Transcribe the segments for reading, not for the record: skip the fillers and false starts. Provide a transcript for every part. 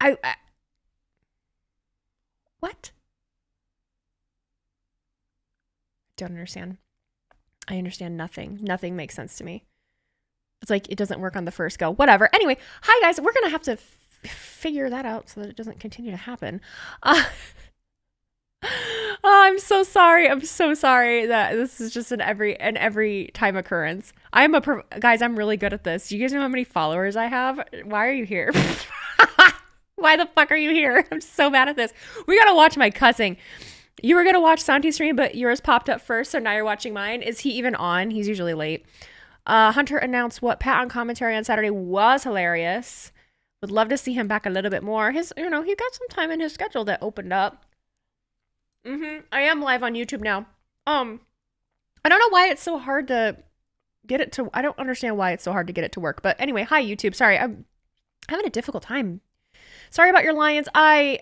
I what? Don't understand. I understand nothing. Nothing makes sense to me. It's like it doesn't work on the first go. Whatever. Anyway, hi guys. We're gonna have to figure that out so that it doesn't continue to happen. Uh, Oh, I'm so sorry. I'm so sorry that this is just an every time occurrence. Guys, I'm really good at this. Do you guys know how many followers I have? Why are you here? Why the fuck are you here? I'm so mad at this. We gotta watch my cussing. You were gonna watch Santi's stream, but yours popped up first, so now you're watching mine. Is he even on? He's usually late. Hunter announced what Pat on commentary on Saturday was hilarious. Would love to see him back a little bit more. He got some time in his schedule that opened up. I am live on YouTube now. I don't know why it's so hard to get it to. I don't understand why it's so hard to get it to work. But anyway, hi YouTube. Sorry, I'm having a difficult time. Sorry about your Lions. I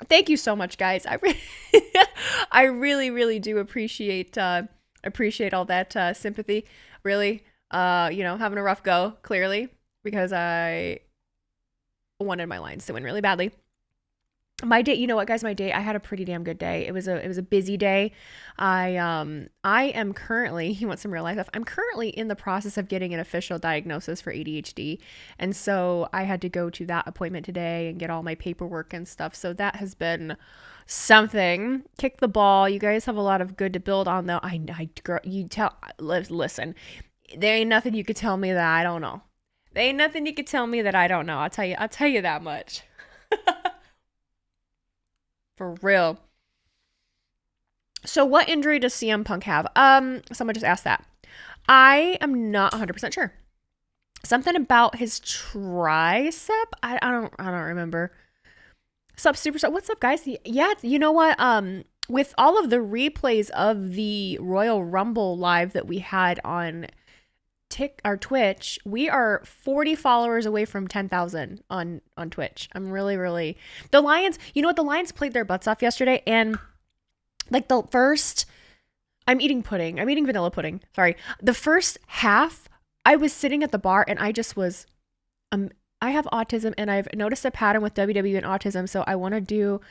thank you so much, guys. I really, really do appreciate all that sympathy. Really, having a rough go clearly because I wanted my Lions to win really badly. My day, you know what, guys? My day, I had a pretty damn good day. It was a busy day. I am currently. You want some real life stuff? I'm currently in the process of getting an official diagnosis for ADHD, and so I had to go to that appointment today and get all my paperwork and stuff. So that has been something. Kick the ball. You guys have a lot of good to build on, though. Listen. There ain't nothing you could tell me that I don't know. There ain't nothing you could tell me that I don't know. I'll tell you that much. For real. So what injury does CM Punk have? Someone just asked that. I am not 100% sure. Something about his tricep? I don't remember. Sup, Superstar? What's up, guys? Yeah, you know what? With all of the replays of the Royal Rumble live that we had on our Twitch, we are 40 followers away from 10,000 on Twitch. I'm really the Lions. You know what? The Lions played their butts off yesterday, and like I'm eating pudding. I'm eating vanilla pudding. Sorry. The first half, I was sitting at the bar, and I just was. I have autism, and I've noticed a pattern with WWE and autism. So I want to do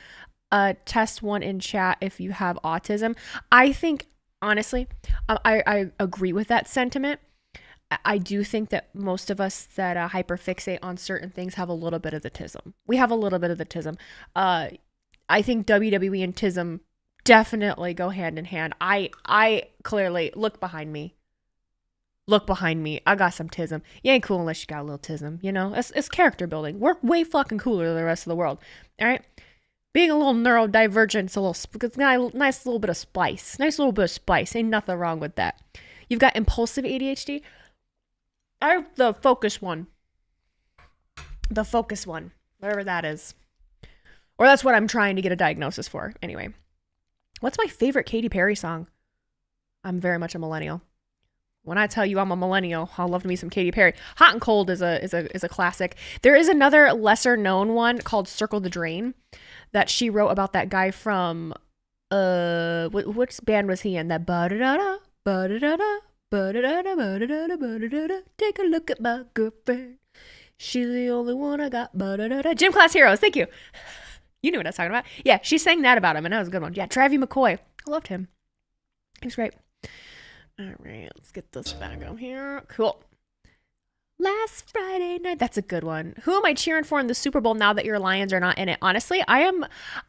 a test one in chat if you have autism. I think honestly, I agree with that sentiment. I do think that most of us that hyperfixate on certain things have a little bit of the tism. We have a little bit of the tism. I think WWE and tism definitely go hand in hand. I clearly look behind me. I got some tism. You ain't cool unless you got a little tism. You know, it's character building. We're way fucking cooler than the rest of the world. All right. Being a little neurodivergent, it's got a nice little bit of spice. Ain't nothing wrong with that. You've got impulsive ADHD. I have the focus one, whatever that is. Or that's what I'm trying to get a diagnosis for. Anyway, what's my favorite Katy Perry song? I'm very much a millennial. When I tell you I'm a millennial, I'll love me some Katy Perry. Hot and Cold is a classic. There is another lesser known one called Circle the Drain that she wrote about that guy from, which band was he in? That ba-da-da-da, ba-da-da-da. Take a look at my girlfriend. She's the only one I got. Gym Class Heroes. Thank you. You knew what I was talking about. Yeah, she sang that about him, and that was a good one. Yeah, Travie McCoy. I loved him. He was great. All right, let's get this back up here. Cool. Last Friday night. That's a good one. Who am I cheering for in the Super Bowl now that your Lions are not in it? Honestly, I am.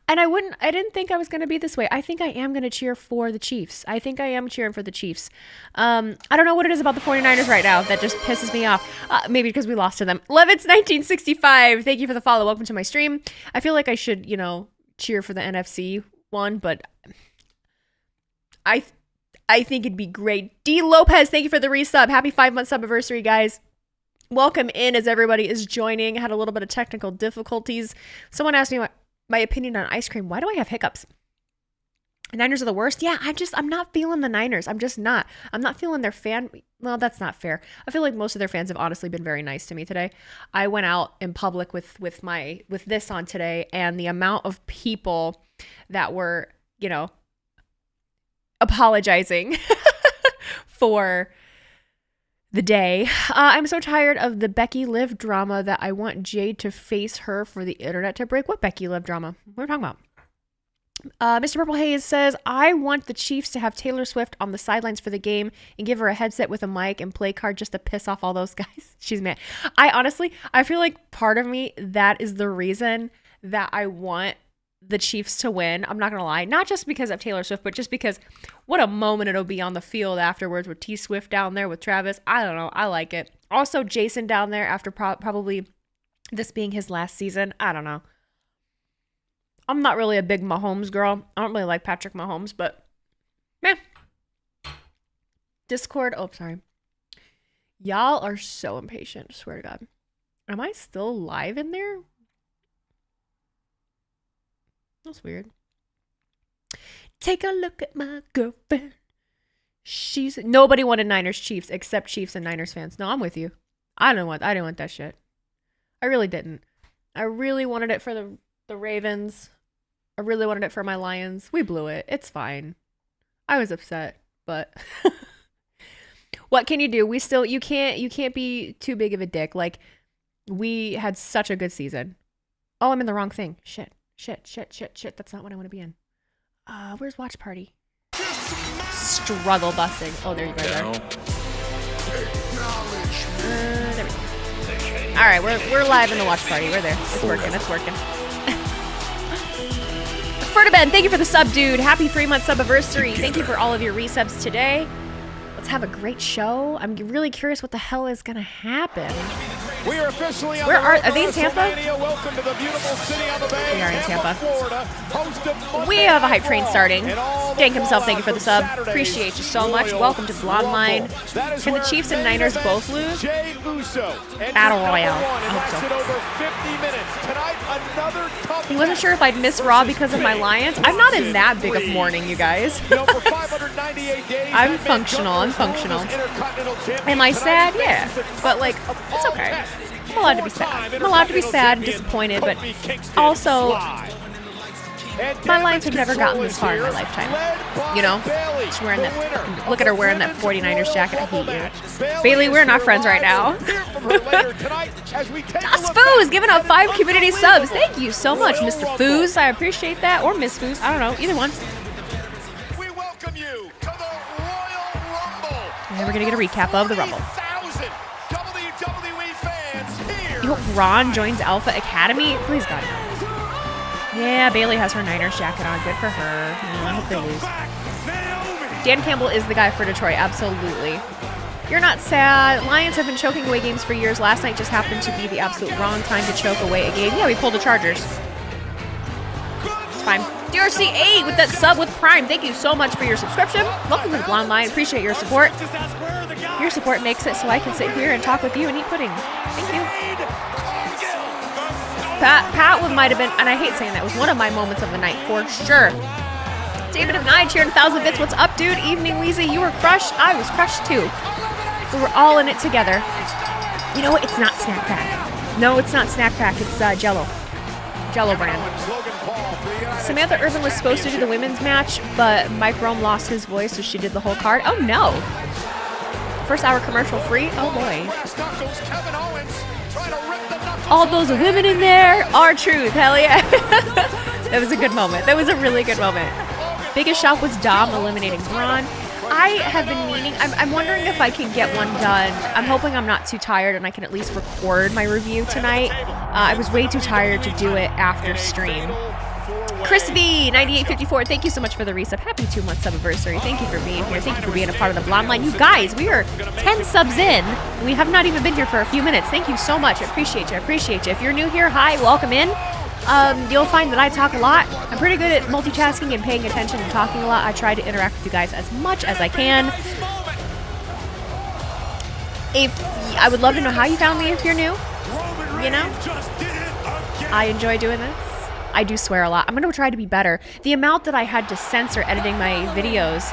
And I didn't think I was going to be this way. I think I am going to cheer for the Chiefs. I think I am cheering for the Chiefs. I don't know what it is about the 49ers right now that just pisses me off. Maybe because we lost to them. Levitz 1965. Thank you for the follow. Welcome to my stream. I feel like I should, cheer for the NFC one, but I think it'd be great. D. Lopez, thank you for the resub. Happy 5-month subversary, guys. Welcome in as everybody is joining. Had a little bit of technical difficulties. Someone asked me my opinion on ice cream. Why do I have hiccups? The Niners are the worst. Yeah, I'm not feeling the Niners. I'm just not. I'm not feeling their fan. Well, that's not fair. I feel like most of their fans have honestly been very nice to me today. I went out in public with this on today, and the amount of people that were, apologizing for the day. I'm so tired of the Becky Liv drama that I want Jade to face her for the internet to break. What Becky Liv drama? What are we talking about? Mr. Purple Haze says, I want the Chiefs to have Taylor Swift on the sidelines for the game and give her a headset with a mic and play card just to piss off all those guys. She's mad. I feel like part of me, that is the reason that I want the Chiefs to win. I'm not going to lie. Not just because of Taylor Swift, but just because what a moment it'll be on the field afterwards with T Swift down there with Travis. I don't know. I like it. Also, Jason down there after probably this being his last season. I don't know. I'm not really a big Mahomes girl. I don't really like Patrick Mahomes, but man. Discord. Oh, sorry. Y'all are so impatient. I swear to God. Am I still live in there? That's weird. Take a look at my girlfriend. Nobody wanted Niners Chiefs except Chiefs and Niners fans. No, I'm with you. I didn't want that shit. I really didn't. I really wanted it for the Ravens. I really wanted it for my Lions. We blew it. It's fine. I was upset, but what can you do? You can't be too big of a dick. Like, we had such a good season. Oh, I'm in the wrong thing. Shit. That's not what I want to be in. Where's Watch Party? Struggle busing. Oh, there you go. There we go. All right, we're live in the Watch Party. We're there. It's working. Fertiben, thank you for the sub, dude. Happy 3-month sub-anniversary. Thank you for all of your resubs today. Let's have a great show. I'm really curious what the hell is going to happen. We are officially on are they in Tampa? Welcome to the beautiful city on the bay. We are in Tampa. Florida, we have a hype train starting. Dank himself, thank you for the sub. Appreciate you so much. Welcome to Blonde Line. Can the Chiefs and Niners both lose? Jey Uso. Battle Royale. I hope so. Over 50 minutes. Tonight, another tough he wasn't sure if I'd miss Raw because of my Lions. I'm not in that big of mourning, you guys. For 598 days, I'm functional. Am I sad? Yeah. But, like, it's okay. I'm allowed to be sad. I'm allowed to be sad and disappointed, but also, my Lions have never gotten this far in my lifetime. You know? She's wearing that, look at her wearing that 49ers jacket. I hate you. Bailey, we're not friends right now. Das Foo is giving out 5 community subs. Thank you so much, Mr. Foos. I appreciate that. Or Miss Foos. I don't know. Either one. We welcome you to the Royal Rumble. And we're going to get a recap of the Rumble. WWE fans here. You hope Ron joins Alpha Academy? Please, God. Yeah, Bailey has her Niners jacket on. Good for her. I hope they lose. Dan Campbell is the guy for Detroit. Absolutely. You're not sad. Lions have been choking away games for years. Last night just happened to be the absolute wrong time to choke away a game. Yeah, we pulled the Chargers. It's fine. DRC8 with that sub with Prime. Thank you so much for your subscription. Welcome to the Blonde Line. Appreciate your support. Your support makes it so I can sit here and talk with you and eat pudding. Thank you. Pat might have been, and I hate saying that, was one of my moments of the night for sure. David of 9 cheering 1,000 bits. What's up, dude? Evening, Weezy. You were crushed. I was crushed too. We were all in it together. You know what? It's not Snack Pack. No, it's not Snack Pack. It's Jello. Jello brand. Samantha Irvin was supposed to do the women's match, but Mike Rome lost his voice, so she did the whole card. Oh no! First hour commercial free. Oh boy. All those women in there are truth. Hell yeah. That was a good moment. That was a really good moment. Biggest shock was Dom eliminating Braun. I have been meaning, I'm wondering if I can get one done. I'm hoping I'm not too tired and I can at least record my review tonight. I was way too tired to do it after stream. Chris V, 9854, thank you so much for the resub. Happy 2-month sub-anniversary. Thank you for being here. Thank you for being a part of the Blonde Line. You guys, we are 10 subs in. We have not even been here for a few minutes. Thank you so much. I appreciate you. I appreciate you. If you're new here, hi, welcome in. You'll find that I talk a lot. I'm pretty good at multitasking and paying attention and talking a lot. I try to interact with you guys as much as I can. I would love to know how you found me if you're new. You know? I enjoy doing this. I do swear a lot. I'm going to try to be better. The amount that I had to censor editing my videos.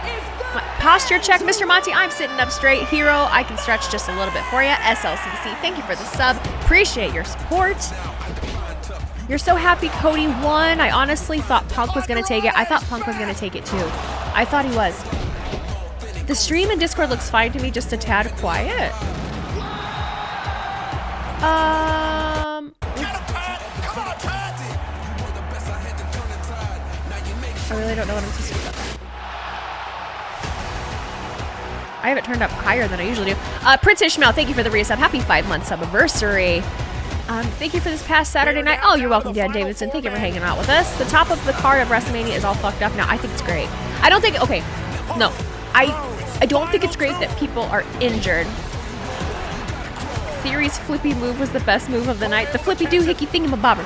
Posture check, Mr. Monty. I'm sitting up straight. Hero, I can stretch just a little bit for you. SLCC, thank you for the sub. Appreciate your support. You're so happy Cody won. I honestly thought Punk was going to take it. I thought Punk was going to take it too. I thought he was. The stream and Discord looks fine to me, just a tad quiet. I really don't know what I'm supposed to do about that. I have it turned up higher than I usually do. Prince Ishmael, thank you for the resub. Happy 5-month sub-anniversary. Thank you for this past Saturday night. Oh, you're welcome, Dan Davidson. Thank you for hanging out with us. The top of the card of WrestleMania is all fucked up now. I think it's great. I don't think, okay, no. I don't think it's great that people are injured. Theory's flippy move was the best move of the night. The flippy doohickey thingamabobber.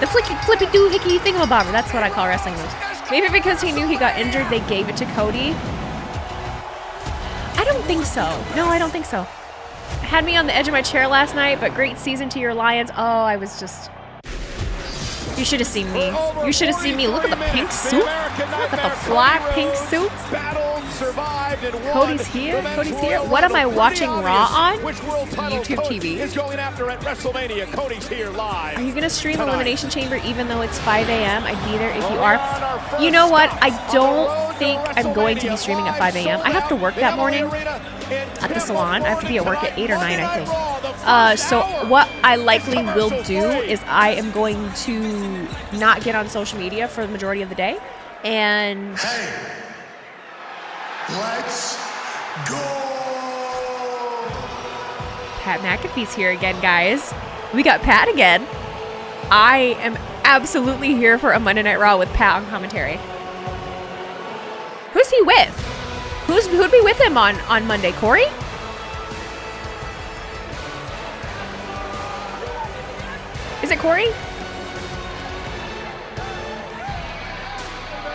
The flippy doohickey thingamabobber. That's what I call wrestling moves. Maybe because he knew he got injured, they gave it to Cody. I don't think so. No, I don't think so. Had me on the edge of my chair last night, but great season to your Lions. Oh, I was just... You should have seen me. You should have seen me. Look at the pink suit. Look at the flat pink suit. Cody's here. Cody's here. What am I watching Raw on? YouTube TV. Are you going to stream Elimination Chamber even though it's 5 a.m.? I'd be there if you are. You know what? I don't think I'm going to be streaming at 5 a.m. I have to work that morning at the salon. I have to be at work at 8 or 9, I think. So what I likely will do is I am going to not get on social media for the majority of the day. And hey, let's go. Pat McAfee's here again, guys. We got Pat again. I am absolutely here for a Monday Night Raw with Pat on commentary. Who's he with? Who'd be with him on Monday? Corey? Is it Corey?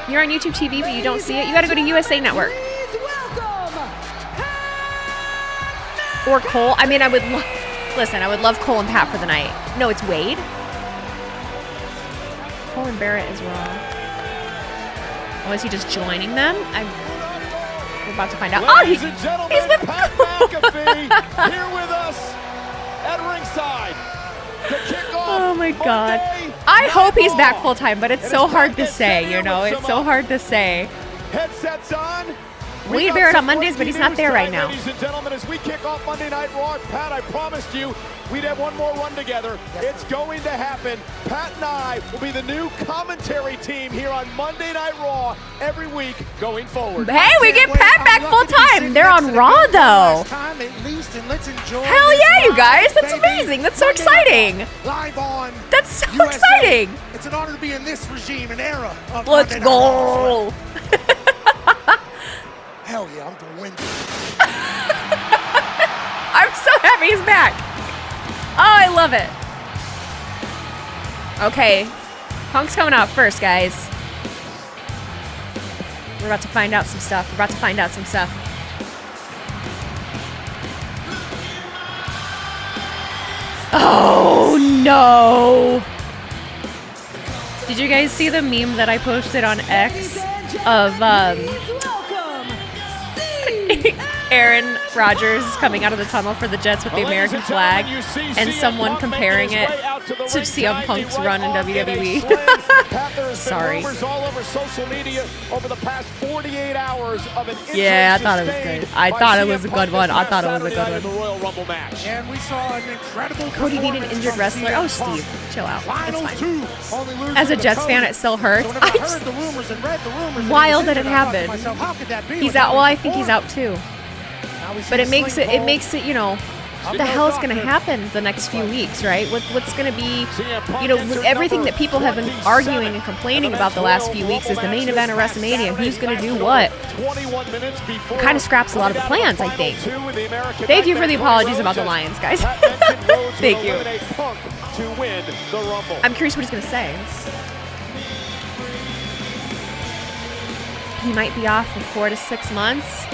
You're on YouTube TV, but you don't see it. You gotta go to USA Network. Or Cole. I mean, I would love Cole and Pat for the night. No, it's Wade. Cole and Barrett is Raw. Oh, is he just joining them? We're about to find out. Oh, he's with Pat McAfee here with us at ringside. Oh my God. I hope he's back full time, but it's so hard to say, you know? It's so hard to say. Headsets on. We need Barrett on Mondays, but he's not there right now. Ladies and gentlemen, as we kick off Monday Night Raw, Pat, I promised you we'd have one more run together. It's going to happen. Pat and I will be the new commentary team here on Monday Night Raw every week going forward. Hey, we get Pat back full time. They're on Raw, though. Hell yeah, you guys. That's amazing. That's so exciting. Live on. That's so exciting. It's an honor to be in this regime, an era of Let's go. Hell yeah, I'm gonna win. I'm so happy he's back. Oh, I love it. Okay. Punk's coming out first, guys. We're about to find out some stuff. Oh, no. Did you guys see the meme that I posted on X of Aaron Rodgers coming out of the tunnel for the Jets with the American flag and someone comparing it to CM Punk's run in WWE? Sorry. Yeah, I thought it was good. I thought it was a good one. And we saw an incredible Cody beat an injured wrestler. Oh, Steve, chill out. It's fine. As a Jets fan, it still hurts. Wild that it happened. He's out. Well, I think he's out too. But it makes it, you know, what the hell is going to happen the next few weeks, right? What's going to be, you know, with everything that people have been arguing and complaining about the last few weeks is the main event of WrestleMania. Who's going to do what? It kind of scraps a lot of the plans, I think. Thank you for the apologies about the Lions, guys. Thank you. I'm curious what he's going to say. He might be off for 4 to 6 months.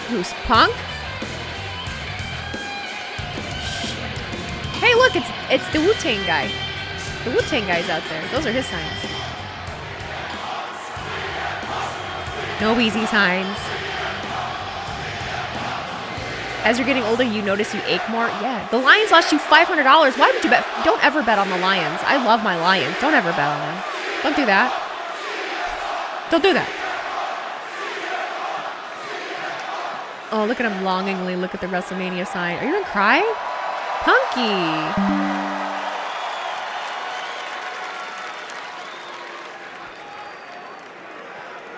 Who's Punk? Hey, look, it's the Wu-Tang guy. The Wu-Tang guy's out there. Those are his signs. No easy signs. As you're getting older, you notice you ache more. Yeah. The Lions lost you $500. Why would you bet? Don't ever bet on the Lions. I love my Lions. Don't ever bet on them. Don't do that. Don't do that. Oh, look at him longingly look at the WrestleMania sign. Are you gonna cry? Punky.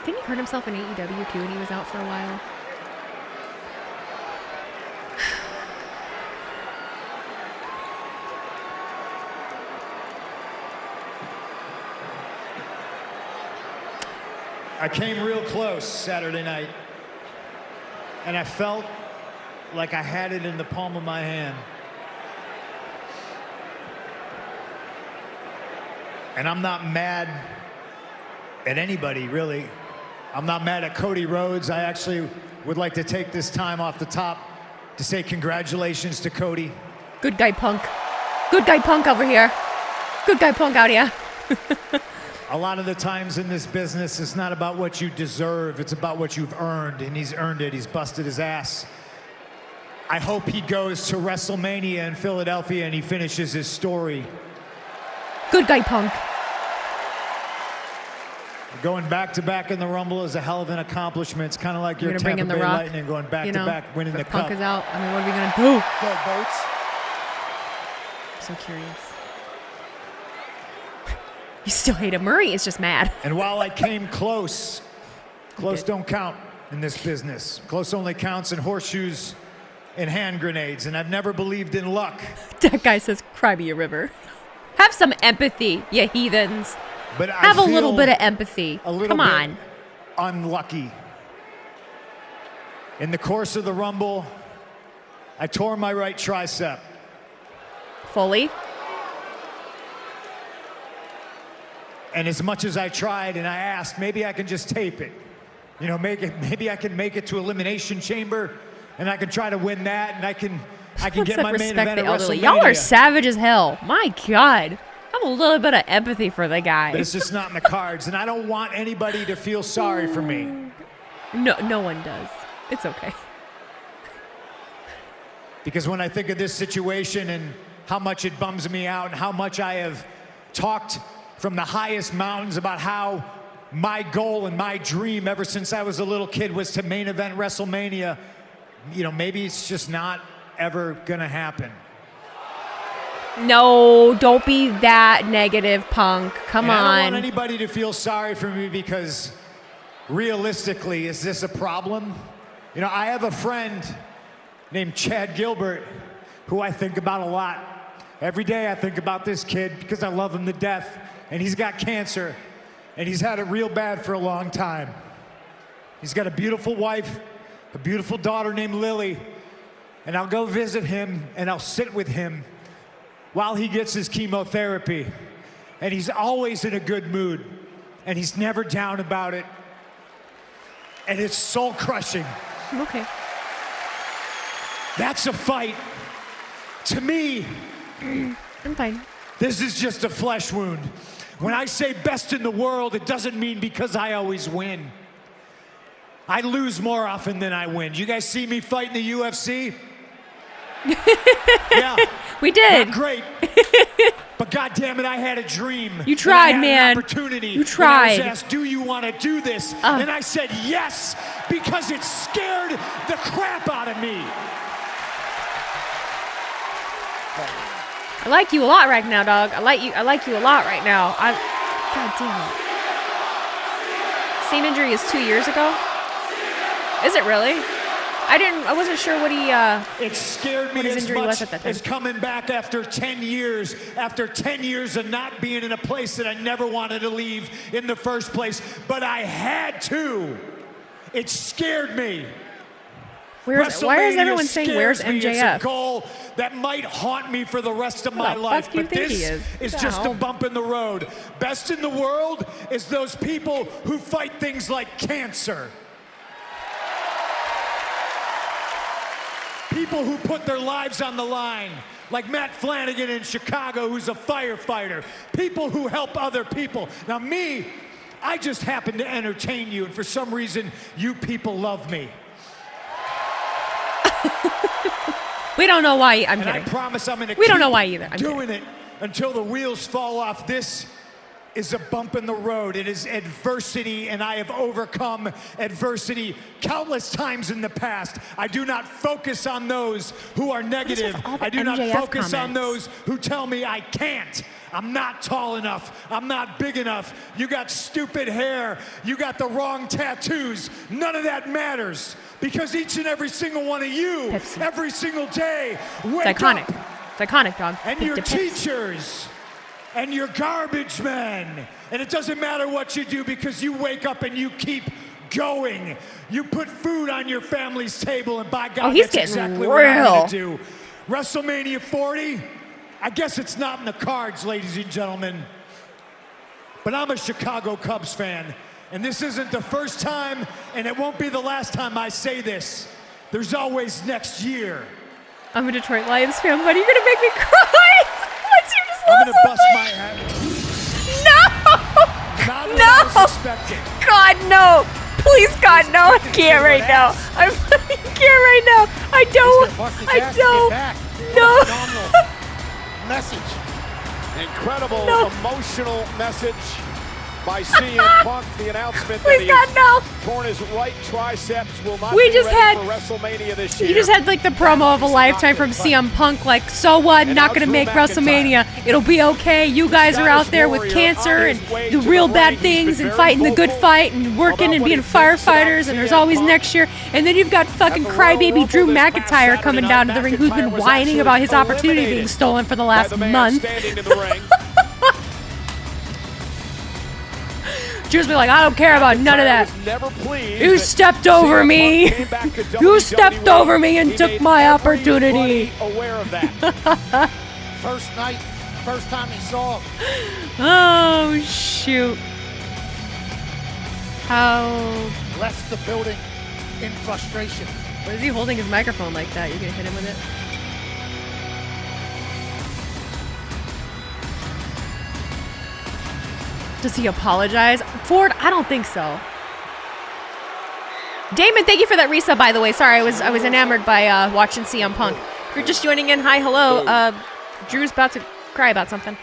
Didn't he hurt himself in AEW too, and he was out for a while? I came real close Saturday night, and I felt like I had it in the palm of my hand. And I'm not mad at anybody, really. I'm not mad at Cody Rhodes. I actually would like to take this time off the top to say congratulations to Cody. Good guy, Punk. Good guy, Punk over here. Good guy, Punk out here. A lot of the times in this business, it's not about what you deserve, it's about what you've earned, and he's earned it. He's busted his ass. I hope he goes to WrestleMania in Philadelphia and he finishes his story. Good guy, Punk. Going back-to-back in the Rumble is a hell of an accomplishment. It's kind of like your Tampa Bay Lightning going back-to-back, winning the cup. Punk is out. I mean, what are we going to do? Go, Boats. I'm so curious. You still hate him. Murray is just mad. And while I came close, close don't count in this business. Close only counts in horseshoes and hand grenades, and I've never believed in luck. That guy says, cry me a river. Have some empathy, you heathens. But have a little bit of empathy. Come on. Unlucky. In the course of the Rumble, I tore my right tricep. Fully? And as much as I tried and I asked, maybe I can just tape it. You know, maybe I can make it to Elimination Chamber and I can try to win that and I can get my main event at WrestleMania. Y'all are savage as hell. My God. Have a little bit of empathy for the guy. But it's just not in the cards, and I don't want anybody to feel sorry for me. No one does. It's okay. Because when I think of this situation and how much it bums me out and how much I have talked from the highest mountains about how my goal and my dream ever since I was a little kid was to main event WrestleMania, you know, maybe it's just not ever gonna happen. No, don't be that negative, Punk. Come on. I don't want anybody to feel sorry for me because realistically, is this a problem? You know, I have a friend named Chad Gilbert who I think about a lot. Every day I think about this kid because I love him to death, and he's got cancer, and he's had it real bad for a long time. He's got a beautiful wife, a beautiful daughter named Lily, and I'll go visit him and I'll sit with him while he gets his chemotherapy. And he's always in a good mood. And he's never down about it. And it's soul crushing. Okay. That's a fight. To me, I'm fine. this is just a flesh wound. When I say best in the world, it doesn't mean because I always win. I lose more often than I win. You guys see me fight in the UFC? Yeah. We did. Not great. But goddamn it, I had a dream. You tried, and I had man. An opportunity. You tried. And I was asked, do you want to do this? And I said yes, because it scared the crap out of me. I like you a lot right now, dog. I like you a lot right now. God damn it. Same injury as 2 years ago? Is it really? I wasn't sure what he it scared me his as injury much was at that time. as coming back after 10 years of not being in a place that I never wanted to leave in the first place, but I had to. It scared me. why is everyone saying where's MJF? MJF? It's a goal that might haunt me for the rest of my life, but this is just a bump in the road. Best in the world is those people who fight things like cancer. People who put their lives on the line, like Matt Flanagan in Chicago, who's a firefighter. People who help other people. Now me, I just happen to entertain you, and for some reason, you people love me. We don't know why. I'm and kidding. I promise I'm gonna We don't know why either. I'm doing it until the wheels fall off this is a bump in the road. It is adversity, and I have overcome adversity countless times in the past. I do not focus on those who are negative. I do not focus on those who tell me I can't. I'm not tall enough. I'm not big enough. You got stupid hair. You got the wrong tattoos. None of that matters, because each and every single one of you, every single day, wake It's iconic. up. It's iconic, dog. And your teachers and your garbage men. And it doesn't matter what you do, because you wake up and you keep going. You put food on your family's table, and by God, that's exactly what I'm going to do. WrestleMania 40, I guess it's not in the cards, ladies and gentlemen. But I'm a Chicago Cubs fan, and this isn't the first time, and it won't be the last time I say this. There's always next year. I'm a Detroit Lions fan, buddy. You're going to make me cry. Once you just I'm going to bust my head. No! Not what I was expecting. God, no. Please, God, no. I can't right now. I can't right now. I don't. No. Phenomenal message. Incredible emotional message by CM Punk. The announcement that Please, God, no. torn his right triceps will not We be just ready had for WrestleMania this year. You just had like the promo of a lifetime from CM Punk, like, so what, not gonna make WrestleMania, it'll be okay, you guys are out there with cancer and do real bad things and fighting the good fight and working and being firefighters, and there's always next year. And then you've got fucking crybaby Drew McIntyre coming down to the ring, who's been whining about his opportunity being stolen for the last month. Drew's been like, I don't care about none of that. You stepped over me. You stepped over me and took my opportunity. First night, first time he saw him. Oh, shoot. How? Left the building in frustration. What is he holding his microphone like that? You gonna hit him with it? Does he apologize? Ford, I don't think so. Damon, thank you for that resub, by the way. Sorry, I was enamored by watching CM Punk. If you're just joining in, hi, hello. Drew's about to cry about something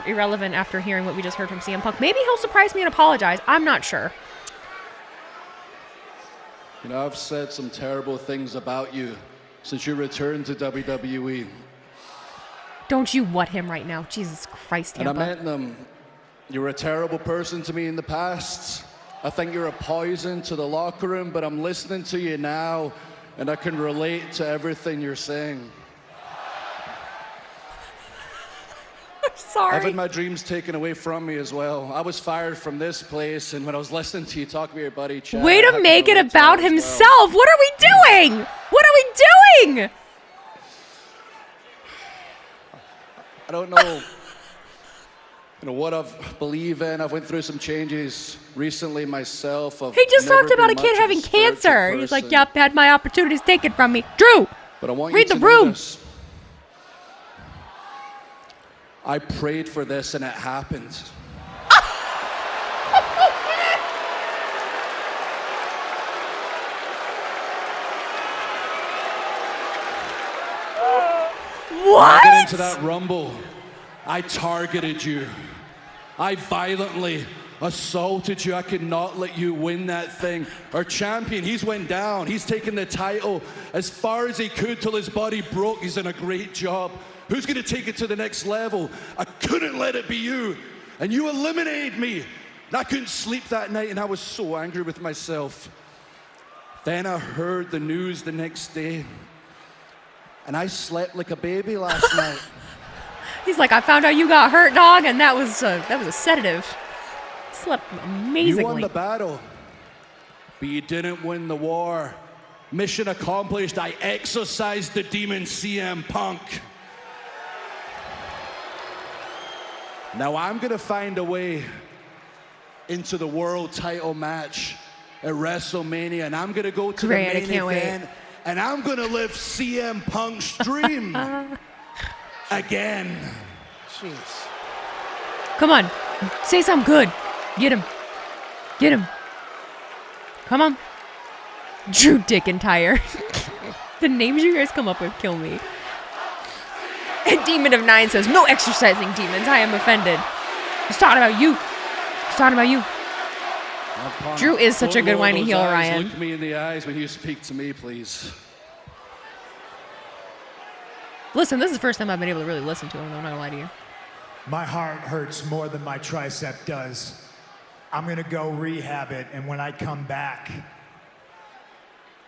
irrelevant after hearing what we just heard from CM Punk. Maybe he'll surprise me and apologize. I'm not sure. You know, I've said some terrible things about you since you returned to WWE. Don't you what him right now. Jesus Christ, Tampa. And I meant them. You were a terrible person to me in the past. I think you're a poison to the locker room, but I'm listening to you now, and I can relate to everything you're saying. I'm sorry. I've had my dreams taken away from me as well. I was fired from this place, and when I was listening to you talk about your buddy Chad, way to make it about himself. What are we doing? What are we doing? I don't know. You know what I believe in. I've went through some changes recently myself. He just talked about a kid having cancer. He's like, yep, had my opportunities taken from me. Drew, but I want read you the to room. Know this. I prayed for this and it happened. What? When I get into that Rumble, I targeted you. I violently assaulted you. I could not let you win that thing. Our champion, he's went down. He's taken the title as far as he could till his body broke. He's done a great job. Who's going to take it to the next level? I couldn't let it be you. And you eliminated me. And I couldn't sleep that night, and I was so angry with myself. Then I heard the news the next day. And I slept like a baby last night. He's like, I found out you got hurt, dog, and that was a sedative. Slept amazingly. You won the battle, but you didn't win the war. Mission accomplished. I exorcised the demon CM Punk. Now I'm gonna find a way into the world title match at WrestleMania, and I'm gonna go to the main event, and I'm gonna live CM Punk's dream. Again. Jeez. Come on. Say something good. Get him. Get him. Come on. Drew McIntyre. The names you guys come up with kill me. And Demon of Nine says, no exercising demons. I am offended. He's talking about you. He's talking about you. Drew is such a good whiny heel, Ryan. Look me in the eyes when you speak to me, please. Listen, this is the first time I've been able to really listen to him. I'm not gonna lie to you. My heart hurts more than my tricep does. I'm gonna go rehab it, and when I come back,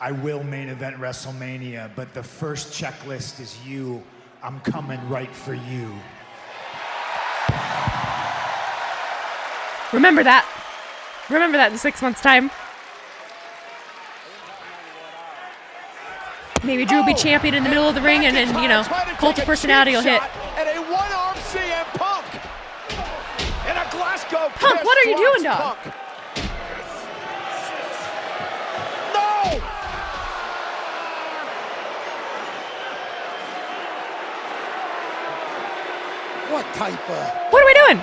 I will main event WrestleMania, but the first checklist is you. I'm coming right for you. Remember that. Remember that in 6 months' time. Maybe Drew will be champion in the middle of the ring, and then, you know, cult of personality will hit. And a one-arm CM Punk. And a Glasgow Punk, what are you doing, dog? Punk. No! What type of... What are we doing?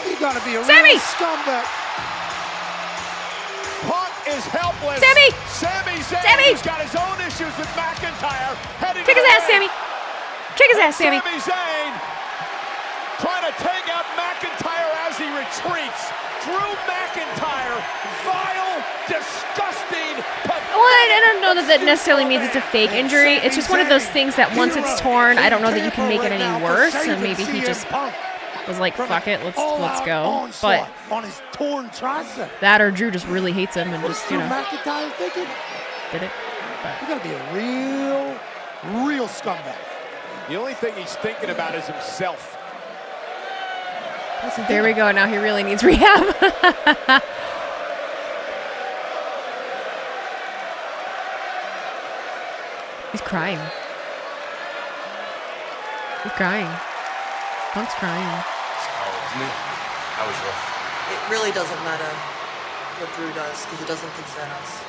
You gotta be a Sami! real scumbag. Punk is helpless. Sami! Sami Zayn Sami! has got his own issues with McIntyre. Heading Kick his ass, Sami. Kick his ass, Sami. Sami Zayn trying to take out McIntyre as he retreats. Drew McIntyre, vile, disgusting, pathetic. Well, I don't know that necessarily means it's a fake injury. It's just one of those things that once it's torn, I don't know that you can make it any worse. And maybe he just was like, fuck it, let's go. But on his torn tricep. that or Drew just really hates him and just, you know, McIntyre thinking? did it. But You gotta be a real scumbag. The only thing he's thinking about is himself. there we go. Now he really needs rehab. He's crying. He's crying. Punk's crying. That was rough. It really doesn't matter what Drew does because it doesn't concern us.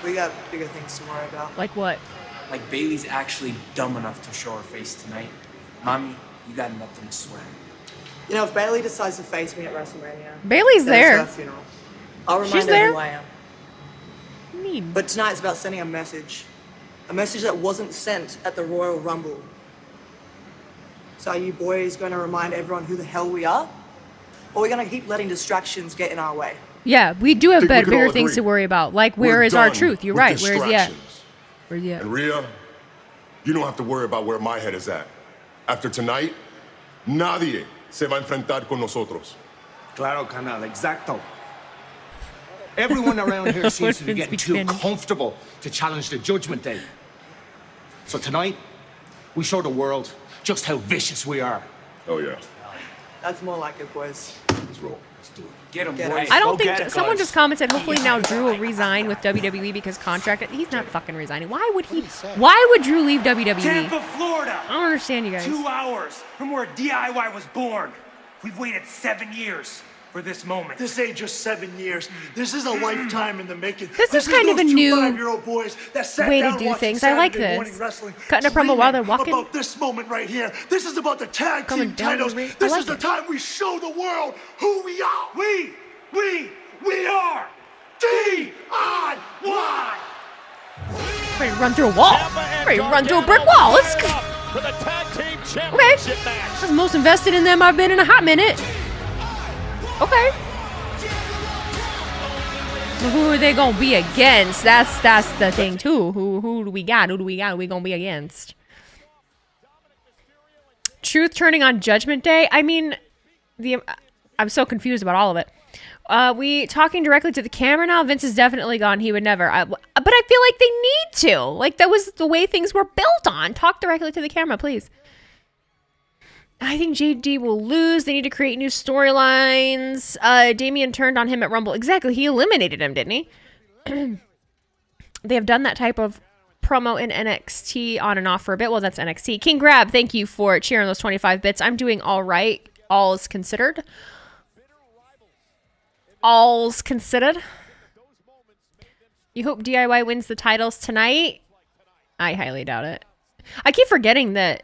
We got bigger things to worry about. Like what? Like, Bailey's actually dumb enough to show her face tonight. Mommy, you got nothing to swear. You know, if Bailey decides to face me at WrestleMania, Bailey's then there. it's her funeral. I'll remind She's her there? who I am. Need. But tonight's about sending a message that wasn't sent at the Royal Rumble. So are you boys going to remind everyone who the hell we are? Or are we going to keep letting distractions get in our way? Yeah, we do have think we can bigger all things to agree. worry about. Like, where We're is our done truth? You're with right. Where is he at? distractions. Where's he at? And Rhea, you don't have to worry about where my head is at. After tonight, nadie se va a enfrentar con nosotros. Claro, canal, exacto. Everyone around here seems to be Orphans getting speak too Spanish. comfortable to challenge the Judgment Day. So tonight, we show the world just how vicious we are. Oh yeah, That's more like it, boys. let's roll. Let's do it. Get him, Get boys. him. I don't Go get think it, someone guys. just commented. Hopefully now Drew will resign with WWE because contract. He's not fucking resigning. Why would he? What did he say? Why would Drew leave WWE? Tampa, Florida. I don't understand you guys. 2 hours from where DIY was born. We've waited 7 years for this moment. This ain't just 7 years. This is a lifetime in the making. This is kind of a those two new 5-year-old boys that sat way to down do watching things. I like Saturday this. morning wrestling, Cutting a promo while they're walking. About this moment right here. This is about the tag Coming team down the titles. ring. I This like is the it. time we show the world who we are. We are DIY. Ready to run through a wall. Ready to run through a brick wall. Let's go. For the tag team Okay. championship match. That's the most invested in them I've been in a hot minute. Okay. So who are they gonna be against? That's the thing too. Who do we got? Who we gonna be against? Truth turning on Judgment Day. I mean, I'm so confused about all of it. We talking directly to the camera now. Vince is definitely gone. He would never. But I feel like they need to. Like that was the way things were built on. Talk directly to the camera, please. I think JD will lose. They need to create new storylines. Damian turned on him at Rumble. Exactly. He eliminated him, didn't he? They have done that type of promo in NXT on and off for a bit. Well, that's NXT. King Grab, thank you for cheering those 25 bits. I'm doing all right. All's considered. All's considered. You hope DIY wins the titles tonight? I highly doubt it. I keep forgetting that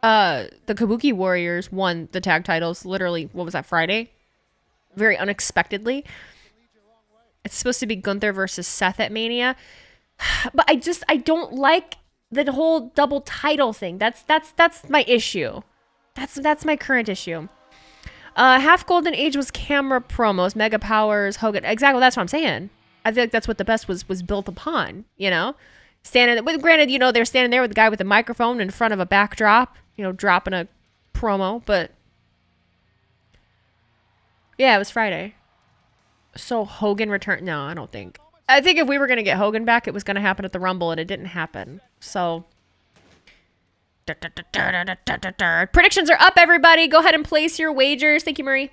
the Kabuki Warriors won the tag titles literally, what was that, Friday? Very unexpectedly. It's supposed to be Gunther versus Seth at Mania. But I don't like the whole double title thing. That's my issue. That's my current issue. Half Golden Age was camera promos, Mega Powers, Hogan. Exactly, that's what I'm saying. I feel like that's what the best was built upon, you know? Standing with, granted, you know, they're standing there with the guy with the microphone in front of a backdrop, you know, dropping a promo, but yeah, it was Friday. So Hogan returned. No, I don't think. I think if we were going to get Hogan back, it was going to happen at the Rumble, and it didn't happen. So predictions are up, everybody. Go ahead and place your wagers. Thank you, Marie.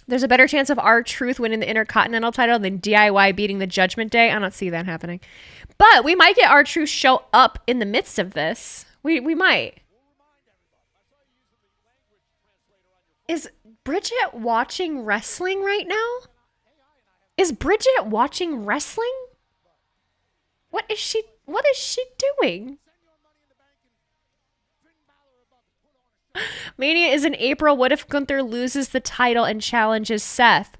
There's a better chance of R-Truth winning the Intercontinental title than DIY beating the Judgment Day. I don't see that happening. But we might get R-Truth show up in the midst of this. We might. Is Bridget watching wrestling right now? Is Bridget watching wrestling? What is she doing? Mania is in April. What if Gunther loses the title and challenges Seth?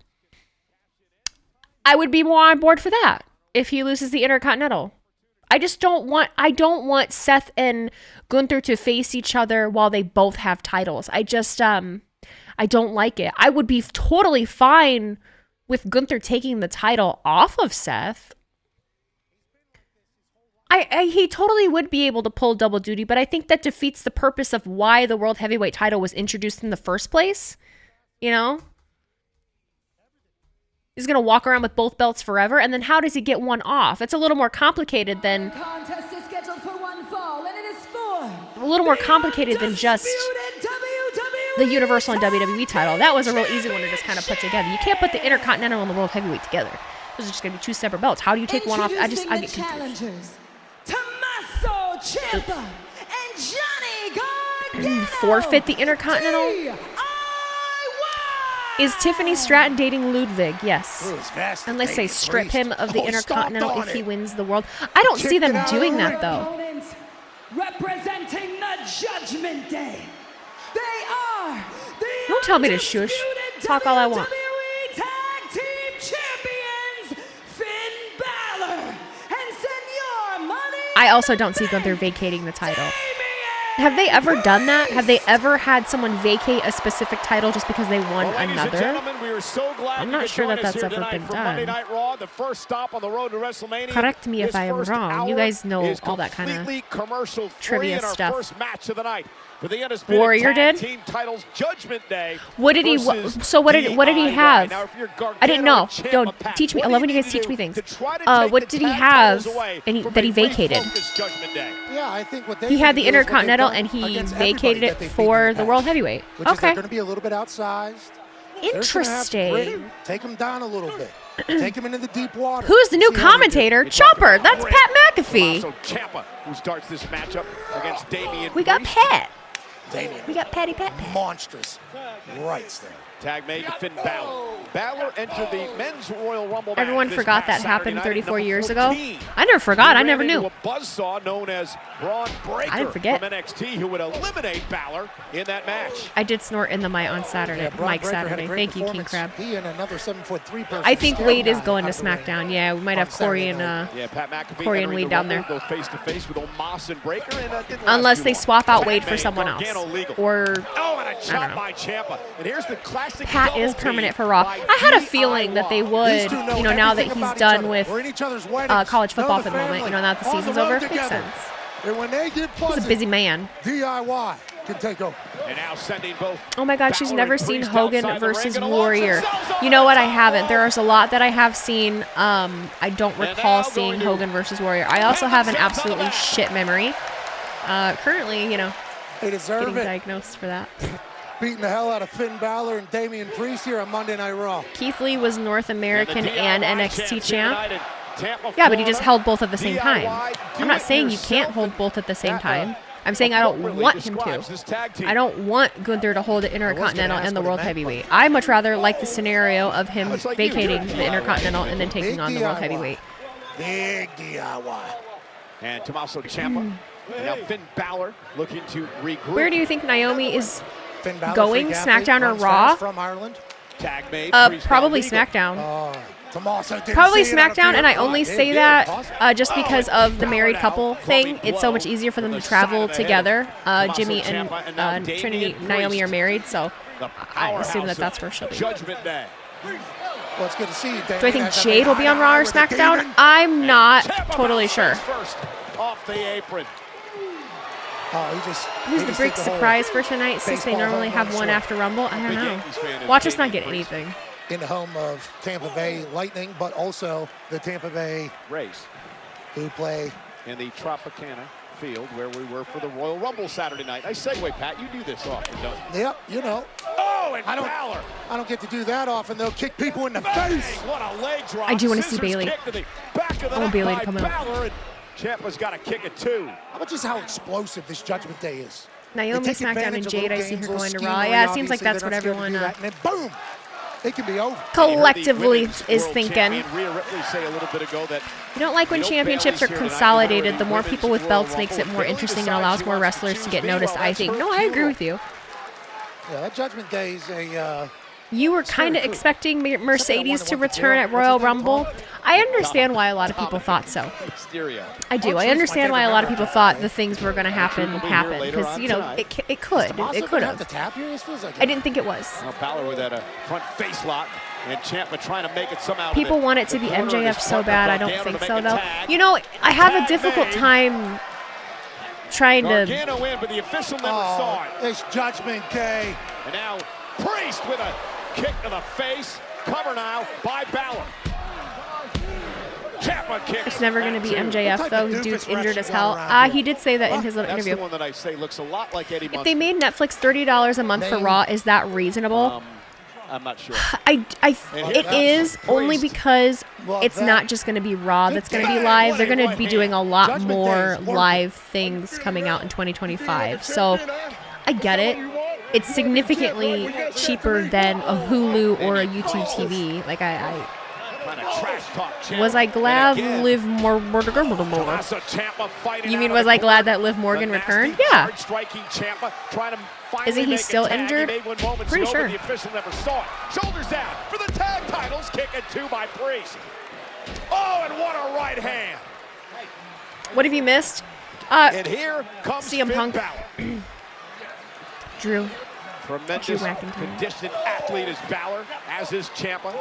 I would be more on board for that if he loses the Intercontinental. I don't want Seth and Gunther to face each other while they both have titles. I don't like it. I would be totally fine with Gunther taking the title off of Seth. He totally would be able to pull double duty, but I think that defeats the purpose of why the World Heavyweight title was introduced in the first place. You know? He's going to walk around with both belts forever, and then how does he get one off? It's a little more complicated than... Contest is scheduled for one fall, and it is for... A little more complicated than just the Universal and WWE title. That was a real easy one to just kind of put together. You can't put the Intercontinental and the World Heavyweight together. Those are just going to be two separate belts. How do you take one off? I get confused. Tommaso Ciampa and Johnny Gargano. Forfeit the Intercontinental? Is Tiffany Stratton dating Ludwig? Yes. Unless they strip him of the Intercontinental if he wins the world. I don't see them doing that, though. Representing the Judgment Day, they are the Don't tell me to shush. Talk all I want. WWE Tag Team Champions, Finn Balor and Senor Money. I also don't see Gunther vacating the title. Have they ever done that? Have they ever had someone vacate a specific title just because they won another? I'm not sure that that's ever been done. Correct me if I am wrong. You guys know all that kind of trivia stuff. Warrior did? What did he? So what did he have? I didn't know. Don't teach me. I love when you guys teach me things. What did he have that he vacated? Yeah, I think what they he had the Intercontinental and he vacated it for the World Heavyweight. Okay. They're going to be a little bit outsized. Interesting. Take him down a little bit. Take him into the deep water. Who's the new commentator? Chopper. That's Pat McAfee. Ciampa, who starts this matchup against Damian. We got Pat. Damian. We got Patty Pat. Monstrous. Right there. Tag made to Finn Balor. Balor entered the men's Royal Rumble. Everyone forgot that happened 34 years ago. I never forgot. I never knew. A buzzsaw known as Braun Breaker I didn't forget. from NXT, who would eliminate Balor in that match. I did snort in the mic on Saturday. Mike Saturday. Thank you, King Crab. He and another 7'3" person. I think Wade is going to SmackDown. Yeah, we might have Corey and Pat McAfee Corey and Wade down there. Goes face to face with Omos and Breaker, and unless they swap out Wade for someone else, or and a chop by Ciampa. And here's the classic. Pat is permanent for Raw. I had a feeling that they would, you know, now that he's done with college football for the moment, you know, now that the season's over, makes sense. And when they get He's a busy man. DIY can take over. And now sending both. Oh my God, she's never seen Hogan versus Warrior. You know what? I haven't. There's a lot that I have seen. I don't recall seeing Hogan versus Warrior. I also have an absolutely shit memory. Currently, you know, getting diagnosed for that. Beating the hell out of Finn Balor and Damian Priest here on Monday Night Raw. Keith Lee was North American and NXT champ. Yeah, but he just held both at the same time. I'm not saying you can't hold both at the same time. I'm saying I don't want him to. I don't want Gunther to hold the Intercontinental and the World Heavyweight. I much rather like the scenario of him vacating the Intercontinental and then taking on the World Heavyweight. Big DIY. And Tommaso Ciampa. And now Finn Balor looking to regroup. Where do you think Naomi is going? SmackDown or Raw? From Ireland. Tag made. Probably SmackDown. Probably SmackDown, and I only say that just because of the married couple thing. It's so much easier for them to travel together. Jimmy and Trinity, Naomi are married, so I assume that that's where she'll be. Well, it's good to see you, Do I think Jade will be on Raw or SmackDown? I'm not totally sure. Off the apron. Who's the big surprise for tonight, since they normally have one after Rumble? I don't know. Watch us not get anything. In the home of Tampa Bay Lightning, but also the Tampa Bay Rays, who play in the Tropicana field where we were for the Royal Rumble Saturday night. Nice segue, Pat. You do this often, don't you? Yep, you know. Oh, and I don't get to do that often. They'll kick people in the face. What a leg drop. I do want to see Bailey. I want Bailey to come out. Ciampa's got to kick it too. How about just how explosive this Judgment Day is? Naomi, SmackDown, and Jade, I see her going to Raw. Yeah, it seems like that's what everyone and then boom, it can be over. Collectively is thinking. You don't like when championships are consolidated. The more people with belts makes it more interesting and allows more wrestlers to get noticed, I think. No, I agree with you. Yeah, that Judgment Day is a... You were kind of expecting Mercedes to return at Royal Rumble. I understand why a lot of people thought so. I do. I understand why a lot of people thought the things were going to happen because, you know, it could. It could have. I didn't think it was. Balor with that front face lock. And Ciampa trying to make it somehow. People want it to be MJF so bad. I don't think so, though. You know, I have a difficult time trying to... Gargano in, but the official never saw it. It's Judgment Day. And now Priest with a kick to the face. Cover now by Balor. Ciampa kick. It's never going to be MJF, though. The dude's injured as hell. He did say that in his little interview. That's the one that I say looks a lot like Eddie Munster. If they made Netflix $30 a month for Raw, is that reasonable? I'm not sure. It is only because it's not just going to be Raw that's going to be live. They're going to be doing a lot more live things coming out in 2025. So I get it. It's significantly cheaper than a Hulu or a YouTube TV. Like was I glad Liv Morgan? You mean was I glad that Liv Morgan returned? Yeah. Isn't he still injured? Pretty sure. The official never saw it. Shoulders down for the tag titles. Kick it two by Priest. Oh, and what a right hand. What have you missed? And here comes CM Punk. Drew. Tremendous conditioned athlete is Balor, as is Ciampa.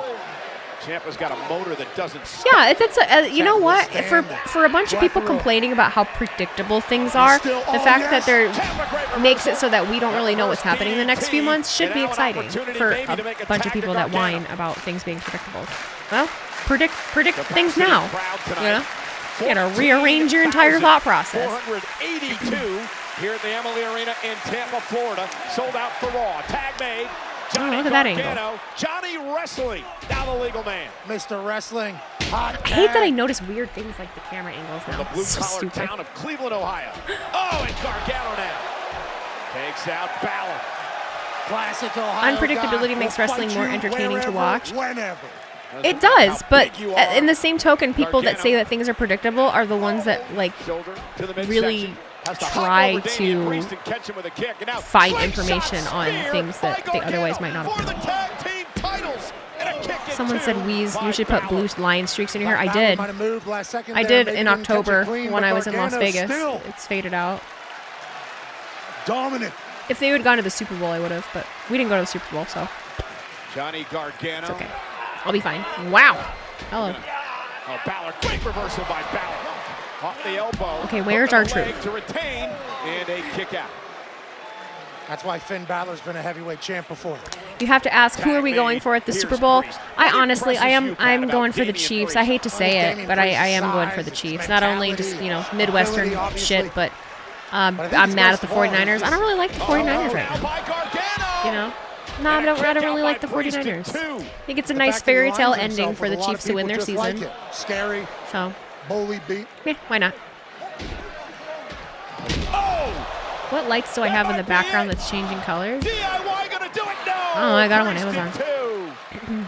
Ciampa's got a motor that doesn't stop. Yeah, that's you know what? For a bunch of people complaining about how predictable things are, the fact that there makes it so that we don't really know what's happening in the next few months should be exciting for a bunch of people that whine about things being predictable. Well, predict things now. You know, you gotta rearrange your entire thought process. 482 here at the Emily Arena in Tampa, Florida. Sold out for Raw. Tag made. Johnny look at that angle. Johnny Wrestling, now the legal man. Mr. Wrestling. I hate that I notice weird things like the camera angles now. The blue-collar town of Cleveland, Ohio. Oh, and Gargano now. Takes out Balor. Classic Ohio. Unpredictability makes wrestling more entertaining to watch. It does, but in the same token, people that say that things are predictable are the ones that like really try to find information on things that they otherwise might not have. Someone said, Weeze, you should put blue line streaks in your hair. I did. I did in October when I was in Las Vegas. It's faded out. Dominant. If they would have gone to the Super Bowl, I would have, but we didn't go to the Super Bowl, so. Johnny Gargano. It's okay. I'll be fine. Wow. Hello. Oh, Balor. Quick reversal by Balor. Off the elbow. Okay, where's our truth? To retain and a kick out. That's why Finn Balor's been a heavyweight champ before. You have to ask, who are we going for at the Super Bowl? I'm going for the Chiefs. I hate to say it, but I am going for the Chiefs. Not only just, you know, Midwestern shit, but I'm mad at the 49ers. I don't really like the 49ers right now. You know? No, I don't really like the 49ers. I think it's a nice fairy tale ending for the Chiefs to win their season. Scary. So. Bully beat. Yeah, why not? What lights do I have in the background that's changing colors? Oh, I got them on Amazon.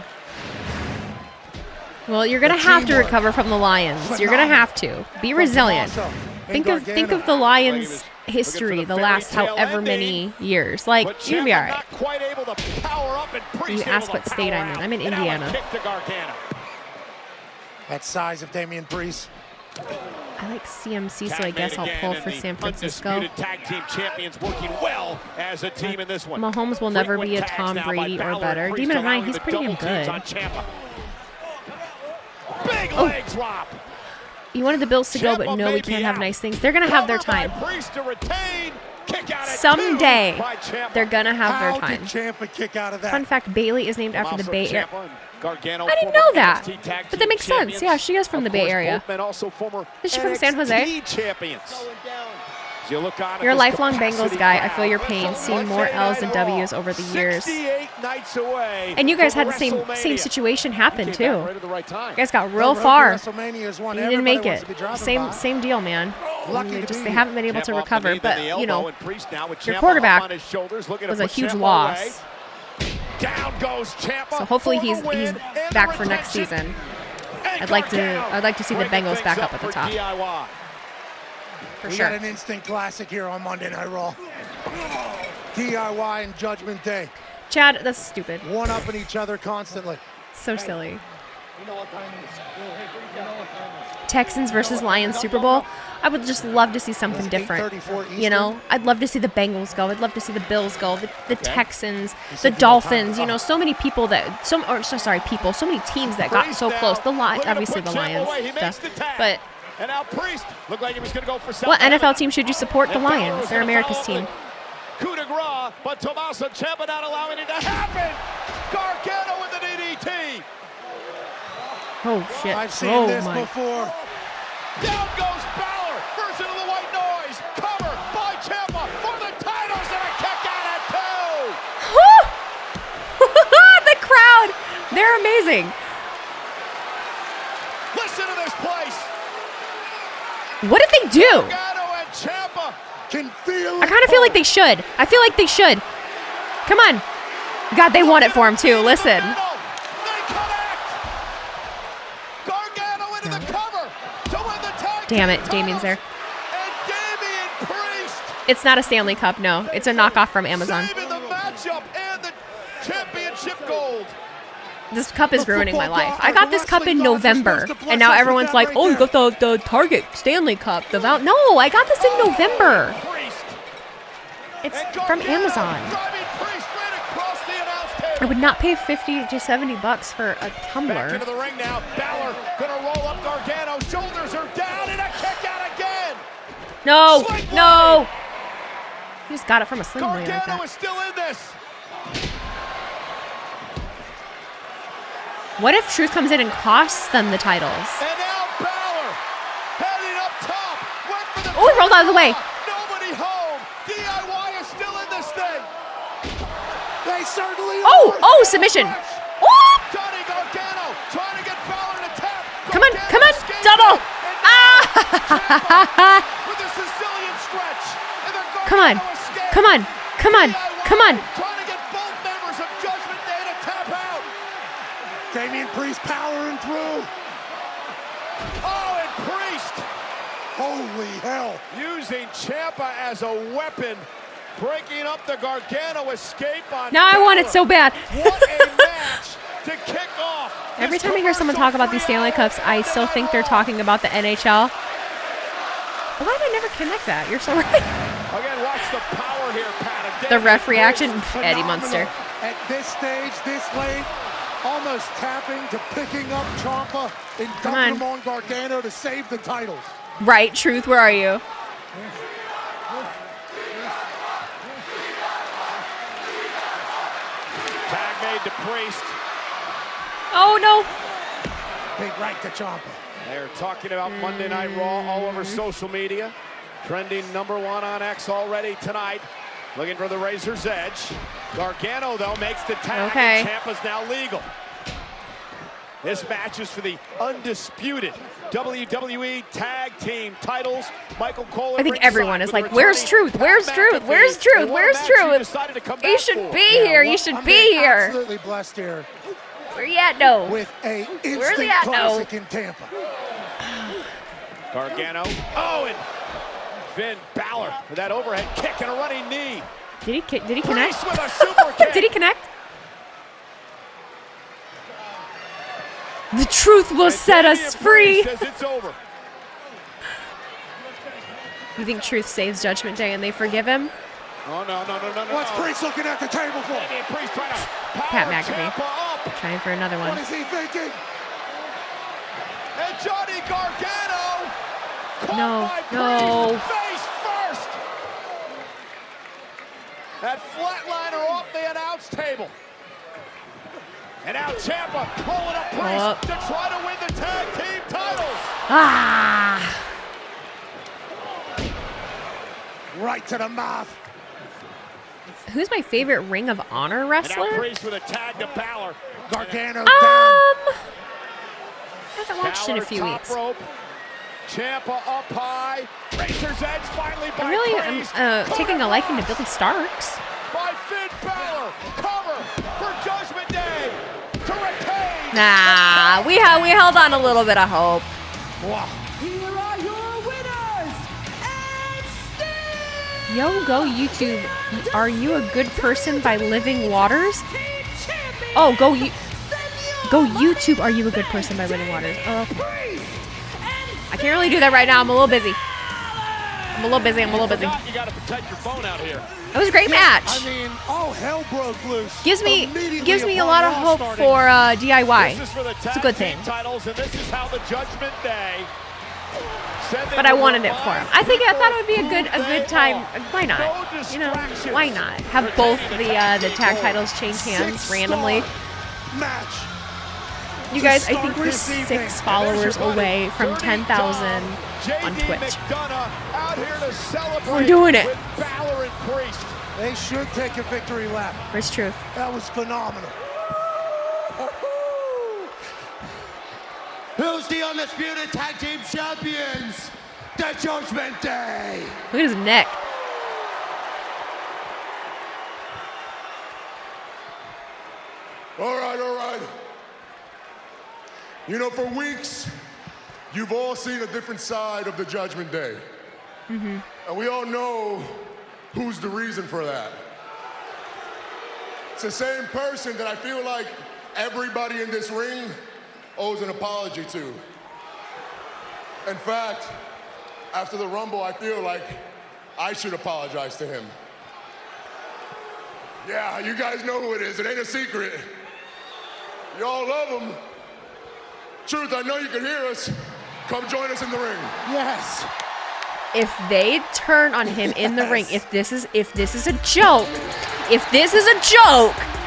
Well, you're gonna have to recover from the Lions. You're gonna have to be resilient. Think of the Lions' history the last however many years. Like, you're gonna be all right. You ask what state I'm in. I'm in Indiana. That size of Damian Priest. I like CMC, so I guess I'll pull for San Francisco. Tag team champions working well as a team in this one. Mahomes will never be a Tom Brady or better. Demon of Nine, he's pretty damn good. Big leg drop. You wanted the Bills to go, but no, we can't have nice things. They're going to have their time. Someday, they're going to have their time. Ciampa kick out of that? Fun fact, Bailey is named after the Bay Area. I Gargano, didn't know that, but that makes sense. Yeah, she is from the Bay Area. Is she from San Jose? You're a lifelong Bengals guy. I feel your pain, seeing more L's and W's over the years. And you guys had the same situation happen too. You guys got real far. You didn't make it. Same deal, man. They haven't been able to recover. But you know, your quarterback was a huge loss. So hopefully he's back for next season. I'd like to see the Bengals back up at the top. For we sure. got an instant classic here on Monday Night Raw. DIY and Judgment Day. Chad, that's stupid. One-upping each other constantly. So silly. Texans versus Lions Super Bowl. I would just love to see something different. You know, I'd love to see the Bengals go. I'd love to see the Bills go. The Texans, the Dolphins. You know, so many people that so many teams that got so close. Obviously the Lions, but. And now Priest looked like he was going to go for what NFL team should you support? The Lions. They're America's team. Coup de grace, but Tommaso Ciampa not allowing it to happen. Gargano with an DDT. Oh shit! I've seen this before. Down goes Balor. Version of the white noise. Cover by Ciampa for the titles and a kick out at two. The crowd, they're amazing. Listen to this place. What did they do? I kind of feel like they should. I feel like they should. Come on. God, they won it for him too. Listen. Damn it, Damien's there. It's not a Stanley Cup, no. It's a knockoff from Amazon. This cup is ruining my life. I got this cup in November, and now everyone's like, oh, you got the Target Stanley Cup. No, I got this in November. It's from Amazon. I would not pay $50 to $70 for a tumbler. Back into the ring now. Balor gonna roll up Gargano. Shoulders are down, and a kick out again. No. He just got it from a sling blade. Gargano is still in this. What if Truth comes in and costs them the titles? And now Balor heading up top. Oh, he rolled out of the way. Nobody home. DIY is still in this thing. They certainly are. Oh, submission. Johnny Gargano trying to get Balor to tap. Come on, double. With a Sicilian stretch. Come on. Trying to get both members of Judgment Day to tap out. Damian Priest powering through. Oh, and Priest. Holy hell. Using Ciampa as a weapon. Breaking up the Gargano escape on Now I want it so bad. What a match to kick off. Every time I hear someone talk about these Stanley Cups, I still think they're talking about the NHL. Why did I never connect that? You're so right. Again, watch the power here, Pat. The ref reaction, Eddie Munster. At this stage, this late, almost tapping to picking up Ciampa and dumping him on Gargano to save the titles. Right, Truth, where are you? Tag made to Priest. Oh, no. Big right to Ciampa. They're talking about Monday Night Raw all over social media. Trending #1 on X already tonight. Looking for the razor's edge. Gargano, though, makes the tag. Okay. Ciampa's now legal. This match is for the undisputed WWE Tag Team titles. Michael Cole. I think everyone is like, where's Truth? Where's Truth? Where's Truth? Where's Truth? You should be here. You should be here. Absolutely blessed here. Where you at, no? With a Where's he instant at, classic in Tampa. Gargano. Oh, and Finn Balor with that overhead kick and a running knee. Did he connect? With a super kick. Did he connect? The truth will set us free. Says it's over. You think Truth saves Judgment Day and they forgive him? Oh, no. What's Priest looking at the table for? Priest trying to Pat power McAfee. Ciampa up. Trying for another one. What is he thinking? And Johnny Gargano caught No, by no. Priest face first. That flatliner off the announce table. And now Ciampa pulling up Priest to try to win the tag team titles. Ah! Right to the mouth. Who's my favorite Ring of Honor And wrestler? now Priest with a tag to Balor. Gargano down. I haven't watched in a Balor few top weeks. rope. Ciampa up high. Razor's Edge finally by I really Priest. am taking a liking to Billy Starks. By Finn Balor. Cover for Judgment Day to retain. Nah, we held on a little bit of hope. Wow. Here are your winners, and still Yo, go YouTube. Are you a good person by Living Waters? Oh, go YouTube. Are you a good person by Living Waters? Oh, okay. I can't really do that right now. I'm a little busy. I'm a little busy. You got to protect your phone out here. It was a great match. I mean, all hell broke loose. Gives me Immediately a upon lot of Raw hope starting. for DIY. This is for the It's a good thing. tag team titles, and this is how the Judgment Day said they But I would wanted it for him. I thought it would be a good time. Why not? No You know, distractions. why not? Have both the tag titles change hands randomly. Match. You guys, I think we're 6 followers away from 10,000 on JD Twitch. McDonough out here to celebrate We're doing it. with Balor and Priest. They should take a victory lap. Where's Truth? That was phenomenal. Who's the undisputed tag team champions? The Judgment Day. Look at his neck. All right. You know, for weeks, you've all seen a different side of the Judgment Day. Mm-hmm. And we all know who's the reason for that. It's the same person that I feel like everybody in this ring owes an apology to. In fact, after the Rumble, I feel like I should apologize to him. Yeah, you guys know who it is. It ain't a secret. Y'all love him. Truth, I know you can hear us. Come join us in the ring. Yes. If they turn on him in the ring, if this is a joke,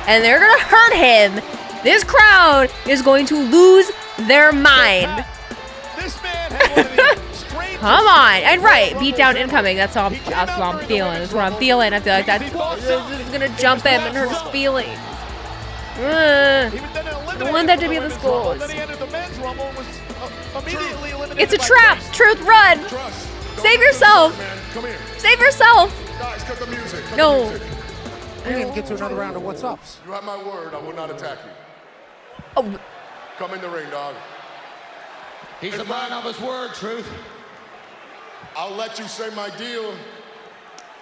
and they're gonna hurt him, this crowd is going to lose their mind. This man had one of the strangest Come on, and right, beat down incoming. That's all I'm feeling. That's what I'm feeling. I feel like that's gonna jump him and hurt his feelings. I want that to be the schools. Then he entered the men's rumble and was immediately eliminated. It's a by trap. Priest. Truth, run. Trust. Save yourself. Man, come here. Save yourself. Guys, cut the music. Cut No. the music. We didn't get to another round of what's ups. You have my word, I will not attack you. Oh, Come in the ring, dog. He's a man of his word, Truth. I'll let you say my deal.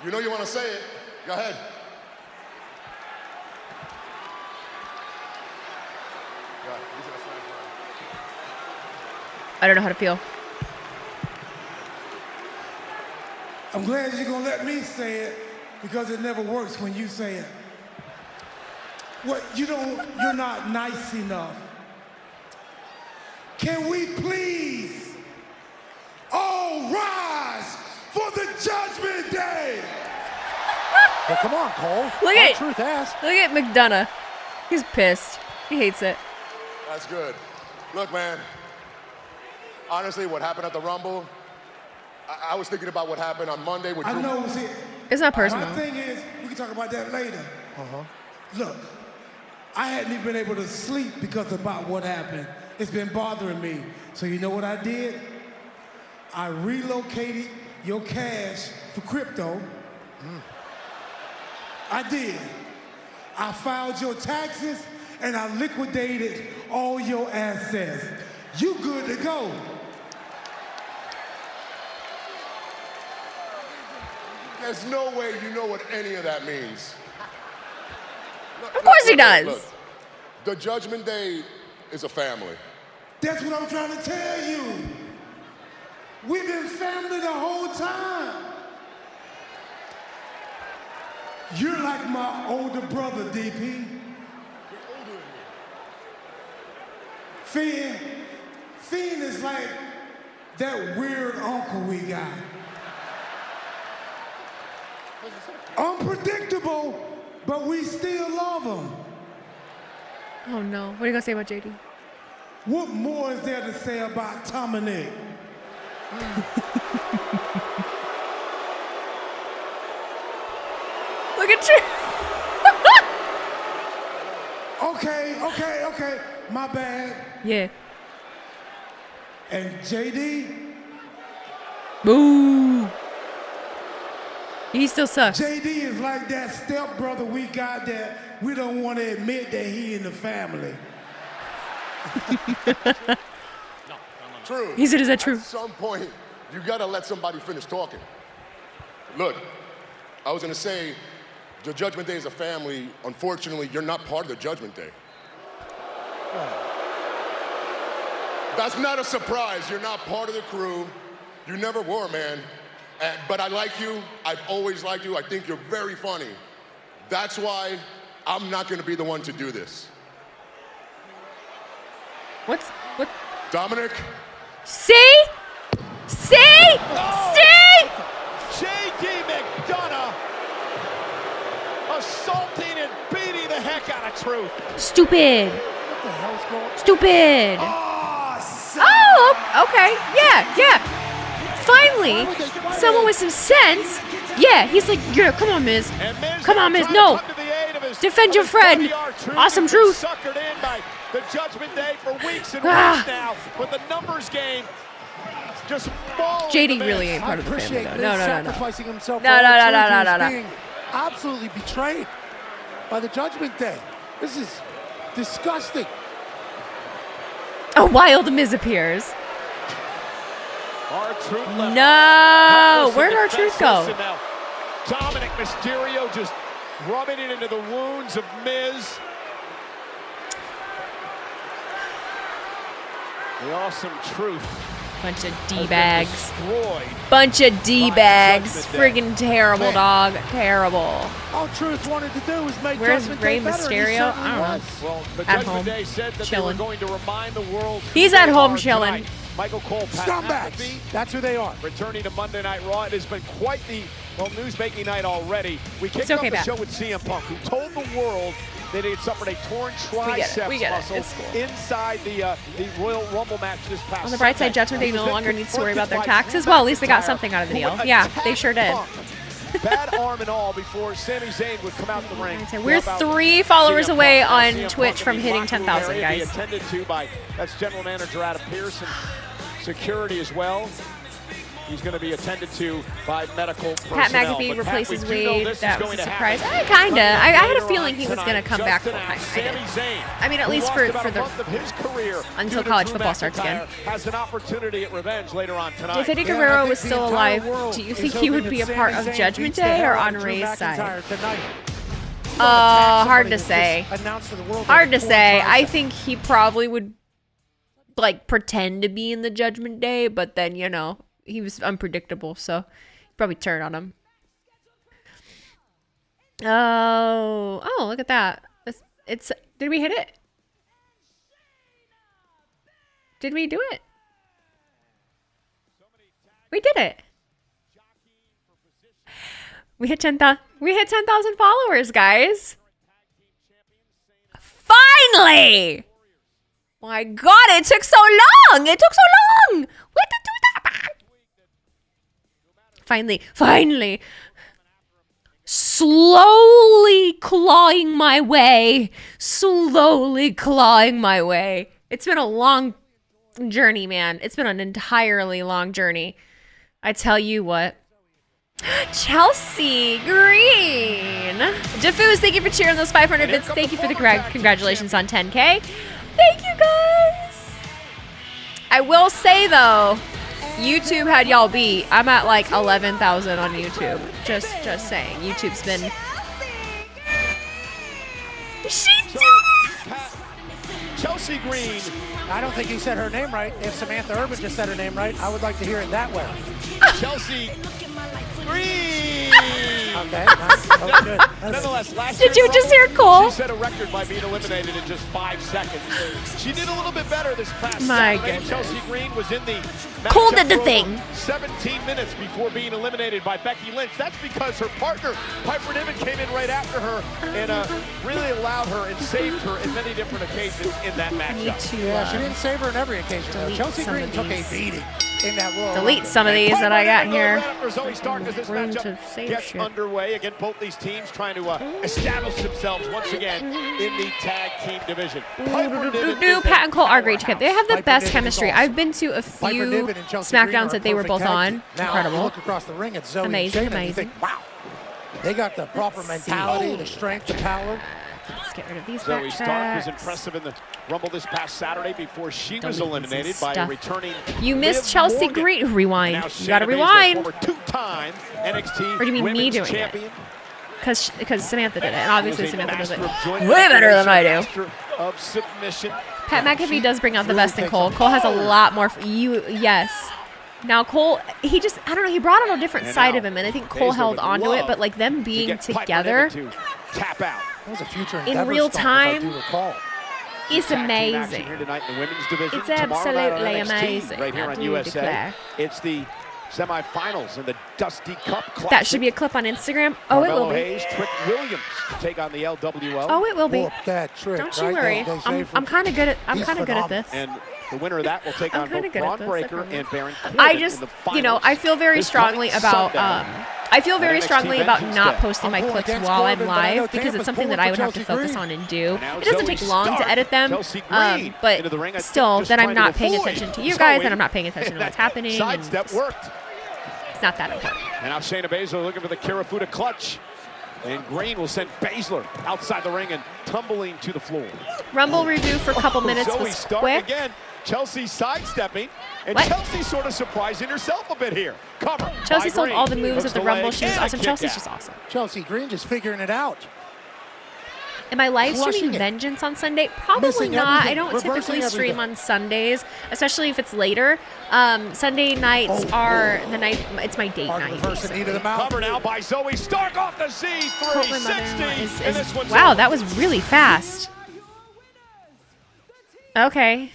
You know you want to say it. Go ahead. I don't know how to feel. I'm glad you're gonna let me say it because it never works when you say it. You're not nice enough. Can we please all rise for the Judgment Day? Well, come on, Cole. Look at Truth asked. Look at McDonough. He's pissed. He hates it. That's good. Look, man. Honestly, what happened at the Rumble, I was thinking about what happened on Monday with Drew. I know, see, It's not personal. my thing is, we can talk about that later. Look, I hadn't even been able to sleep because about what happened. It's been bothering me. So you know what I did? I relocated your cash for crypto. I did. I filed your taxes and I liquidated all your assets. You good to go. There's no way you know what any of that means. Of course he does. Look, the Judgment Day is a family. That's what I'm trying to tell you. We've been family the whole time. You're like my older brother, DP. Fiend is like that weird uncle we got. Unpredictable, but we still love him. Oh no, what are you gonna say about JD? What more is there to say about Tom and Nick? Look at you. Okay. My bad. Yeah. And JD? Boo. He still sucks. JD is like that stepbrother we got that we don't want to admit that he in the family. True. He said, is that true? At some point, you gotta let somebody finish talking. Look, I was gonna say, the Judgment Day is a family. Unfortunately, you're not part of the Judgment Day. That's not a surprise. You're not part of the crew. You never were, man. But I like you. I've always liked you. I think you're very funny. That's why I'm not gonna be the one to do this. What? Dominic? See? J.D. McDonough assaulting and beating the heck out of Truth. Stupid. What the hell's going on? Stupid. Oh, okay. Yeah. Finally, someone with some sense. Yeah, he's like, yeah, come on, Miz. Come on, Miz. No. Defend your friend. Awesome Truth. Suckered in by the Judgment Day for weeks and weeks now, but the numbers game just JD really ain't part of the family, though. No. Sacrificing himself. No. Being absolutely betrayed by the Judgment Day. This is disgusting. A wild Miz appears. R-Truth left. No. Where'd R-Truth go? Now, Dominic Mysterio just rubbing it into the wounds of Miz. The awesome Truth. Bunch of D-bags. Bunch of D-bags. Friggin' terrible, man. Dog. Terrible. All Truth wanted to do was make Where's Judgment Rey Day better, Mysterio? I don't know. Well, the at Judgment home. Day said that chilling. They were going to remind the world. He's at home chilling. Michael Cole, scumbags. That's who they are. Returning to Monday Night Raw. It has been quite the news-making night already. We kicked okay, off the show with CM Punk, who told the world that he had suffered a torn triceps muscle inside the Royal Rumble match this past. On the bright side, Judgment Day no longer needs to worry about their taxes. Well, at least they got something out of the deal. Yeah, they sure did. Bad arm and all before Sami Zayn would come out the ring. We're 3 followers away on Twitch from hitting 10,000, guys. Attended to by that's General Manager Adam Pearce and security as well. He's going to be attended to by medical personnel. Pat McAfee replaces Wade. That was a surprise. Kinda. I had a feeling he was going to come back full time. I mean, at least for the until college football starts again. Has an opportunity at revenge later on tonight. If Eddie Guerrero was still alive, do you think he would be a part of Judgment Day or on Rey's side? Hard to say. Hard to say. I think he probably would like pretend to be in the Judgment Day, but then he was unpredictable, so you'd probably turn on him. Oh, look at that. Did we hit it? Did we do it? We did it. We hit 10,000 followers, guys. Finally! My God, it took so long. What to do that? Finally. Slowly clawing my way. It's been a long journey, man. It's been an entirely long journey. I tell you what. Chelsea Green. Jaffoos, thank you for cheering those 500 bits. Thank you for the congratulations on 10K. Thank you, guys. I will say, though, YouTube had y'all beat. I'm at like 11,000 on YouTube. Just saying. YouTube's been... She did it! Chelsea Green I don't think he said her name right. If Samantha Urban just said her name right, I would like to hear it that way. Chelsea Green. Okay, that was good. Nonetheless, last Did you just hear Cole? She set a record by being eliminated in just 5 seconds. She did a little bit better this past My Saturday. goodness. Chelsea Green was in the Cole matchup did the for thing. over 17 minutes before being eliminated by Becky Lynch. That's because her partner, Piper Niven, came in right after her and really allowed her and saved her in many different occasions in that matchup. Yeah, she didn't save her in every occasion. Though. Chelsea Green took a beating in that Royal Delete Rumble. some of these that I got here. Zoe Stark as this Room matchup to save gets shit. underway. Again, both these teams trying to establish themselves once again in the tag team division. Pat and Cole are great together. They have the best chemistry. I've been to a few SmackDowns that they were both on. Incredible. You look across the ring at Zoe Amazing, and Shayna, you think, wow, they got the proper mentality, the strength, the power. Let's get rid of these Zoe Stark was backtracks. impressive in the Rumble this past Saturday before she was eliminated by a returning. You missed Liv Chelsea Morgan. Green. Rewind. Now You gotta Shayna Baszler, rewind. former 2-time NXT Or do you mean me Women's doing Champion. it? Because Samantha did it, and obviously Was a Samantha does it master of joint way better than I do. master of submission. Pat McAfee does bring out the best in Cole. Cole has a lot more. Yes. Now Cole, he just, I don't know, he brought out a different side of him, and I think Cole Baszler held would onto it, love but like them being to get Piper together Niven to tap out. That was a future in Endeavor real stomp, if I time do recall. is Tag team action amazing. here tonight in the women's division. It's Tomorrow night on absolutely NXT, amazing, right here I on do USA. declare. It's the semifinals in the Dusty Cup Classic. That should be a clip on Instagram. Oh, it will Carmelo be. Hayes, Trick Williams to take on the LWO. Oh, it will be. Whoop that trick, Don't you right? worry. They say I'm kind of good at. I'm He's kind of good at phenomenal. this. And the winner of that will take I'm on kinda both good at Braun this, I Breaker promise. and Baron Corbin I in just, the finals. you know, I feel very this strongly coming about. Sunday. I feel very NXT strongly about Vengeance not Day. posting my I'm pulling clips against while I'm Corbin, but I know live because it's Tampa's something that pulling I would for have to Chelsea focus Green. on and do. Now It doesn't Zoe take long to Stark, edit them, Chelsea Green but into the ring. I think still, just then I'm trying not to paying avoid attention to you guys, Zoe and I'm not paying attention in to what's that happening. and Sidestep worked. It's not that important. And now Shayna Baszler looking for the Kirifuda clutch. And Green will send Baszler outside the ring and tumbling to the floor. Rumble review for a couple minutes Zoe was Stark quick. again. Chelsea sidestepping. And What? Chelsea sort of surprising herself a bit here. Cover. Chelsea by sold Green. all the moves Hooks at the the Rumble. leg She was and a awesome. kick Chelsea's out. just awesome. Chelsea Green just figuring it out. Am I live Crushing streaming it. Vengeance on Sunday? Probably Missing not. I everything, don't reversing typically stream everything. on Sundays, especially if it's later. Sunday nights are the night. It's my date Hard night. reverse knee to the basically. mouth. Cover now by Zoe Stark off the Quote my mother-in-law 360. And this one's wow, over. that was really fast. Okay.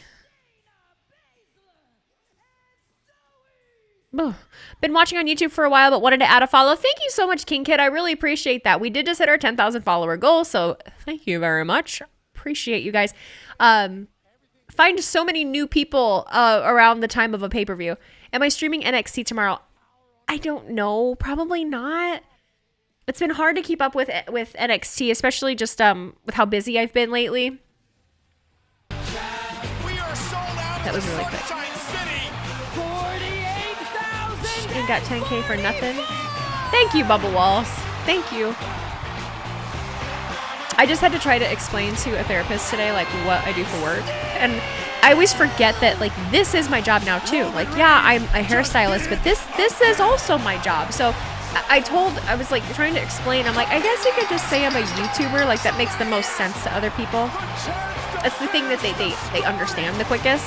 Ugh. Been watching on YouTube for a while, but wanted to add a follow. Thank you so much, King Kid. I really appreciate that. We did just hit our 10,000 follower goal, so thank you very much. Appreciate you guys. Find so many new people around the time of a pay-per-view. Am I streaming NXT tomorrow? I don't know. Probably not. It's been hard to keep up with NXT, especially just with how busy I've been lately. That was really quick. You got 10K for nothing. Thank you, Bubble Walls. Thank you. I just had to try to explain to a therapist today, like, what I do for work. And I always forget that, like, this is my job now, too. Like, yeah, I'm a hairstylist, but this is also my job. So I was, like, trying to explain. I'm like, I guess you could just say I'm a YouTuber. Like, that makes the most sense to other people. That's the thing that they understand the quickest.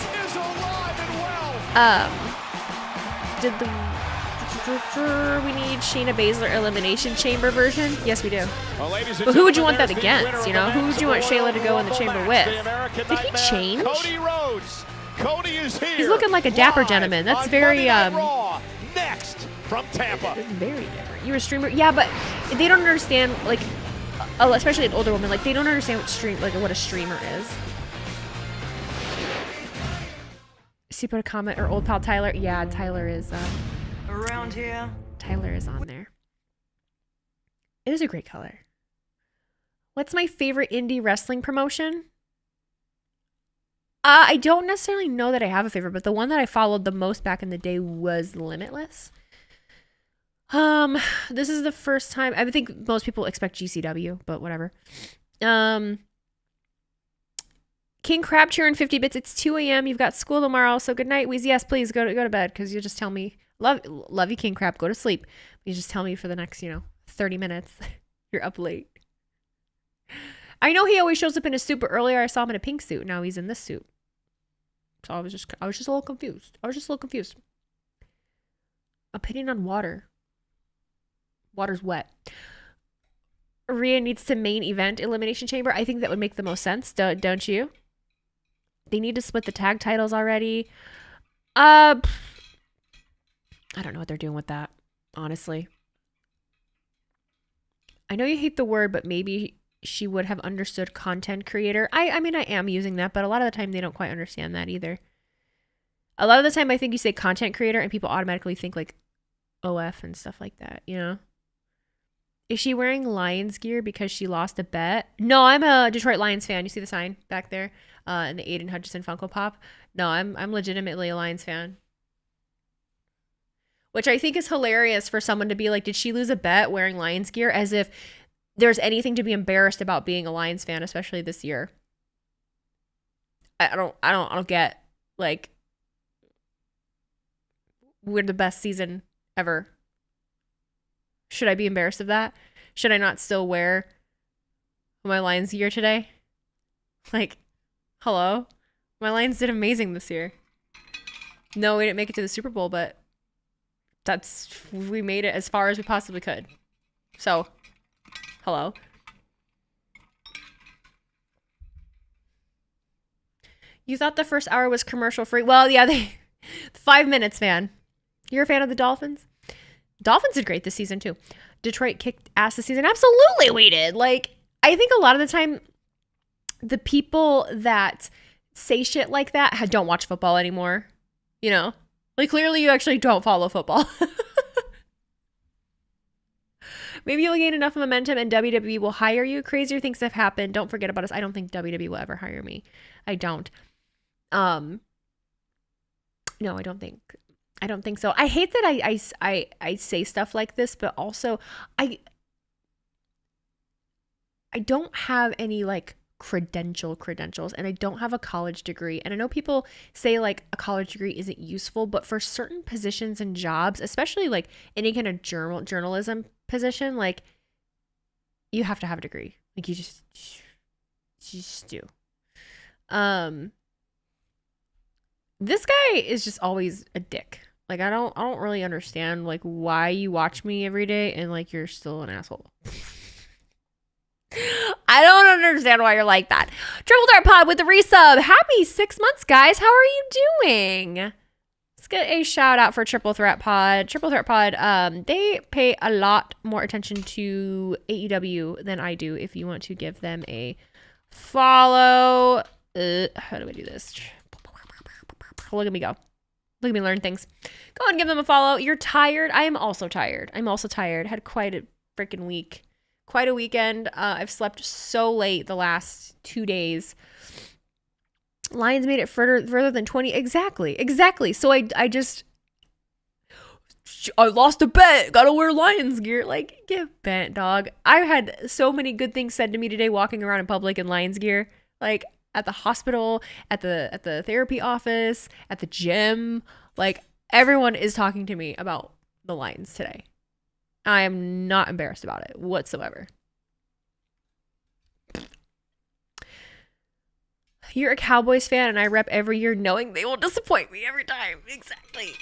We need Shayna Baszler Elimination Chamber version? Yes, we do. But who would you want that against? You know, who would you want Shayla to go in the chamber with? Did he change? Cody Rhodes. Cody is here. He's looking like a dapper gentleman. That's very Next from Tampa. Very different. You're a streamer, yeah, but they don't understand, like, especially an older woman, like, they don't understand what a streamer is. See, put a comment or old pal Tyler. Yeah, Tyler is Around here. Tyler is on there. It is a great color. What's my favorite indie wrestling promotion? I don't necessarily know that I have a favorite, but the one that I followed the most back in the day was Limitless. This is the first time. I think most people expect GCW, but whatever. King Crab cheering 50 bits. It's 2 a.m. You've got school tomorrow, so good night, Weezy. Yes, please go to bed, because you just tell me. Love you, King Crab. Go to sleep. You just tell me for the next, 30 minutes. You're up late. I know he always shows up in a suit, but earlier I saw him in a pink suit. Now he's in this suit. So I was just a little confused. Opinion on water. Water's wet. Rhea needs to main event Elimination Chamber. I think that would make the most sense, don't you? They need to split the tag titles already. I don't know what they're doing with that, honestly. I know you hate the word, but maybe she would have understood content creator. I mean, I am using that, but a lot of the time they don't quite understand that either. A lot of the time I think you say content creator and people automatically think like OF and stuff like that, you know? Is she wearing Lions gear because she lost a bet? No, I'm a Detroit Lions fan. You see the sign back there in the Aiden Hutchinson Funko Pop? No, I'm legitimately a Lions fan. Which I think is hilarious for someone to be like, did she lose a bet wearing Lions gear? As if there's anything to be embarrassed about being a Lions fan, especially this year. I don't get, like, we're the best season ever. Should I be embarrassed of that? Should I not still wear my Lions gear today? Like, hello? My Lions did amazing this year. No, we didn't make it to the Super Bowl, but we made it as far as we possibly could. So, hello. You thought the first hour was commercial free? Well, yeah, 5 minutes, man. You're a fan of the Dolphins? Dolphins did great this season too. Detroit kicked ass this season. Absolutely we did. Like, I think a lot of the time the people that say shit like that don't watch football anymore. You know? Like, clearly you actually don't follow football. Maybe you'll gain enough momentum and WWE will hire you. Crazier things have happened. Don't forget about us. I don't think WWE will ever hire me. I don't. No, I don't think so. I hate that I say stuff like this, but also I don't have any like credentials and I don't have a college degree. And I know people say like a college degree isn't useful, but for certain positions and jobs, especially like any kind of journalism position, like you have to have a degree. Like you just do. This guy is just always a dick. Like, I don't really understand, like, why you watch me every day and, like, you're still an asshole. I don't understand why you're like that. Triple Threat Pod with the resub. Happy 6 months, guys. How are you doing? Let's get a shout out for Triple Threat Pod. Triple Threat Pod, they pay a lot more attention to AEW than I do. If you want to give them a follow. How do I do this? Look at me go. Look at me learn things. Go and give them a follow. You're tired? I am also tired. Had quite a freaking week. Quite a weekend. I've slept so late the last 2 days. Lions made it further than 20. Exactly. So I lost a bet. Gotta wear Lions gear. Like, get bent, dog. I've had so many good things said to me today walking around in public in Lions gear. Like, at the hospital, at the therapy office, at the gym. Like, everyone is talking to me about the Lions today. I am not embarrassed about it whatsoever. You're a Cowboys fan and I rep every year knowing they will disappoint me every time. Exactly.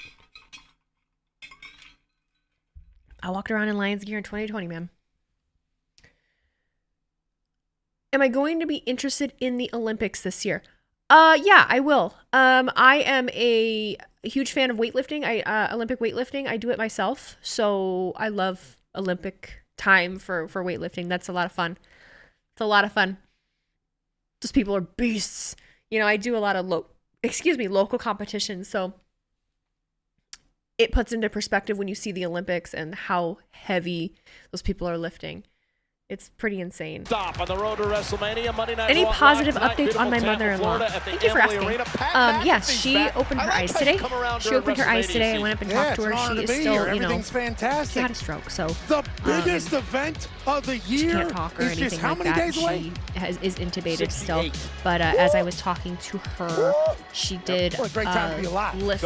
I walked around in Lions gear in 2020, man. Am I going to be interested in the Olympics this year? Yeah, I will. I am a huge fan of weightlifting. Olympic weightlifting. I do it myself. So I love Olympic time for weightlifting. That's a lot of fun. It's a lot of fun. Those people are beasts. You know, I do a lot of local competitions. So it puts into perspective when you see the Olympics and how heavy those people are lifting. It's pretty insane. Stop on the road to WrestleMania, Monday Night Any Raw, positive tonight, updates on my mother-in-law? Thank you for asking. Yes, she opened her eyes today. I went up and talked to her. She is still, Everything's fantastic. She had a stroke, so the biggest event of the year. She can't talk or anything like that. She is intubated still. But as I was talking to her, she did lift.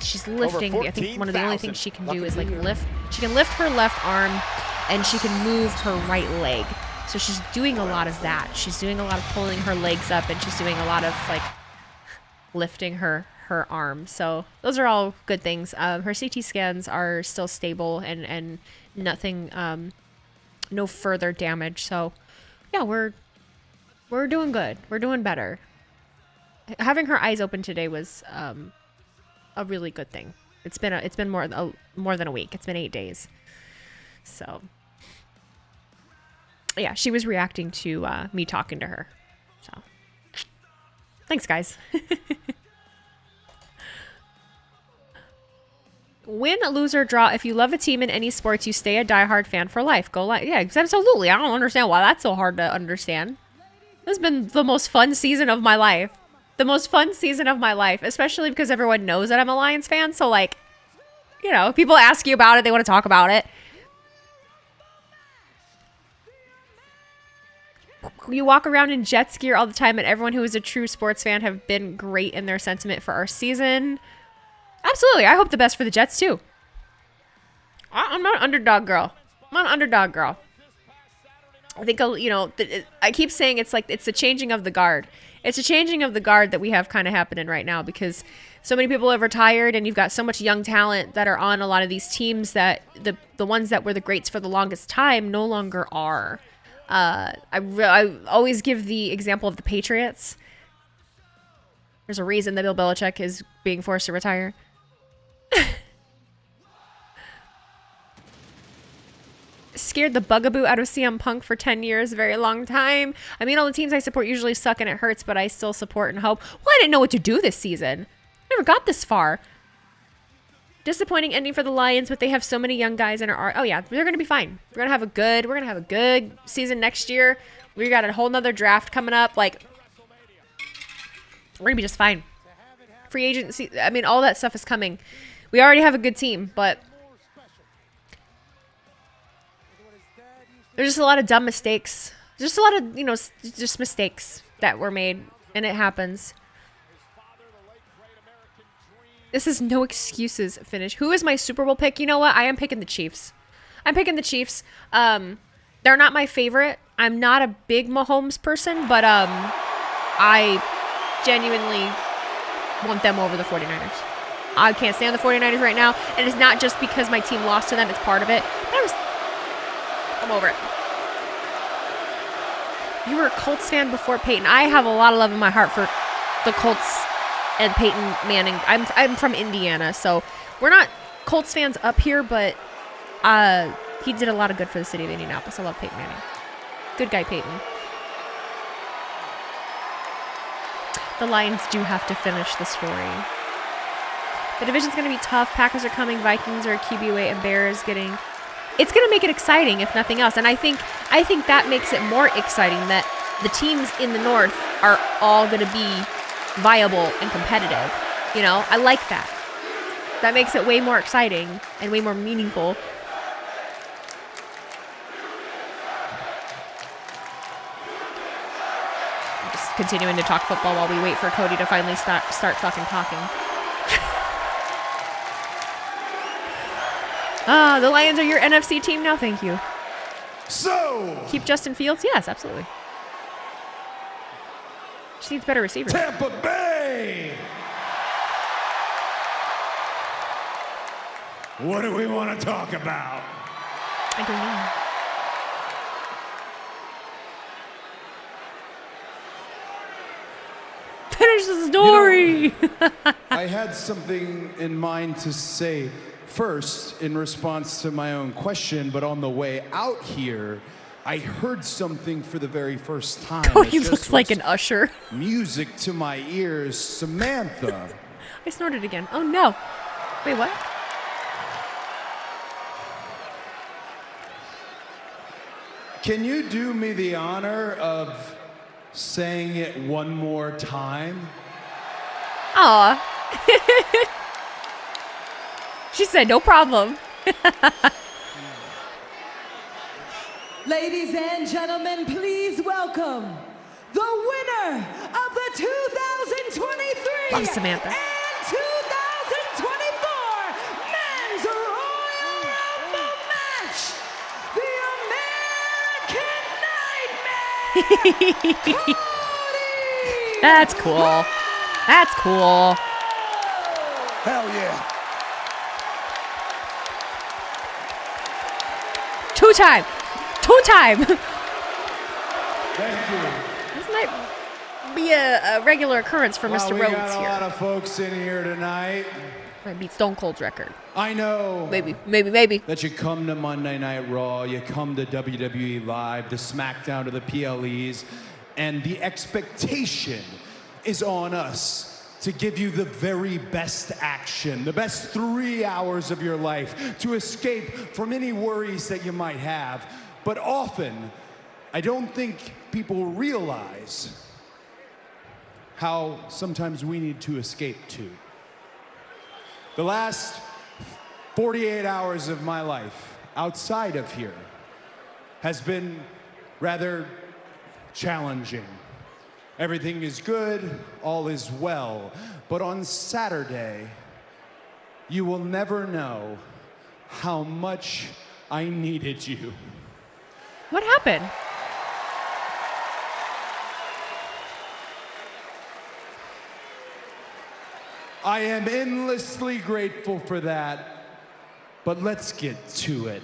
She's lifting. I think one of the only things she can do is like lift. She can lift her left arm. And she can move her right leg. So she's doing a lot of that. She's doing a lot of pulling her legs up, and she's doing a lot of like lifting her arm. So those are all good things. Her CT scans are still stable and nothing, no further damage. So yeah, we're doing good. We're doing better. Having her eyes open today was a really good thing. It's been more than a week. It's been 8 days. So yeah, she was reacting to me talking to her. So thanks, guys. Win, lose, or draw. If you love a team in any sports, you stay a diehard fan for life. Go like, yeah, absolutely. I don't understand why that's so hard to understand. This has been the most fun season of my life. The most fun season of my life, especially because everyone knows that I'm a Lions fan. So like, you know, people ask you about it. They want to talk about it. You walk around in Jets gear all the time, and everyone who is a true sports fan have been great in their sentiment for our season. Absolutely. I hope the best for the Jets, too. I'm not an underdog girl. I'm not an underdog girl. I think, you know, I keep saying it's like it's a changing of the guard. It's a changing of the guard that we have kind of happening right now because so many people have retired and you've got so much young talent that are on a lot of these teams that the ones that were the greats for the longest time no longer are. I always give the example of the Patriots. There's a reason that Bill Belichick is being forced to retire. Scared the bugaboo out of CM Punk for 10 years, a very long time. I mean, all the teams I support usually suck and it hurts, but I still support and hope. Well, I didn't know what to do this season. Never got this far. Disappointing ending for the Lions, but they have so many young guys in our... Oh yeah, they're going to be fine. We're going to have a good season next year. We got a whole nother draft coming up. Like, we're going to be just fine. Free agency, I mean, all that stuff is coming. We already have a good team, but there's just a lot of dumb mistakes. Just a lot of, you know, just mistakes that were made, and it happens. This is no excuses finish. Who is my Super Bowl pick? You know what? I am picking the Chiefs. I'm picking the Chiefs. They're not my favorite. I'm not a big Mahomes person, but I genuinely want them over the 49ers. I can't stand the 49ers right now, and it's not just because my team lost to them. It's part of it. But I'm over it. You were a Colts fan before Peyton. I have a lot of love in my heart for the Colts and Peyton Manning. I'm from Indiana, so we're not Colts fans up here, but he did a lot of good for the city of Indianapolis. I love Peyton Manning. Good guy, Peyton. The Lions do have to finish the story. The division's going to be tough. Packers are coming. Vikings are QB away, and Bears getting... It's going to make it exciting, if nothing else. And I think that makes it more exciting that the teams in the North are all going to be viable and competitive. You know, I like that. That makes it way more exciting and way more meaningful. I'm just continuing to talk football while we wait for Cody to finally start fucking talking. The Lions are your NFC team now. Thank you. So keep Justin Fields. Yes, absolutely. She needs better receivers. Tampa Bay. What do we want to talk about? I don't know. Finish the story. You know, I had something in mind to say first in response to my own question, but on the way out here, I heard something for the very first time. Cody looks like an usher. Music to my ears. Samantha. I snorted again. Oh no. Wait, what? Can you do me the honor of saying it one more time? Aw. She said, no problem. Ladies and gentlemen, please welcome the winner of the 2023 Love Samantha. and 2024 Men's Royal Rumble match, the American Nightmare, Cody! That's cool. That's cool. Hell yeah. Two-time. Thank you. This might be a regular occurrence for Mr. We Rhodes got a here. lot of folks in here tonight. Might beat Stone Cold's record. I know. Maybe. That you come to Monday Night Raw, you come to WWE Live, the SmackDown, to the PLEs, and the expectation is on us to give you the very best action, the best 3 hours of your life, to escape from any worries that you might have. But often, I don't think people realize how sometimes we need to escape too. The last 48 hours of my life outside of here has been rather challenging. Everything is good, all is well. But on Saturday, you will never know how much I needed you. What happened? I am endlessly grateful for that, but let's get to it.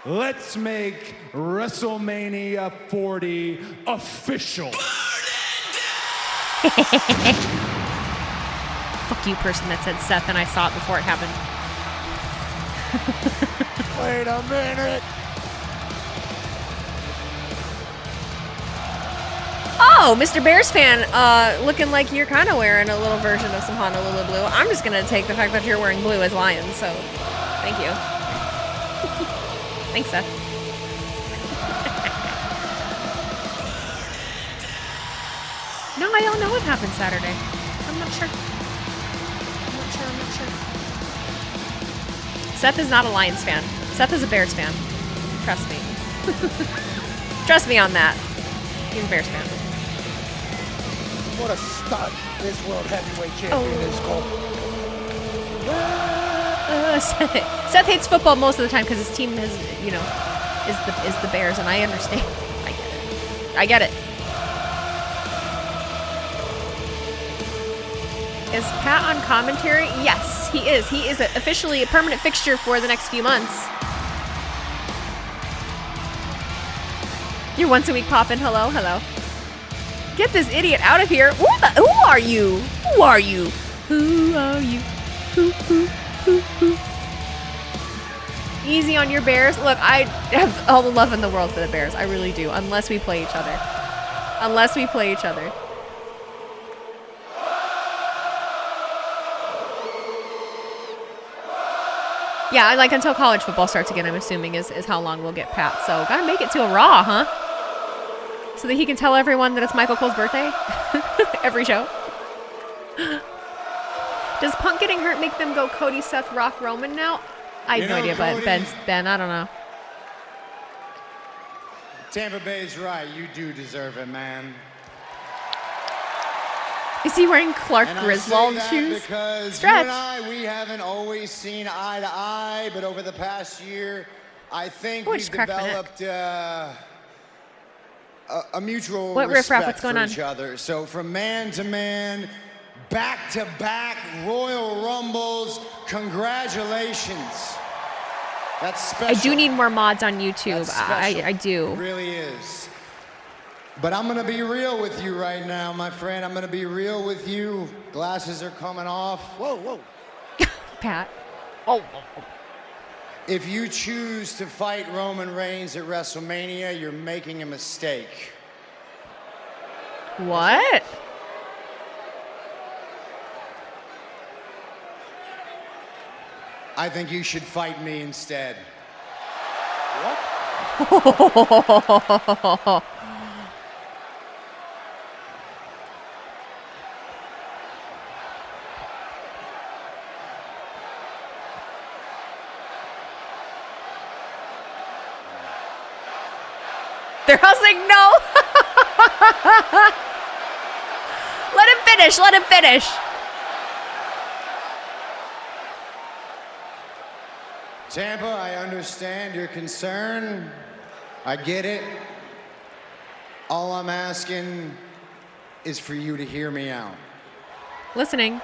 Let's make WrestleMania 40 official. Fuck you, person that said Seth, and I saw it before it happened. Wait a minute. Oh, Mr. Bears fan, looking like you're kind of wearing a little version of some Honolulu blue. I'm just going to take the fact that you're wearing blue as Lions, so thank you. Thanks, Seth. No, I don't know what happened Saturday. I'm not sure. I'm not sure. Seth is not a Lions fan. Seth is a Bears fan. Trust me. Trust me on that. He's a Bears fan. What a stud this World Heavyweight Champion is, Cole. Seth hates football most of the time because his team is the Bears, and I understand. I get it. Is Pat on commentary? Yes, he is. He is officially a permanent fixture for the next few months. You're once a week popping. Hello. Get this idiot out of here. Who are you? Who are you? Who? Easy on your Bears. Look, I have all the love in the world for the Bears. I really do. Unless we play each other. Yeah, like until college football starts again, I'm assuming is how long we'll get Pat. So gotta make it to a Raw, huh? So that he can tell everyone that it's Michael Cole's birthday every show. Does Punk getting hurt make them go Cody, Seth, Rock, Roman now? I have no idea, but Ben, I don't know. Tampa Bay's right. You do deserve it, man. Is he wearing Clark Griswold shoes? Because Stretch. you and I, we haven't always seen eye to eye, but over the past year, I think we've developed a mutual respect for each other. So from man to man, back-to-back Royal Rumbles, congratulations. That's special. I do need more mods on YouTube. I do. It really is. But I'm gonna be real with you right now, my friend. I'm gonna be real with you. Glasses are coming off. Whoa. Pat. If you choose to fight Roman Reigns at WrestleMania, you're making a mistake. What? I think you should fight me instead. What? They're hustling. No. Let him finish. Tampa, I understand your concern. I get it. All I'm asking is for you to hear me out. Listening.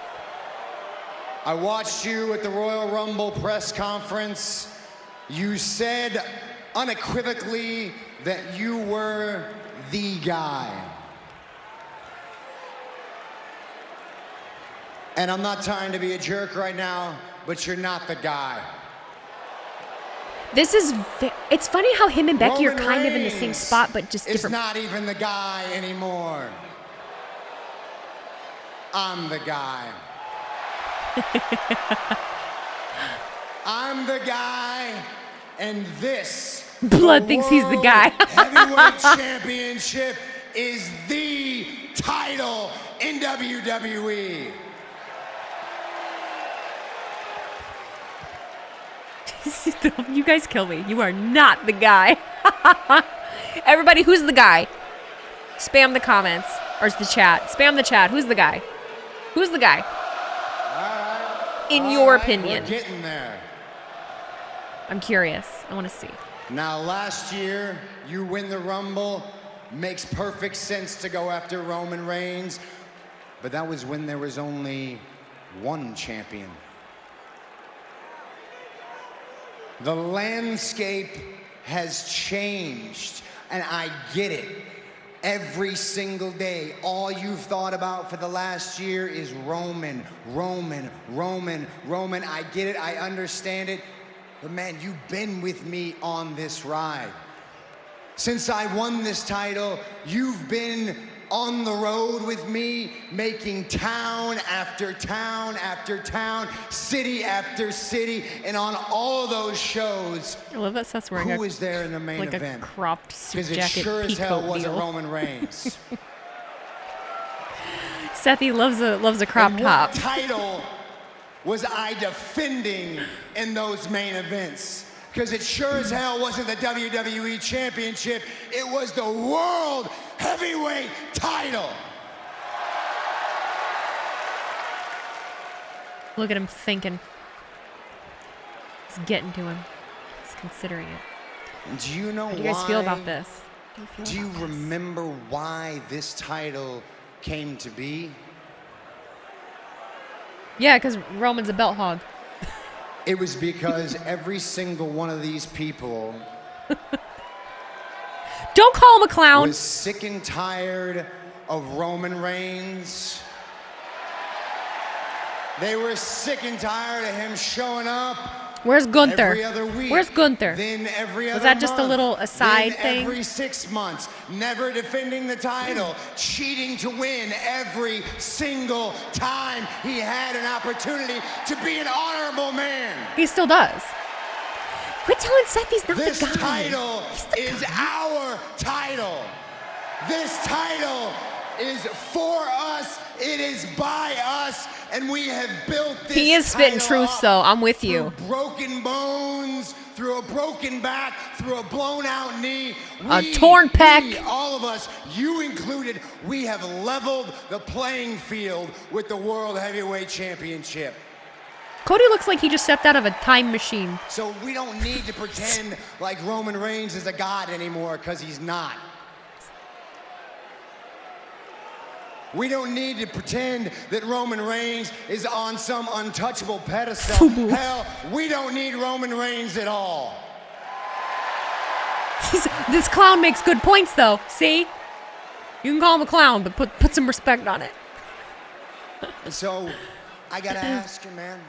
I watched you at the Royal Rumble press conference. You said unequivocally that you were the guy. And I'm not trying to be a jerk right now, but you're not the guy. This is, it's funny how him and Becky Roman are kind of in the same Reigns spot, but just is different. not even the guy anymore. I'm the guy. I'm the guy, and this Blood thinks he's the guy. Heavyweight Championship is the title in WWE. You guys kill me. You are not the guy. Everybody, who's the guy? Spam the comments or the chat. Spam the chat. Who's the guy? Who's the guy? In your opinion. We're getting there. I'm curious. I want to see. Now, last year, you win the Rumble. Makes perfect sense to go after Roman Reigns. But that was when there was only one champion. The landscape has changed, and I get it. Every single day, all you've thought about for the last year is Roman, Roman, Roman, Roman. I get it, I understand it, but man, you've been with me on this ride. Since I won this title, you've been on the road with me, making town after town after town, city after city, and on all of those shows, I love that Seth's wearing who was there in the main like event? a cropped suit Because it jacket sure as hell peacoat wasn't deal. Roman Reigns. Sethy loves a crop And top. what title was I defending in those main events? Because it sure as hell wasn't the WWE Championship. It was the World Heavyweight title. Look at him thinking. He's getting to him. He's considering it. Do you know why? How do you guys feel about this? Do you remember why this title came to be? Yeah, because Roman's a belt hog. It was because every single one of these people Don't call him a clown. was sick and tired of Roman Reigns. They were sick and tired of him showing up. Where's Gunther? Every other week. Where's Gunther? Then every other Was that just a month. little aside then thing? Every 6 months, never defending the title, cheating to win every single time he had an opportunity to be an honorable man. He still does. Quit telling Seth he's not This the guy. title is our title. This title is for us. It is by us, and we have built this. He is spitting title truth, up so I'm with you. through broken bones, through a broken back, through a blown out knee. A torn pec. We, all of us, you included, we have leveled the playing field with the World Heavyweight Championship. Cody looks like he just stepped out of a time machine. So we don't need to pretend like Roman Reigns is a god anymore, because he's not. We don't need to pretend that Roman Reigns is on some untouchable pedestal. Hell, we don't need Roman Reigns at all. This clown makes good points, though. See? You can call him a clown, but put some respect on it. And so, I gotta ask you, man,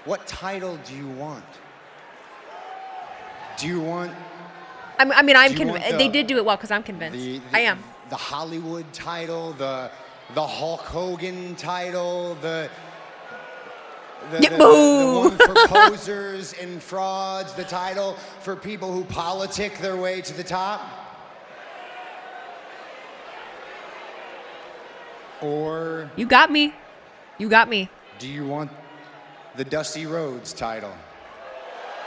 what title do you want? Do you want? I mean, I'm do you want convinced. They did do it well because I'm convinced. I am. The Hollywood title, the Hulk Hogan title, the one for posers and frauds, the title for people who politic their way to the top? Or You got me. You got me. do you want the Dusty Rhodes title?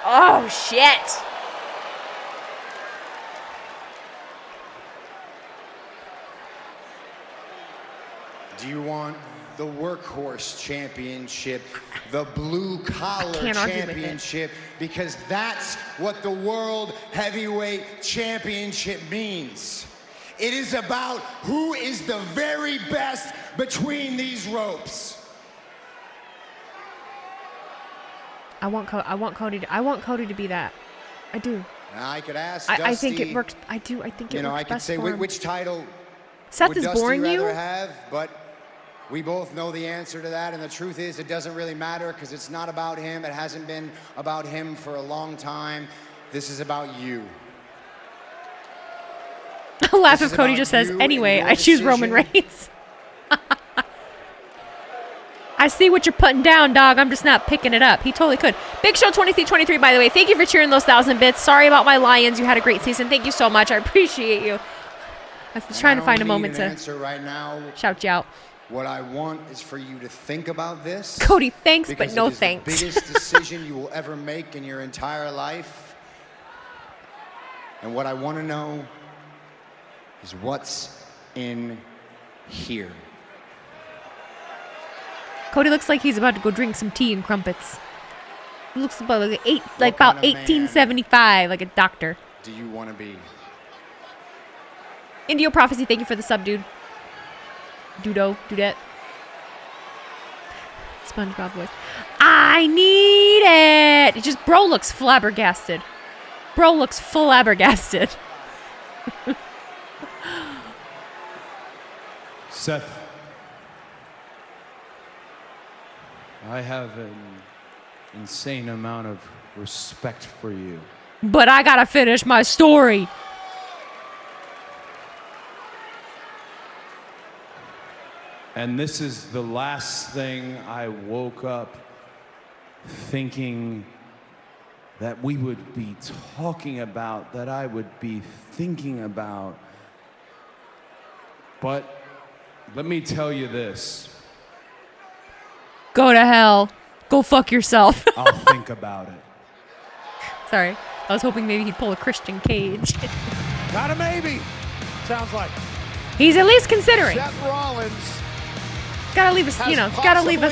Oh, shit. Do you want the workhorse championship, the blue collar championship, because that's what the World Heavyweight Championship means. It is about who is the very best between these ropes. I want Cody to be that. I do. I could ask Dusty, I think it works. I do. I think it works. I could best say for him. which title Seth would is Dusty boring you? rather have, but we both know the answer to that, and the truth is it doesn't really matter because it's not about him. It hasn't been about him for a long time. This is about you. I'll laugh if Cody just says, anyway, I choose Roman Reigns. I see what you're putting down, dog. I'm just not picking it up. He totally could. Big Show 2323, by the way. Thank you for cheering those 1,000 bits. Sorry about my Lions. You had a great season. Thank you so much. I appreciate you. I was trying to find a moment to right now. Shout you out. What I want is for you to think about this. Cody, thanks, but no thanks. It is the biggest decision you will ever make in your entire life. And what I want to know is what's in here. Cody looks like he's about to go drink some tea and crumpets. He looks about about 1875, like a doctor. Do you want to be? Indio Prophecy, thank you for the sub, dude. Dudette. SpongeBob voice. I need it. It just, bro looks flabbergasted. Seth, I have an insane amount of respect for you. But I gotta finish my story. And this is the last thing I woke up thinking that we would be talking about, that I would be thinking about. But let me tell you this. Go to hell. Go fuck yourself. I'll think about it. Sorry. I was hoping maybe he'd pull a Christian Cage. Got a maybe. Sounds like. He's at least considering. Seth Rollins. Gotta leave us,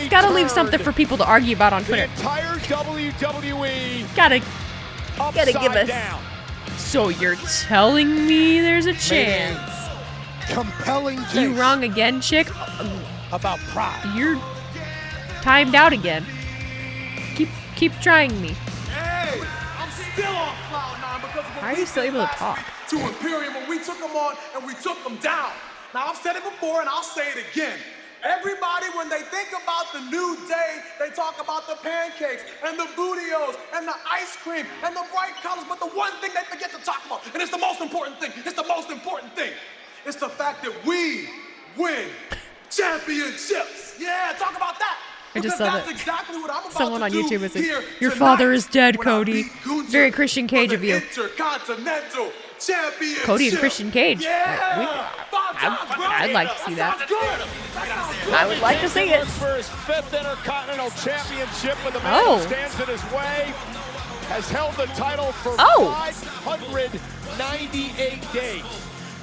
gotta leave something for people to argue about on Twitter. The entire WWE. Gotta give us. Down. So you're telling me there's a chance? Compelling case. You wrong again, chick. About pride. You're timed out again. Keep trying me. Hey, I'm still on cloud nine because of How are you still able to talk? To Imperium when we took them on and we took them down. Now I've said it before and I'll say it again. Everybody, when they think about the new day, they talk about the pancakes and the bootios and the ice cream and the bright colors, but the one thing they forget to talk about, and it's the most important thing, it's the fact that we win championships. Yeah, talk about that. I just saw that. Exactly what I'm about Someone on to YouTube do was like, here your tonight father is dead, when I Cody. beat Gunther Very Christian Cage for of the you. Intercontinental Championship. Cody and Christian Cage. Yeah. I'd like to see that. I would like to see it. For his 5th Intercontinental Championship, but the man who stands in his way has held the title for 598 days.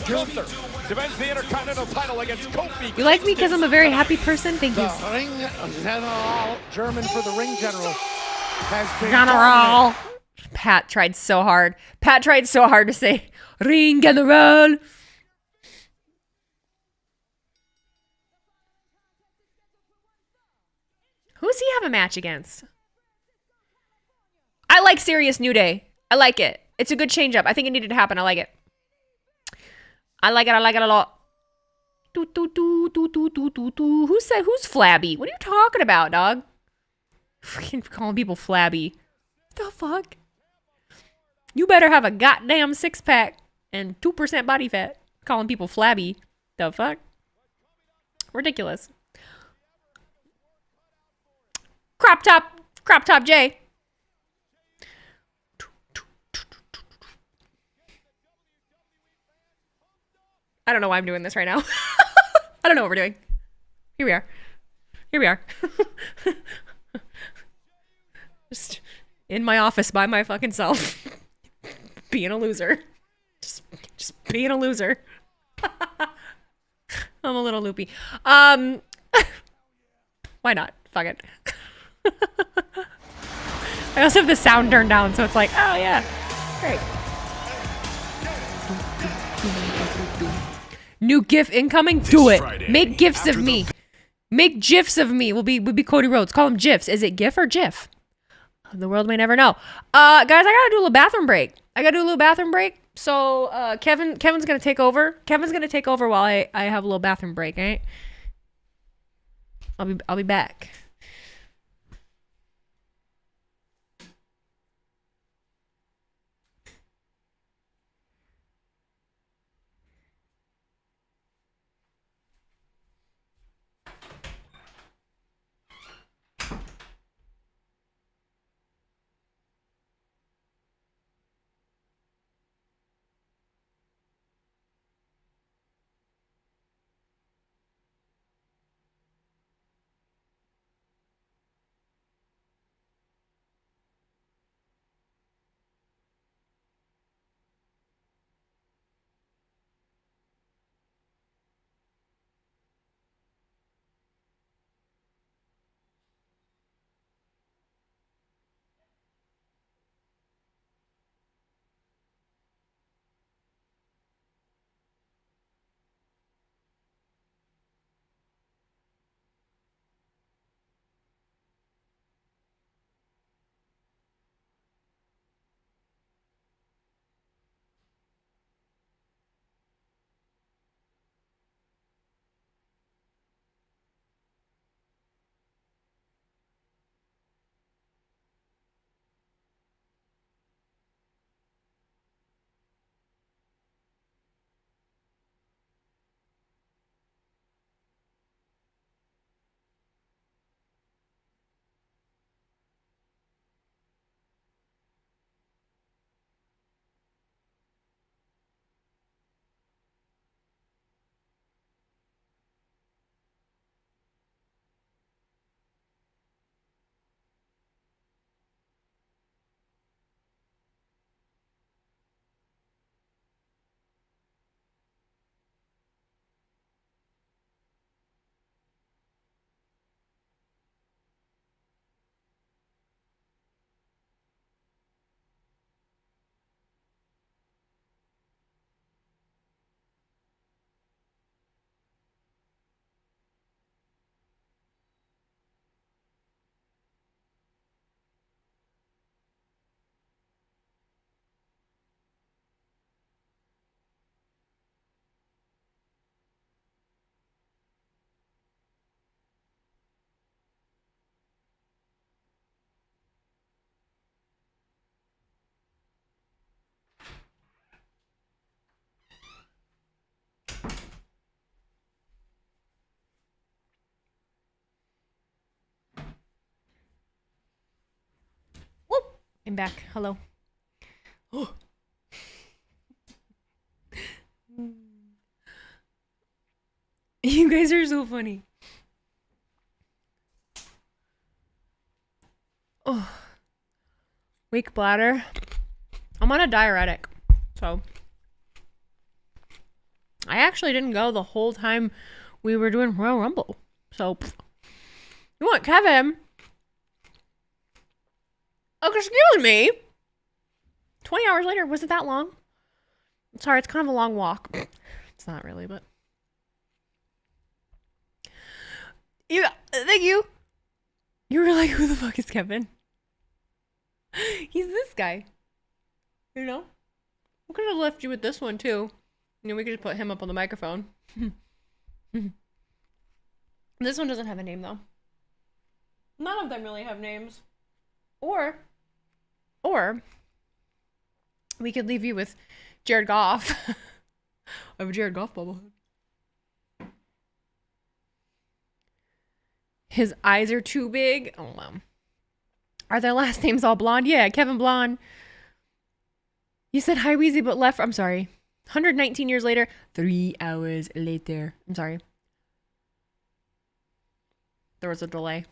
Gunther defends the Intercontinental title against Kofi. You like me because I'm a very happy person? Thank you. The ring general, German for the ring general, has been General. Pat tried so hard. To say ring general. Who does he have a match against? I like Serious New Day. I like it. It's a good change up. I think it needed to happen. I like it. I like it a lot. Who said who's flabby? What are you talking about, dog? Freaking calling people flabby. The fuck? You better have a goddamn 6-pack and 2% body fat. Calling people flabby. The fuck? Ridiculous. Crop top Jay. I don't know why I'm doing this right now. I don't know what we're doing. Here we are. Just in my office by my fucking self. Being a loser. Just being a loser. I'm a little loopy. Why not? Fuck it. I also have the sound turned down, so it's like, oh yeah, great. New GIF incoming. Do it. Friday, Make GIFs of me. Make GIFs of me. Will be Cody Rhodes. Call him GIFs. Is it GIF or GIF? The world may never know. Guys, I gotta do a little bathroom break. So Kevin's gonna take over. Kevin's gonna take over while I have a little bathroom break. Right? I'll be back. I'm back. Hello. Oh. You guys are so funny. Oh. Weak bladder. I'm on a diuretic. So I actually didn't go the whole time we were doing Royal Rumble. So you want Kevin? Oh, excuse me. 20 hours later. Was it that long? Sorry, it's kind of a long walk. It's not really, but thank you. You were like, who the fuck is Kevin? He's this guy. You know? We could have left you with this one too. You know, we could just put him up on the microphone. This one doesn't have a name though. None of them really have names. Or we could leave you with Jared Goff. I have a Jared Goff bobblehead. His eyes are too big. Oh, wow. Are their last names all blonde? Yeah, Kevin Blonde. You said hi, Weezy, but left. I'm sorry. 119 years later. 3 hours later. I'm sorry. There was a delay.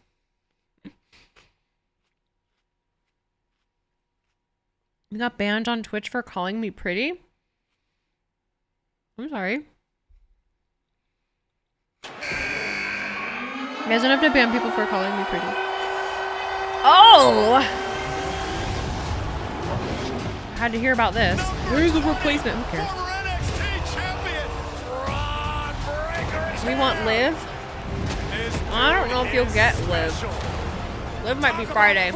You got banned on Twitch for calling me pretty? I'm sorry. guys don't have to ban people for calling me pretty. Oh! Had to hear about this. Where's the replacement? Who cares? We want Liv. I don't know if you'll get Liv. Liv might be Friday.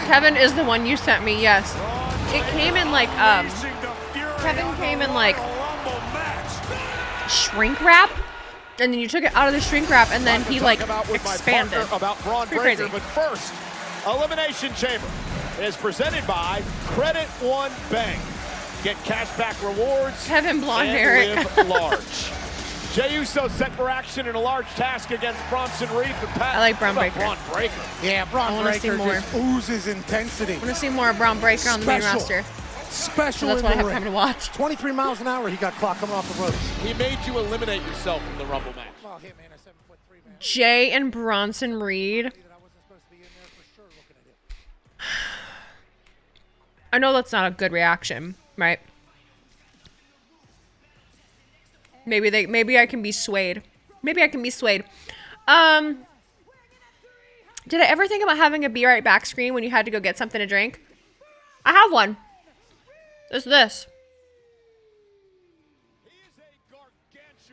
Kevin is the one you sent me, yes. It came in like, Kevin came in like shrink wrap, and then you took it out of the shrink wrap, and then he like expanded. Pretty crazy. But first, Elimination Chamber is presented by Credit One Bank. Get cashback rewards. Kevin Blonde and Eric. live large. Jey Uso set for action in a large task against Bronson Reed. But Pat, I like Braun Breaker. Braun Breaker. Yeah, Braun Breaker just oozes intensity. I want to see more of Braun Breaker on the main roster. Special. So that's what I have time to watch. 23 miles an hour he got clocked coming off the ropes. He made you eliminate yourself from the Rumble match. Well, hey, man, a 7'3" man. Jey and Bronson Reed. I know that's not a good reaction, right? Maybe I can be swayed. Maybe I can be swayed. Did I ever think about having a be right back screen when you had to go get something to drink? I have one. It's this.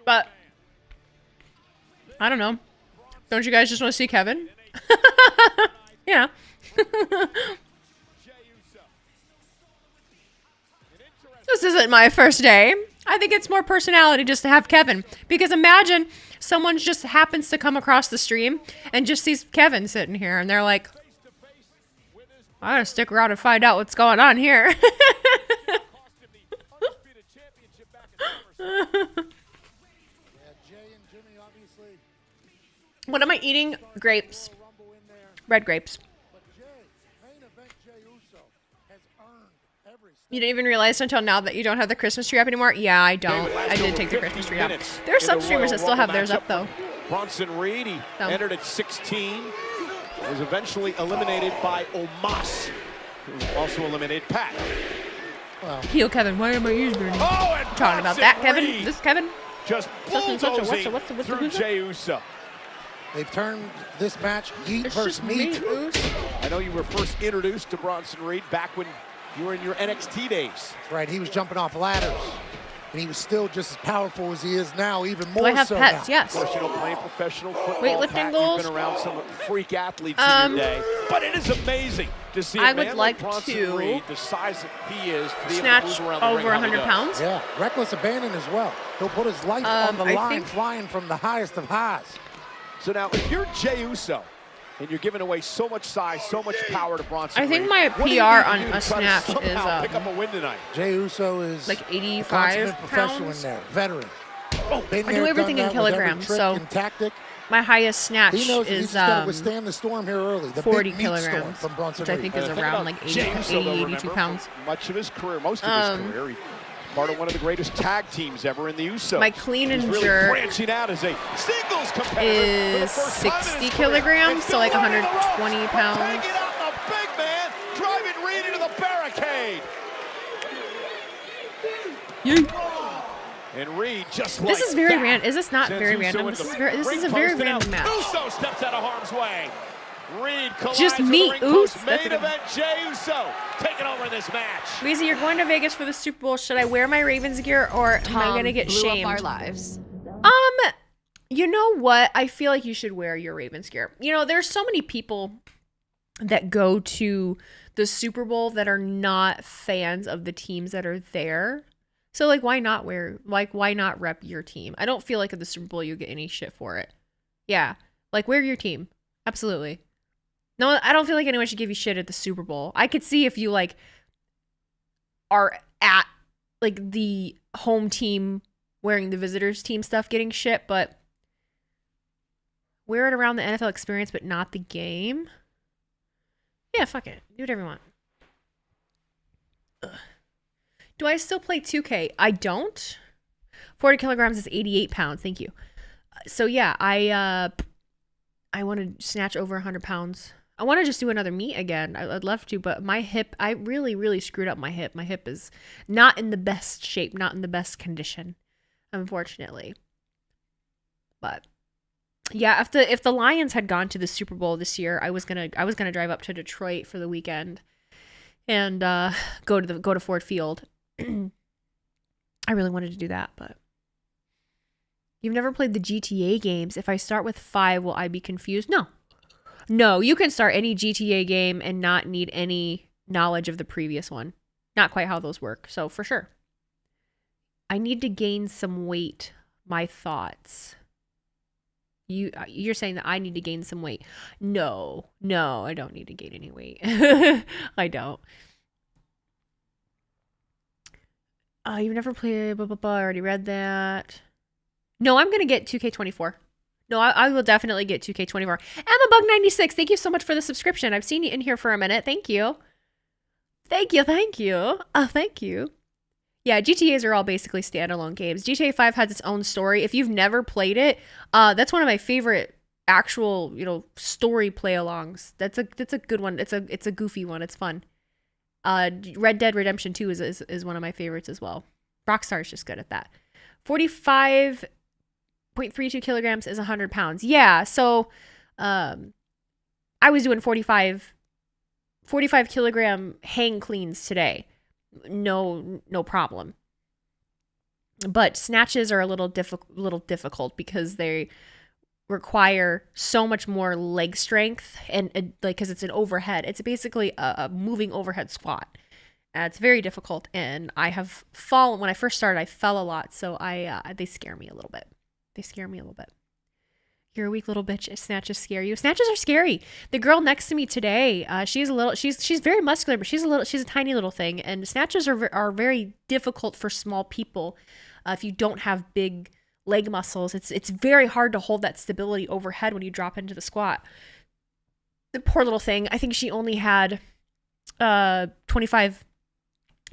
But I don't know. Don't you guys just want to see Kevin? Yeah. This isn't my first day. I think it's more personality just to have Kevin. Because imagine someone just happens to come across the stream and just sees Kevin sitting here and they're like, I gotta stick around and find out what's going on here. What am I eating? Grapes. Red grapes. You didn't even realize until now that you don't have the Christmas tree up anymore? Yeah, I don't. I did take the Christmas tree up. There are some streamers that still have theirs up, though. Bronson Reed, he entered at 16. Was eventually eliminated by Omos, who also eliminated Pat. Heel Kevin, why am I using your name? Oh, and talking about that, Kevin? This Kevin? Just bulldozing through Jey Uso. They've turned this match Heat versus Meat. I know you were first introduced to Bronson Reed back when you were in your NXT days. That's right. He was jumping off ladders. And he was still just as powerful as he is now, even more so. I have pets, now. yes. Of course, you don't play professional football. Weightlifting Pat, goals. You've been around some freak athletes in your day. But it is amazing to see a man like Bronson Reed, the size that he is, to be able to move around the ring over 100 pounds. Yeah, reckless abandon as well. He'll put his life on the line, flying from the highest of highs. So now, if you're Jey Uso, and you're giving away so much size, so much power to Bronson I think Reed, my what do you PR need to on do to a try to snatch somehow is pick up a win tonight? Jey Uso is like 85 consummate professional pounds. in there, veteran. I do everything in kilograms, so my highest snatch he knows is he's got to withstand the storm here early. The 40 big meat storm kilograms, from Bronson which I Reed. think is around like 80, 82 pounds. Much of his career, most of his career, part of one of the greatest tag teams ever in the Usos. My clean and really jerk branching out as a singles competitor is 60 kilograms, so like 120 pounds. Taking out the big man, driving Reed into the barricade. And Reed just This like is very that random. Is this not sends very Uso random? into This the is a ring very post, and random now match. Uso steps out of harm's way. Reed collides Just with me, the ring post. Uso. Main event, Jey Uso taking over this match. Weezy, you're going to Vegas for the Super Bowl. Should I wear my Ravens gear or am I going to get blew shamed? up our lives. You know what? I feel like you should wear your Ravens gear. You know, there's so many people that go to the Super Bowl that are not fans of the teams that are there. So, like, why not rep your team? I don't feel like at the Super Bowl you get any shit for it. Yeah. Like, wear your team. Absolutely. No, I don't feel like anyone should give you shit at the Super Bowl. I could see if you, like, are at, like, the home team wearing the visitors team stuff getting shit, but wear it around the NFL experience, but not the game. Yeah, fuck it. Do whatever you want. Ugh. Do I still play 2K? I don't. 40 kilograms is 88 pounds. Thank you. So yeah, I want to snatch over 100 pounds. I want to just do another meet again. I'd love to, but my hip, I really, really screwed up my hip. My hip is not in the best shape, not in the best condition. unfortunately. But yeah, if the Lions had gone to the Super Bowl this year, I was gonna drive up to Detroit for the weekend and go to Ford Field. I really wanted to do that, but you've never played the GTA games. If I start with 5, will I be confused? No, you can start any GTA game and not need any knowledge of the previous one. Not quite how those work. So for sure. I need to gain some weight. My thoughts. You're saying that I need to gain some weight. No, I don't need to gain any weight. I don't. You've never played blah, blah, blah. I already read that. No, I'm going to get 2K24. No, I will definitely get 2K24. EmmaBug96, thank you so much for the subscription. I've seen you in here for a minute. Thank you. Thank you. Thank you. Yeah, GTAs are all basically standalone games. GTA 5 has its own story. If you've never played it, that's one of my favorite actual, story play-alongs. That's a good one. It's a goofy one. It's fun. Red Dead Redemption 2 is one of my favorites as well. Rockstar is just good at that. 45.32 kilograms is 100 pounds. Yeah, so I was doing 45 kilogram hang cleans today. No problem. But snatches are a little difficult because they require so much more leg strength and because it's an overhead. It's basically a moving overhead squat. It's very difficult, and I have fallen. When I first started, I fell a lot, so they scare me a little bit. You're a weak little bitch. Snatches scare you. Snatches are scary. The girl next to me today, she's very muscular, but she's a tiny little thing, and snatches are very difficult for small people. If you don't have big leg muscles, it's very hard to hold that stability overhead when you drop into the squat. The poor little thing. I think she only had 25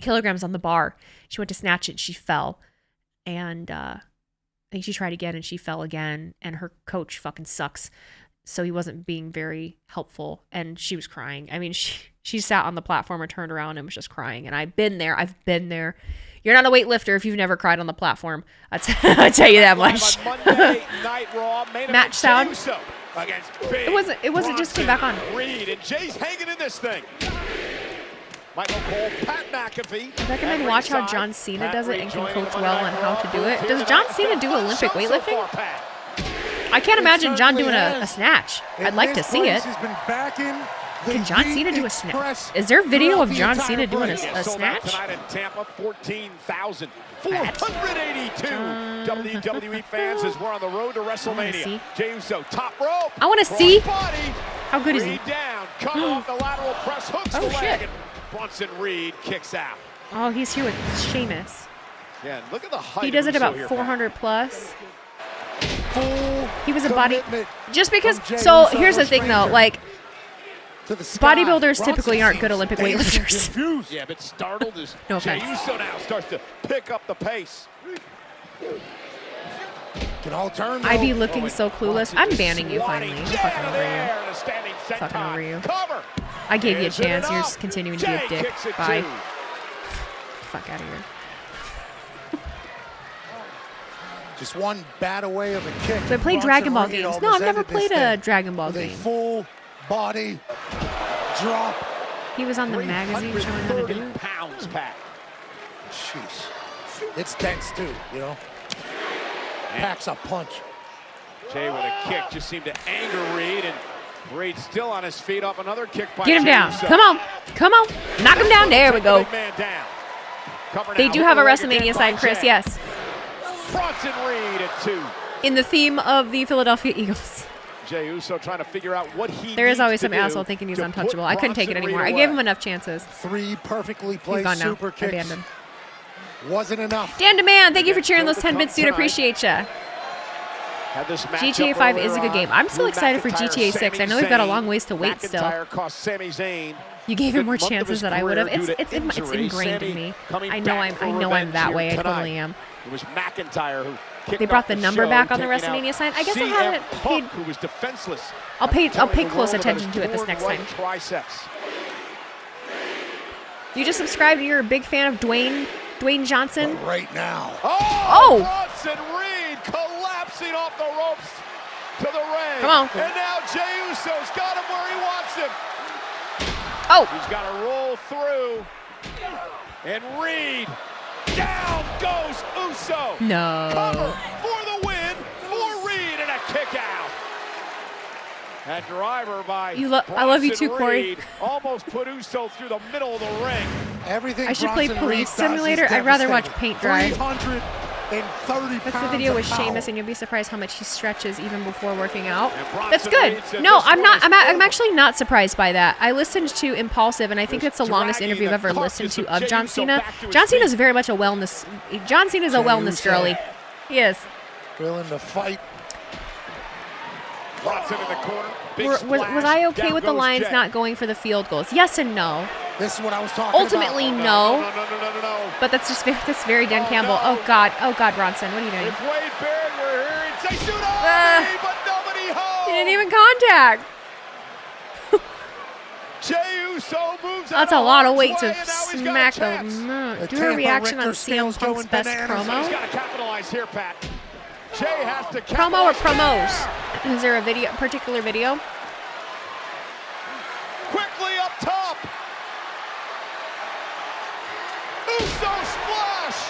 kilograms on the bar. She went to snatch it and she fell, and I think she tried again and she fell again, and her coach fucking sucks, so he wasn't being very helpful, and she was crying. I mean, she sat on the platform and turned around and was just crying, and I've been there. You're not a weightlifter if you've never cried on the platform. I'll tell you that much. Match sound. It wasn't just came back on. Reed and Jay's hanging in this thing. Michael Cole, Pat McAfee. I recommend watch how John Cena does it and can coach well on how to do it. Does John Cena do Olympic weightlifting? I can't imagine John doing a snatch. I'd like to see it. Can John Cena do a snatch? Is there video of John Cena doing a snatch? Tonight in Tampa, 14,482 WWE fans as we're on the road to WrestleMania. Jey Uso, top rope. I want to see. How good is he? Down, cover off the lateral press, hooks the leg, and Bronson Reed kicks out. Oh, he's here with Sheamus. Yeah, look at the height. He does it about 400 plus. He was a body. Just because. So here's the thing, though. Like, bodybuilders typically aren't good Olympic weightlifters. Yeah, but startled as No Jey offense. Uso now starts to pick up the pace. Can all turn. I'd be looking so clueless. I'm banning you finally. I'm fucking over you. I gave you a chance. You're just continuing to be a dick. Bye. Fuck out of here. Just one bat away of a kick. So I played Dragon Ball games. No, I've never played a Dragon Ball game. Full body drop. He was on the magazine showing how to do it. Pounds, Pat. Jeez. It's dense too, Packs a punch. Jay with a kick just seemed to anger Reed, and Reed still on his feet off another kick by Get him Jey down. Uso. Come on. Knock him down. There we go. Big man down. They do have a WrestleMania sign, Chris, yes. Bronson Reed at 2. In the theme of the Philadelphia Eagles. Jey Uso trying to figure out what he There is needs always to some do asshole thinking he's to untouchable. put I couldn't take it Bronson anymore. Reed I gave him away. enough chances. 3 perfectly He's placed gone now. super kicks. Abandoned. Wasn't enough. Dan Demand, thank you for cheering those 10 bits, dude. Appreciate ya. GTA 5 is a good game. I'm still excited for GTA 6. I know we've got a long ways to wait still. McIntyre cost Sami Zayn. You gave him more Month of chances his than I would have. career due to It's injury. ingrained in Sami me. coming I back for know I'm that revenge way. I here totally tonight. am. It was McIntyre who kicked They brought off the number show, back on the taking out WrestleMania sign. I guess I CM haven't Punk, paid. who was defenseless. I'll pay telling the close world about attention his to it this torn next right time. Triceps. You just subscribed and you're a big fan of Dwayne Dwayne Johnson. But right now. Oh! Bronson Reed collapsing off the ropes to the ring. Come on. And now Jey Uso's got him where he wants him. Oh! He's got to roll through. And Reed, down goes Uso. No. Cover for the win for Reed and a kick out. That driver by I love you too, Corey. Reed almost put Uso through the middle of the ring. Everything I should play Bronson Reed Police does Simulator. is I'd rather watch devastating. paint dry. 330 That's the pounds video of with power. Sheamus, and you'll be surprised how much he stretches even before working out. Bronson That's good. Reed said No, this I'm one not. is I'm actually not surprised by that. I listened to Impulsive, and I think it's the longest dragging interview I've the ever listened to carcass of of John Jey Uso Cena. back to his John Cena's feet. very much a wellness. John Cena's a Jey wellness Uso. girly. He is. Willing to fight. Bronson in the corner. Big Was splash. I okay Down with the goes Lions Jey. not going for the field goals? Yes and no. This is what I was talking Ultimately, about. no. But that's just that's very Dan Campbell. Oh God, Bronson, what are you doing? If Wade Barrett were here, he'd say shoot on Ah. me, but nobody home. He didn't even contact. Jey Uso moves That's out a lot of harm's weight way, to and now he's got smack a the. chance. Do a reaction on CM Punk's best He's promo. got to capitalize here, Pat. Jey has to Promo or capitalize. promos? Is there a video, particular video? Quickly up top. Uso splash.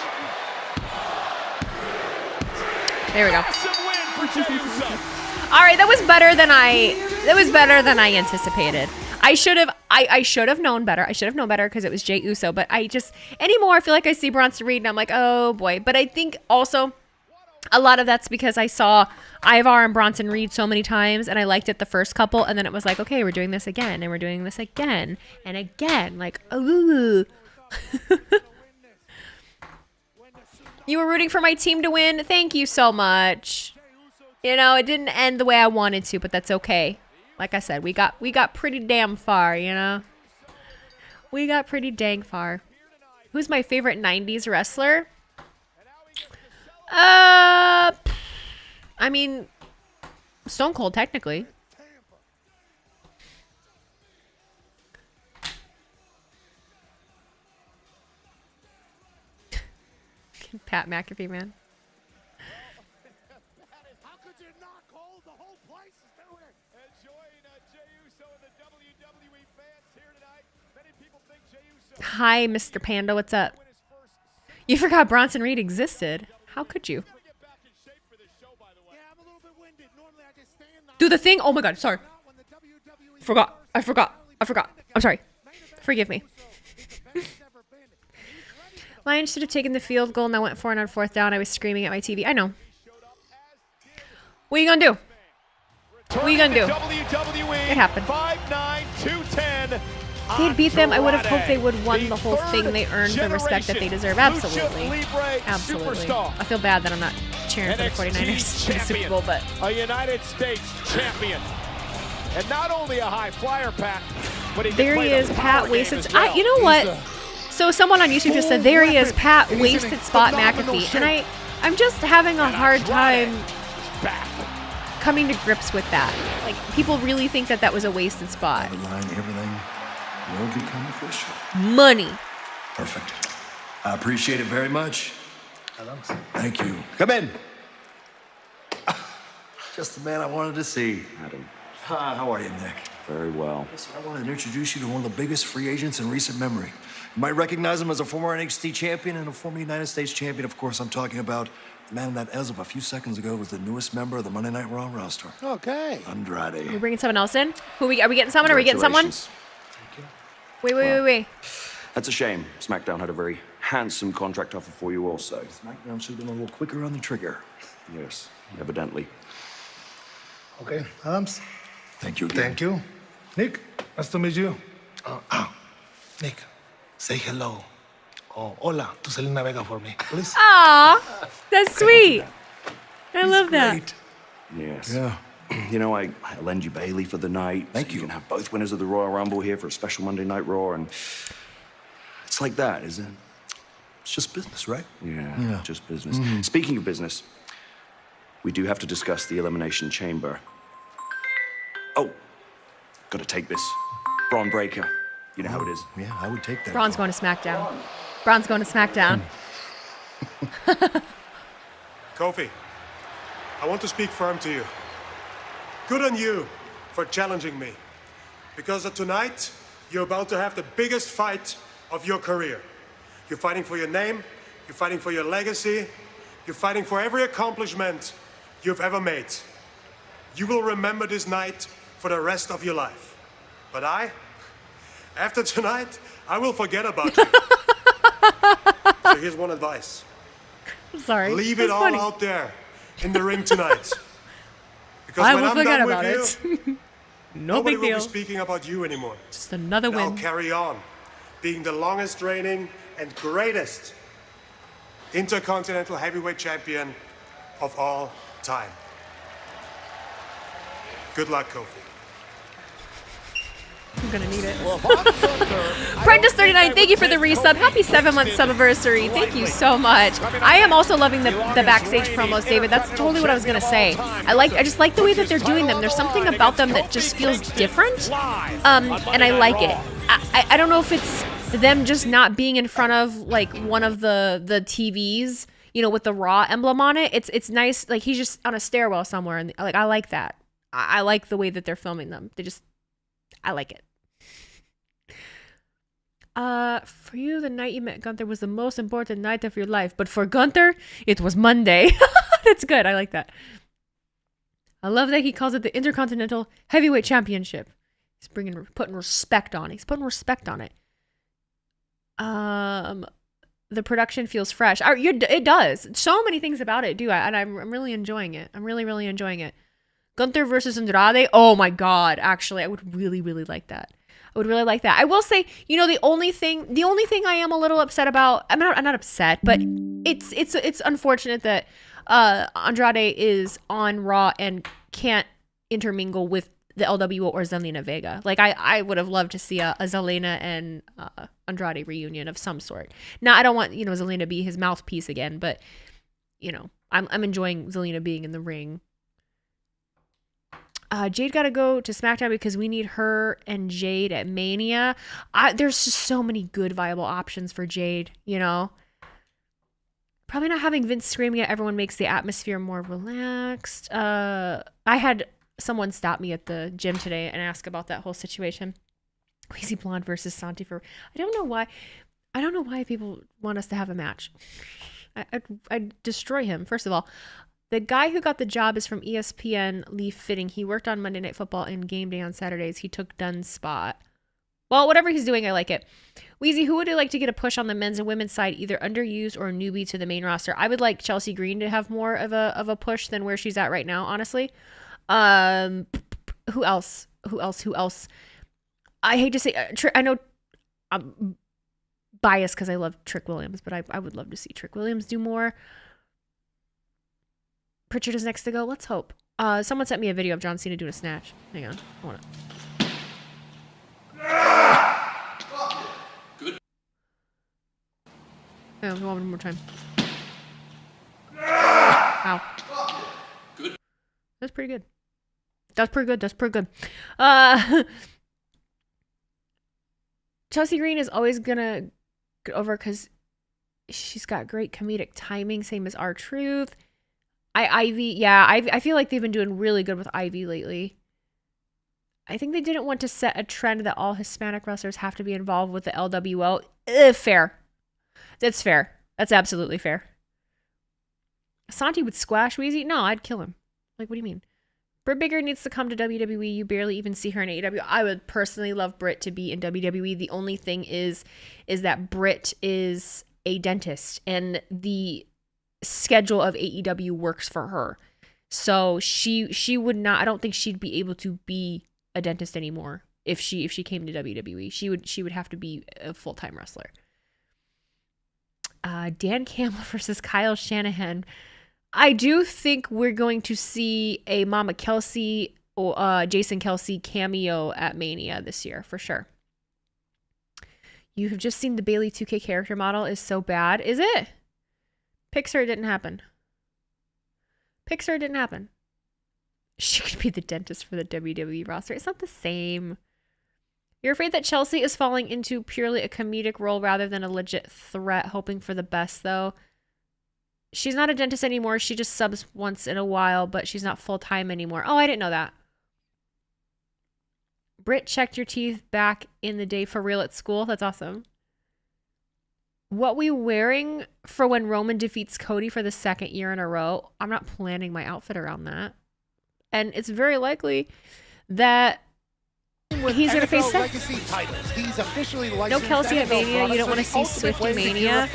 There we go. Massive win for Jey Uso. All right, that was better than I anticipated. I should have known better. I should have known better because it was Jey Uso. But anymore, I feel like I see Bronson Reed and I'm like, oh boy. But I think also a lot of that's because I saw Ivar and Bronson Reed so many times and I liked it the first couple. And then it was like, okay, we're doing this again and we're doing this again and again. Like, ooh. You were rooting for my team to win. Thank you so much. You know, it didn't end the way I wanted to, but that's okay. Like I said, we got pretty damn far, you know? We got pretty dang far. Who's my favorite 90s wrestler? I mean, Stone Cold, technically. Pat McAfee, man. Hi, Mr. Panda. What's up? You forgot Bronson Reed existed. How could you? Do the thing. Oh my God. Sorry. I forgot. I'm sorry. Forgive me. Lions should have taken the field goal and I went for it on fourth down. I was screaming at my TV. I know. What are you going to do? What are you going to do? It happened. 5'9", 210. If they'd beat them, I would have hoped they would have won the whole thing. They earned the respect that they deserve. Absolutely. Absolutely. I feel bad that I'm not cheering for the 49ers in the Super Bowl, but... A United States champion. And not only a high flyer, Pat, but he there he is, Pat Wasted. You know what? So someone on YouTube just said, there he is, Pat Wasted Spot McAfee. And I'm just having a hard time coming to grips with that. Like, people really think that was a wasted spot. Everything will become official. Money. Perfect. I appreciate it very much. Thank you. Come in. Just the man I wanted to see. Adam. How are you, Nick? Very well. Listen, I wanted to introduce you to one of the biggest free agents in recent memory. You might recognize him as a former NXT champion and a former United States champion. Of course, I'm talking about the man that, as of a few seconds ago, was the newest member of the Monday Night Raw roster. Okay. Andrade. Are we bringing someone else in? Are we getting someone? Are we getting someone? Wait. That's a shame. SmackDown had a very handsome contract offer for you also. SmackDown should have been a little quicker on the trigger. Yes, evidently. Okay, Adams. Thank you again. Thank you. Nick, nice to meet you. Nick, say hello. Oh, hola to Selena Vega for me, please. Aw, that's sweet. I love that. Yes. Yeah. You know, I lend you Bailey for the night. Thank you. You can have both winners of the Royal Rumble here for a special Monday Night Raw, and it's like that, isn't it? It's just business, right? Yeah. Just business. Speaking of business, we do have to discuss the Elimination Chamber. Oh, gotta take this. Braun Breaker. You know how it is. Yeah, I would take that. Braun's going to SmackDown. Braun's going to SmackDown. Kofi, I want to speak firm to you. Good on you for challenging me. Because tonight, you're about to have the biggest fight of your career. You're fighting for your name, you're fighting for your legacy, you're fighting for every accomplishment you've ever made. You will remember this night for the rest of your life. But after tonight, I will forget about you. So here's one advice. I'm sorry. Leave it all funny. out there in the ring tonight. Because I when will I'm forget done about with it. you, No nobody big will deal. be speaking about you anymore. Just another And I'll win. carry on being the longest reigning and greatest Intercontinental Heavyweight Champion of all time. Good luck, Kofi. I'm gonna need it. Prentice39, thank you for the resub. Happy 7-month subiversary. Thank you so much. I am also loving the backstage promos, David. That's totally what I was gonna say. I just like the way that they're doing them. There's something about them that just feels different, and I like it. I don't know if it's them just not being in front of like one of the TVs, you know, with the Raw emblem on it. It's nice. Like he's just on a stairwell somewhere, and like I like that. I like the way that they're filming them. I like it. For you, the night you met Gunther was the most important night of your life. But for Gunther, it was Monday. That's good. I like that. I love that he calls it the Intercontinental Heavyweight Championship. He's putting respect on it. He's putting respect on it. The production feels fresh. It does. So many things about it do. And I'm really enjoying it. I'm really, really enjoying it. Gunther versus Andrade. Oh my God. Actually, I would really, really like that. I would really like that. I will say, you know, the only thing I am a little upset about, I'm not upset, but it's unfortunate that Andrade is on Raw and can't intermingle with the LWO or Zelina Vega. Like I would have loved to see a Zelina and Andrade reunion of some sort. Now I don't want, you know, Zelina to be his mouthpiece again, but you know, I'm enjoying Zelina being in the ring. Jade got to go to SmackDown because we need her and Jade at Mania. There's just so many good viable options for Jade, you know. Probably not having Vince screaming at everyone makes the atmosphere more relaxed. I had someone stop me at the gym today and ask about that whole situation. Queasy Blonde versus Santi for. I don't know why people want us to have a match. I'd destroy him. First of all, the guy who got the job is from ESPN, Lee Fitting. He worked on Monday Night Football and Game Day on Saturdays. He took Dunn's spot. Well, whatever he's doing, I like it. Wheezy, who would you like to get a push on the men's and women's side, either underused or a newbie to the main roster? I would like Chelsea Green to have more of a push than where she's at right now, honestly. Who else? I hate to say, I know I'm biased because I love Trick Williams, but I would love to see Trick Williams do more. Pritchard is next to go. Let's hope. Someone sent me a video of John Cena doing a snatch. Hang on. I want it. Good. Yeah, one more time. Ow. Good. That's pretty good. That's pretty good. Chelsea Green is always gonna get over because she's got great comedic timing, same as R-Truth. I feel like they've been doing really good with Ivy lately. I think they didn't want to set a trend that all Hispanic wrestlers have to be involved with the LWO. Fair. That's fair. That's absolutely fair. Santi would squash Weezy? No, I'd kill him. Like, what do you mean? Britt Baker needs to come to WWE. You barely even see her in AEW. I would personally love Britt to be in WWE. The only thing is that Britt is a dentist, and the schedule of AEW works for her. So she would not, I don't think she'd be able to be a dentist anymore if she came to WWE. She would have to be a full-time wrestler. Dan Campbell versus Kyle Shanahan. I do think we're going to see a Mama Kelsey or Jason Kelsey cameo at Mania this year for sure. You have just seen the Bayley 2K character model is so bad. Is it? Pixar didn't happen. She could be the dentist for the WWE roster. It's not the same. You're afraid that Chelsea is falling into purely a comedic role rather than a legit threat, hoping for the best, though. She's not a dentist anymore. She just subs once in a while, but she's not full-time anymore. Oh, I didn't know that. Britt checked your teeth back in the day for real at school. That's awesome. What we wearing for when Roman defeats Cody for the 2nd year in a row? I'm not planning my outfit around that. And it's very likely that he's going to face Seth. He's officially No Kelsey at Mania. You don't want to see Swifty Mania.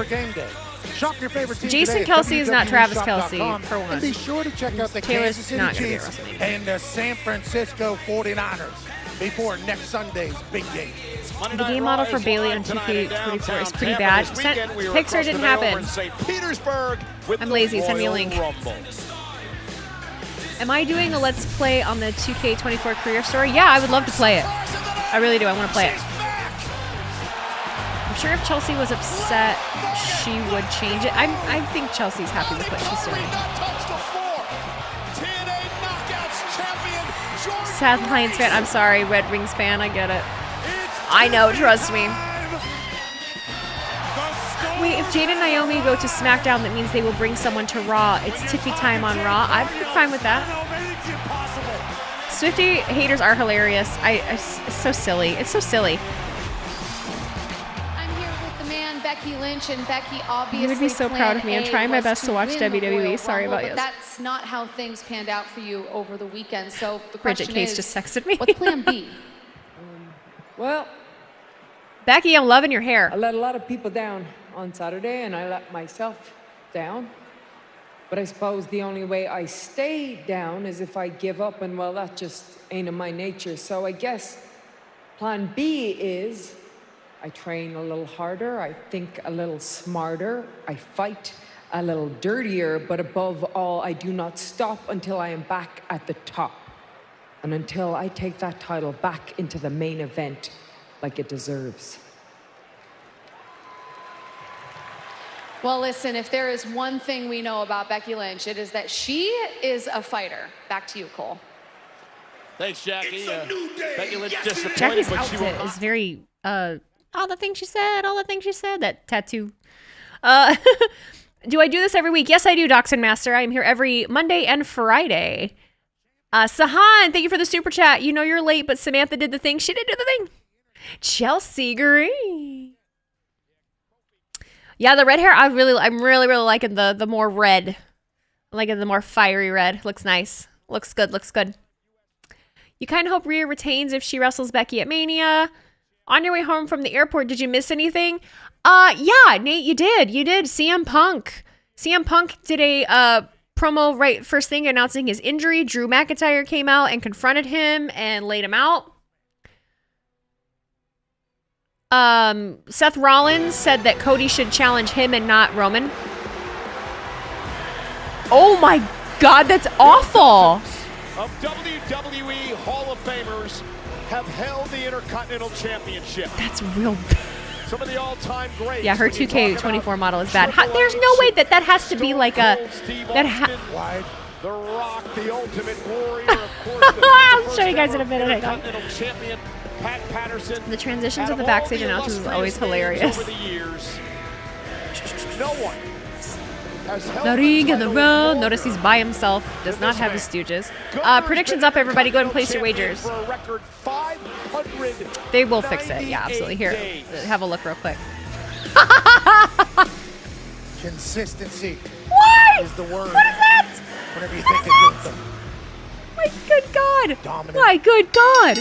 Shop your favorite team Jason today Kelsey is not Travis WWEshop.com. Kelsey, for one. And be sure to check out the Taylor's Kansas City not gonna be at Chiefs WrestleMania. and the San Francisco 49ers before next Sunday's big game. The game model for Bailey on 2K24 is pretty bad. Pixar didn't happen. I'm lazy. Send me a link. Am I doing a Let's Play on the 2K24 career story? Yeah, I would love to play it. I really do. I want to play it. I'm sure if Chelsea was upset, she would change it. I think Chelsea's happy with what she's doing. Sad Lions fan. I'm sorry, Red Wings fan. I get it. I know. Trust me. Wait, if Jade and Naomi go to SmackDown, that means they will bring someone to Raw. It's Tiffy time on Raw. I'm fine with that. Swiftie haters are hilarious. It's so silly. It's so silly. I'm here with the man, Becky Lynch, and Becky obviously. You would be so proud of me. I'm trying my best to watch WWE. Sorry about you. That's not how things panned out for you over the weekend. So the Bridget question Case is, just texted me. What's Plan B? Well, Becky, I'm loving your hair. I let a lot of people down on Saturday, and I let myself down. But I suppose the only way I stay down is if I give up, and well, that just ain't in my nature. So I guess Plan B is I train a little harder, I think a little smarter, I fight a little dirtier, but above all, I do not stop until I am back at the top. And until I take that title back into the main event like it deserves. Well, listen, if there is one thing we know about Becky Lynch, it is that she is a fighter. Back to you, Cole. Thanks, Jackie. Becky Lynch disappointed, Jackie's but she outfit will. is very, all the things she said, that tattoo. Do I do this every week? Yes, I do, Dachshund Master. I am here every Monday and Friday. Sahan, thank you for the super chat. You know you're late, but Samantha did the thing. She did do the thing. Chelsea Green. Yeah, the red hair, I'm really liking the more red. I'm liking the more fiery red. Looks nice. Looks good. You kind of hope Rhea retains if she wrestles Becky at Mania. On your way home from the airport, did you miss anything? Yeah, Nate, you did. CM Punk did a promo right first thing announcing his injury. Drew McIntyre came out and confronted him and laid him out. Seth Rollins said that Cody should challenge him and not Roman. Oh my God, that's awful. Of WWE Hall of Famers have held the Intercontinental Championship. That's real. Some of the all-time greats. Yeah, her 2K24 model is bad. There's no way that has to be like a... The Rock, the Ultimate Warrior, of course. I'll show you guys in a minute. Intercontinental Champion, Pat Patterson. The transitions of the backstage announcers is always hilarious. Over the years, no one has held The ring and the road. Notice he's by himself. Does not have his stooges. Predictions up, everybody. Go ahead and place your wagers. They will fix it. Yeah, absolutely. Here, have a look real quick. Consistency. What? Is the word. What is that? Whenever you think of Gunther. My good God. Dominant. My good God.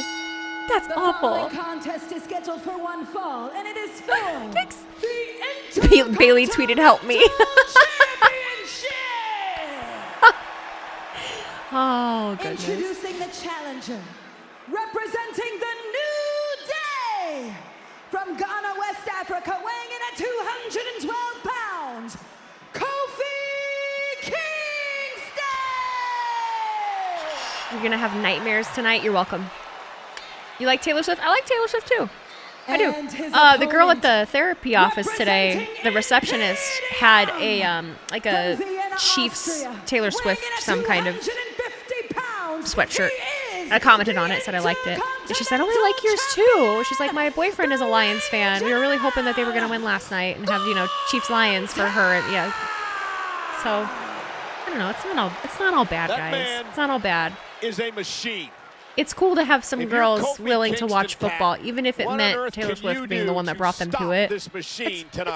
That's the awful. The contest is scheduled for one fall, and it is for Thanks. the Bailey tweeted, "Help me." Oh, goodness. Introducing the challenger, representing the New Day, from Ghana, West Africa, weighing in at 212 pounds, Kofi Kingston! You're going to have nightmares tonight. You're welcome. You like Taylor Swift? I like Taylor Swift too. I do. The girl at the therapy office today, the receptionist, had a like a Chiefs Taylor Swift some kind of sweatshirt. I commented on it, said I liked it. And she said, oh, I like yours too. She's like, my boyfriend is a Lions fan. We were really hoping that they were going to win last night and have, Chiefs Lions for her. Yeah. So, I don't know. It's not all bad, guys. It's not all bad. Is a machine. It's cool to have some girls willing to watch football, even if it meant Taylor Swift being the one that brought them to it. It's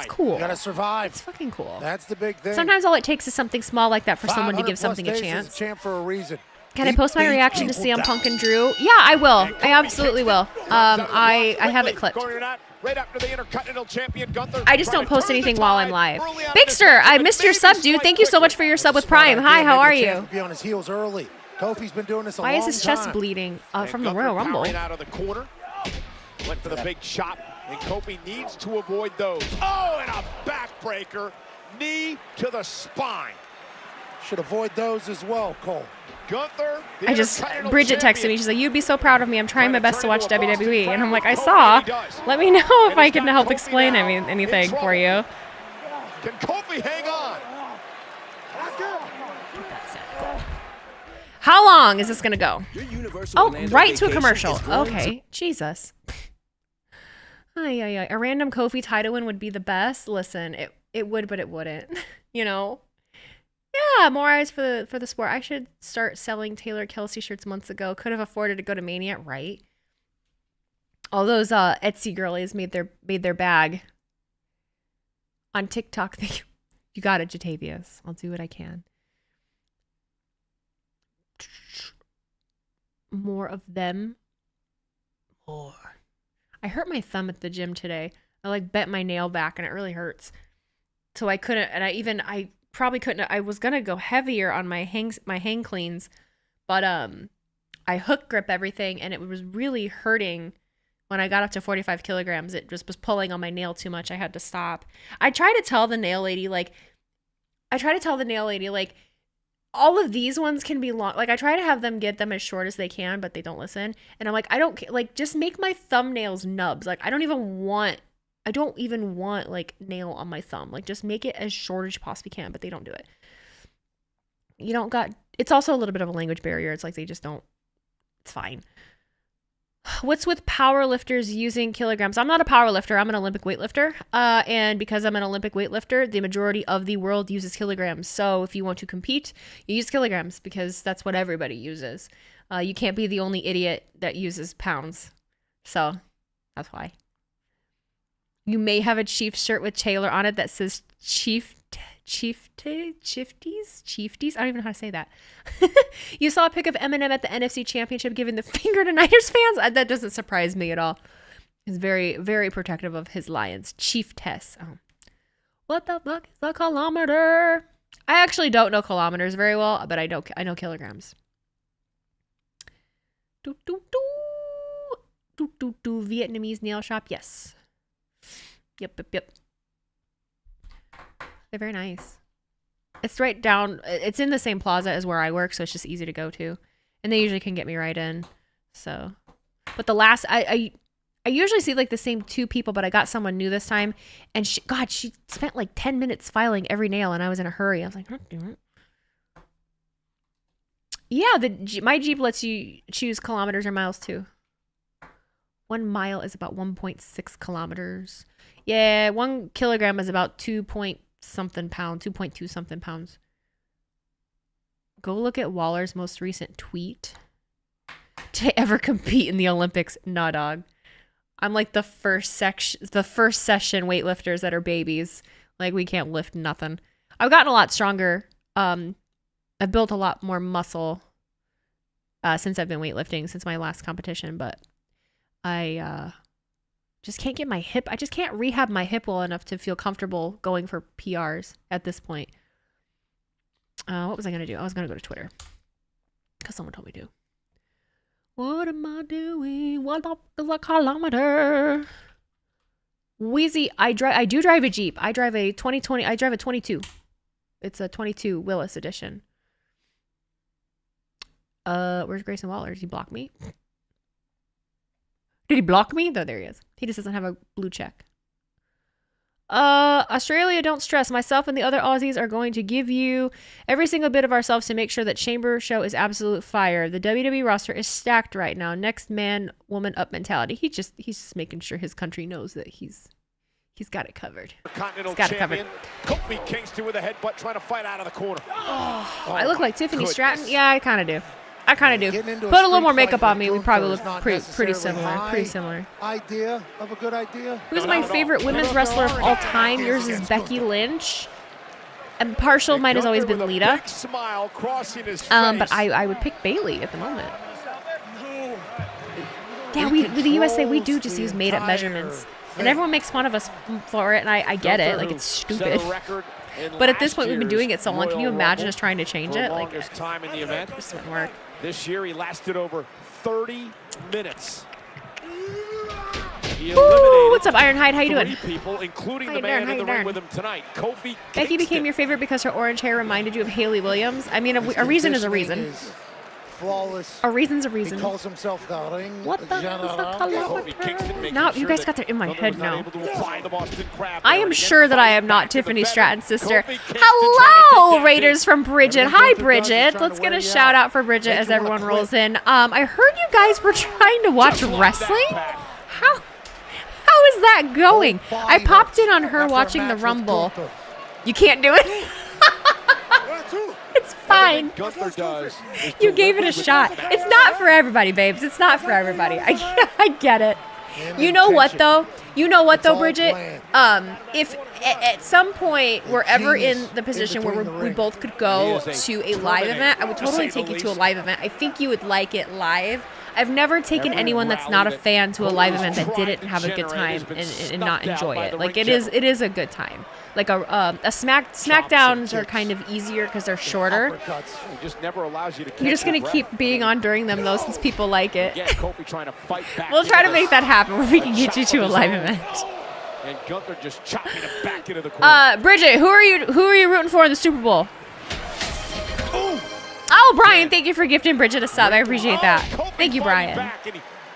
cool. You gotta survive. It's fucking cool. That's the big thing. Sometimes all it takes is something small like that for someone to give something a chance. Is a champ for a reason. Can I post my reaction to CM Punk and Drew? Yeah, I will. I absolutely will. I have it clipped. Right after the Intercontinental champion Gunther. I just don't post anything while I'm live. Bigster, I missed your sub, dude. Thank you so much for your sub with Prime. Hi, how are you? Be on his heels early. Kofi's been doing this a long Why time. is his chest bleeding from the Royal Rumble? Out of the corner. Went for the big shot, and Kofi needs to avoid those. Oh, and a backbreaker. Knee to the spine. Should avoid those as well, Cole. Gunther, Bridget texted me. She's like, you'd be so proud of me. I'm trying my best to watch WWE. And I'm like, I saw. Let me know if I can help explain anything for you. Can Kofi hang on? How long is this going to go? Oh, right to a commercial. Okay. Jesus. A random Kofi title win would be the best. Listen, it would, but it wouldn't. Yeah, more eyes for the sport. I should start selling Taylor Kelsey shirts months ago. Could have afforded to go to Mania, right? All those Etsy girlies made their bag on TikTok. You got it, Jatavius. I'll do what I can. More of them. More. I hurt my thumb at the gym today. I bent my nail back and it really hurts. So I couldn't, and I probably couldn't. I was gonna go heavier on my hang cleans, but I hook grip everything and it was really hurting when I got up to 45 kilograms. It just was pulling on my nail too much. I had to stop. I try to tell the nail lady all of these ones can be long. I try to have them get them as short as they can, but they don't listen. And I'm like, I don't just make my thumbnails nubs. I don't even want nail on my thumb. Just make it as short as you possibly can, but they don't do it. It's also a little bit of a language barrier. It's they just don't, it's fine. What's with power lifters using kilograms? I'm not a power lifter. I'm an Olympic weightlifter. And because I'm an Olympic weightlifter, the majority of the world uses kilograms. So if you want to compete, you use kilograms because that's what everybody uses. You can't be the only idiot that uses pounds. So that's why. You may have a Chiefs shirt with Taylor on it that says Chiefties? I don't even know how to say that. You saw a pic of Eminem at the NFC Championship giving the finger to Niners fans? That doesn't surprise me at all. He's very, very protective of his Lions. Chiefess. Oh. What the fuck is a kilometer? I actually don't know kilometers very well, but I know kilograms. Vietnamese nail shop? Yes. Yep. They're very nice. It's right down. It's in the same plaza as where I work, so it's just easy to go to. And they usually can get me right in. So, but the last, I usually see the same two people, but I got someone new this time. And she spent 10 minutes filing every nail, and I was in a hurry. I was like, yeah, my Jeep lets you choose kilometers or miles too. 1 mile is about 1.6 kilometers. Yeah, 1 kilogram is about 2.2 something pounds. Go look at Waller's most recent tweet. Did I ever compete in the Olympics? Nah, dog. I'm the first session weightlifters that are babies. We can't lift nothing. I've gotten a lot stronger. I've built a lot more muscle since I've been weightlifting, since my last competition, but I just can't get my hip. I just can't rehab my hip well enough to feel comfortable going for PRs at this point. What was I going to do? I was going to go to Twitter because someone told me to. What am I doing? What is a kilometer? Wheezy, I do drive a Jeep. I drive a 2020. I drive a 22. It's a 22 Willis edition. Where's Grayson Waller? Did he block me? Did he block me? No, there he is. He just doesn't have a blue check. Australia, don't stress. Myself and the other Aussies are going to give you every single bit of ourselves to make sure that Chamber show is absolute fire. The WWE roster is stacked right now. Next man, woman up mentality. He's just making sure his country knows that he's got it covered. Continental champion, Kofi Kingston with a headbutt trying to fight out of the corner. I look like Tiffany Stratton. Yeah, I kind of do. Put a little more makeup on me. We probably look pretty similar. Idea of a good idea. Who's my favorite women's wrestler of all time? Yours is Becky Lynch. And partial, mine has always been Lita. But I would pick Bayley at the moment. Yeah, with the USA, we do just use made-up measurements. And everyone makes fun of us for it, and I get it. Like, it's stupid. But at this point, we've been doing it so long. Can you imagine us trying to change it? Like, time in the event. This wouldn't work. This year, he lasted over 30 minutes. Ooh, what's up, Ironhide? How you doing? People, including the man in the ring with him tonight, Kofi Becky became your favorite because her orange hair reminded you of Haley Williams. I mean, a reason is a reason. Flawless. A reason's a reason. He calls himself the ring. What the color? No, you guys got that in my head now. I am sure that I am not Tiffany Stratton's sister. Hello, Raiders from Bridget. Hi, Bridget. Let's get a shout out for Bridget as everyone rolls in. I heard you guys were trying to watch wrestling. How is that going? I popped in on her watching the Rumble. You can't do it? It's fine. You gave it a shot. It's not for everybody, babes. It's not for everybody. I get it. You know what, though? Bridget? If at some point we're ever in the position where we both could go to a live event, I would totally take you to a live event. I think you would like it live. I've never taken anyone that's not a fan to a live event that didn't have a good time and not enjoy it. Like, it is a good time. Like SmackDowns are kind of easier because they're shorter. You're just gonna keep being on during them though, since people like it. We'll try to make that happen where we can get you to a live event. And Gunther just chopping it back into the corner. Bridget, who are you rooting for in the Super Bowl? Oh, Brian, thank you for gifting Bridget a sub. I appreciate that. Thank you, Brian.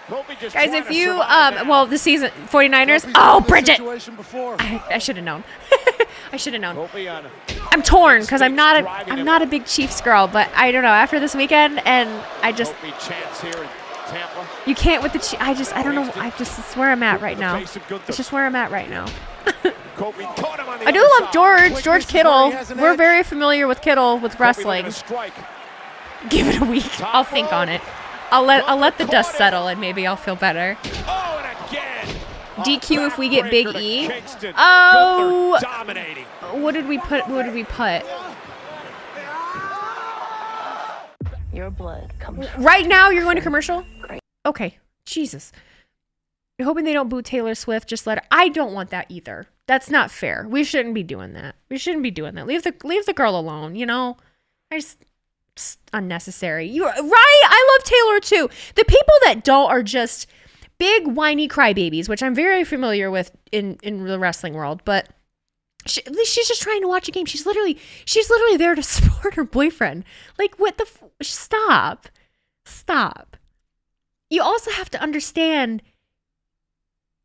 Guys, if you, the season, 49ers. Oh, Bridget. I should have known. I should have known. I'm torn because I'm not a big Chiefs girl, but I don't know. After this weekend, and I just, you can't with the Chiefs. I don't know. It's where I'm at right now. It's just where I'm at right now. I do love George Kittle. We're very familiar with Kittle with wrestling. Give it a week. I'll think on it. I'll let the dust settle and maybe I'll feel better. DQ if we get Big E. Oh, what did we put? Your blood comes right now. You're going to commercial. Okay. Jesus. You're hoping they don't boo Taylor Swift. Just let her. I don't want that either. That's not fair. We shouldn't be doing that. Leave the girl alone. You know. It's unnecessary. You're right. I love Taylor too. The people that don't are just big whiny crybabies, which I'm very familiar with in the wrestling world. But she's just trying to watch a game. She's literally there to support her boyfriend. Like, what the? Stop. You also have to understand,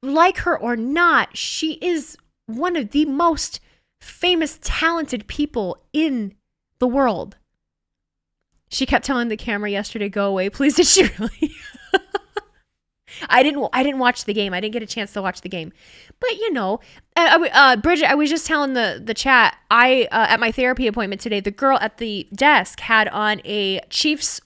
like her or not, she is one of the most famous, talented people in the world. She kept telling the camera yesterday, "Go away, please." Did she really? I didn't watch the game. I didn't get a chance to watch the game. But you know, Bridget, I was just telling the chat. At my therapy appointment today, the girl at the desk had on a Chiefs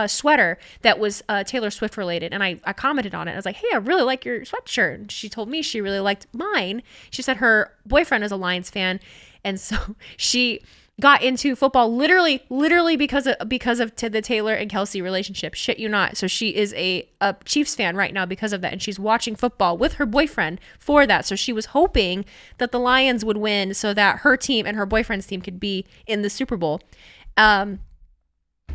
sweater that was Taylor Swift related, and I commented on it. I was like, "Hey, I really like your sweatshirt." And she told me she really liked mine. She said her boyfriend is a Lions fan, and so she got into football literally because of the Taylor and Kelsey relationship. Shit you not. So she is a Chiefs fan right now because of that, and she's watching football with her boyfriend for that. So she was hoping that the Lions would win so that her team and her boyfriend's team could be in the Super Bowl. And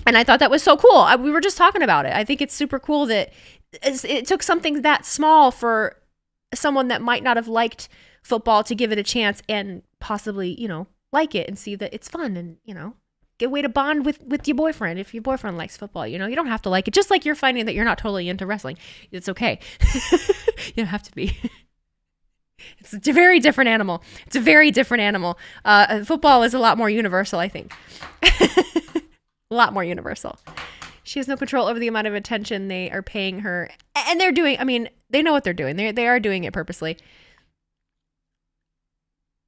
I thought that was so cool. We were just talking about it. I think it's super cool that it took something that small for someone that might not have liked football to give it a chance and possibly, you know, like it and see that it's fun and, you know, get a way to bond with your boyfriend. If your boyfriend likes football, you know, you don't have to like it. Just like you're finding that you're not totally into wrestling. It's okay. You don't have to be. It's a very different animal. It's a very different animal. Football is a lot more universal, I think. A lot more universal. She has no control over the amount of attention they are paying her. And they're doing, I mean, they know what they're doing. They are doing it purposely.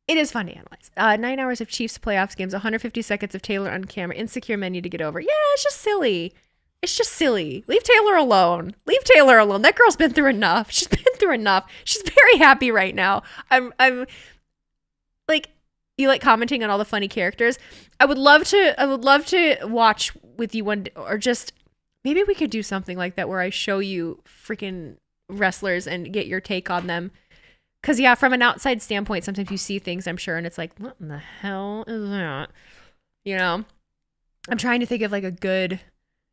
It is fun to analyze. 9 hours of Chiefs playoffs games, 150 seconds of Taylor on camera. Insecure men need to get over. Yeah, it's just silly. It's just silly. Leave Taylor alone. Leave Taylor alone. That girl's been through enough. She's been through enough. She's very happy right now. I'm like, you like commenting on all the funny characters. I would love to watch with you one day, or just maybe we could do something like that where I show you freaking wrestlers and get your take on them. Because, yeah, from an outside standpoint, sometimes you see things, I'm sure, and it's like, what in the hell is that? You know? I'm trying to think of, like, a good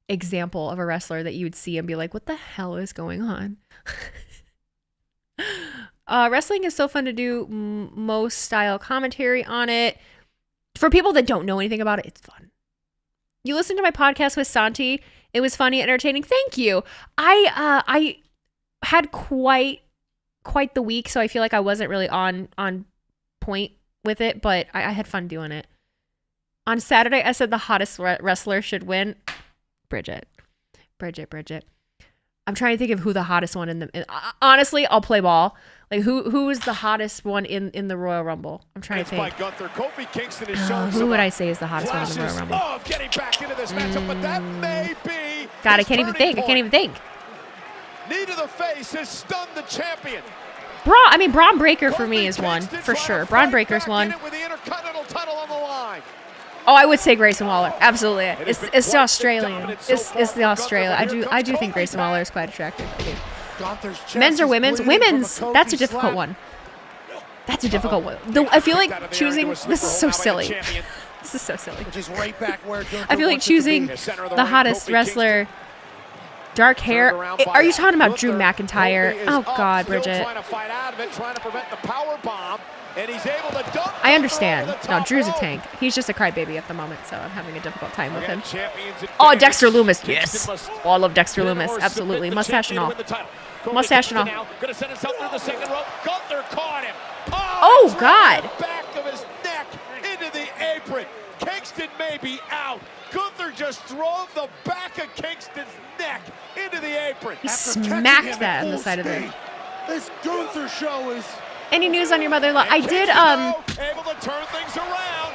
example of a wrestler that you would see and be like, what the hell is going on? Wrestling is so fun to do. Most style commentary on it. For people that don't know anything about it, it's fun. You listened to my podcast with Santi. It was funny and entertaining. Thank you. I had quite the week, so I feel like I wasn't really on point with it, but I had fun doing it. On Saturday, I said the hottest wrestler should win. Bridget. I'm trying to think of who the hottest one in the... honestly, I'll play ball. Like, who is the hottest one in the Royal Rumble? I'm trying to think. By Gunther. Kofi Kingston is showing who would I say is the hottest one in the Royal Rumble? Of getting back into this matchup, but that may be God, I can't even think. Knee to the face has stunned the champion. Braun Breaker for me is one, for sure. Braun Breaker's one. With the Intercontinental title on the line. Oh, I would say Grayson Waller. Absolutely. It's the Australian. It's the Australian. I do think Grayson Waller is quite attractive. I do. Men's or women's? Women's, that's a difficult one. That's a difficult one. I feel like choosing, this is so silly. This is so silly. I feel like choosing the hottest wrestler, dark hair. Are you talking about Drew McIntyre? Oh God, Bridget. I understand. No, Drew's a tank. He's just a crybaby at the moment, so I'm having a difficult time with him. Oh, Dexter Lumis. Yes. Oh, I love Dexter Lumis. Absolutely. Mustache and all. Mustache and all. Oh, God. Back of his neck into the apron. Kingston may be out. Gunther just drove the back of Kingston's neck into the apron. He smacked that on the side of the ring. This Gunther show is... Any news on your mother-in-law? I did,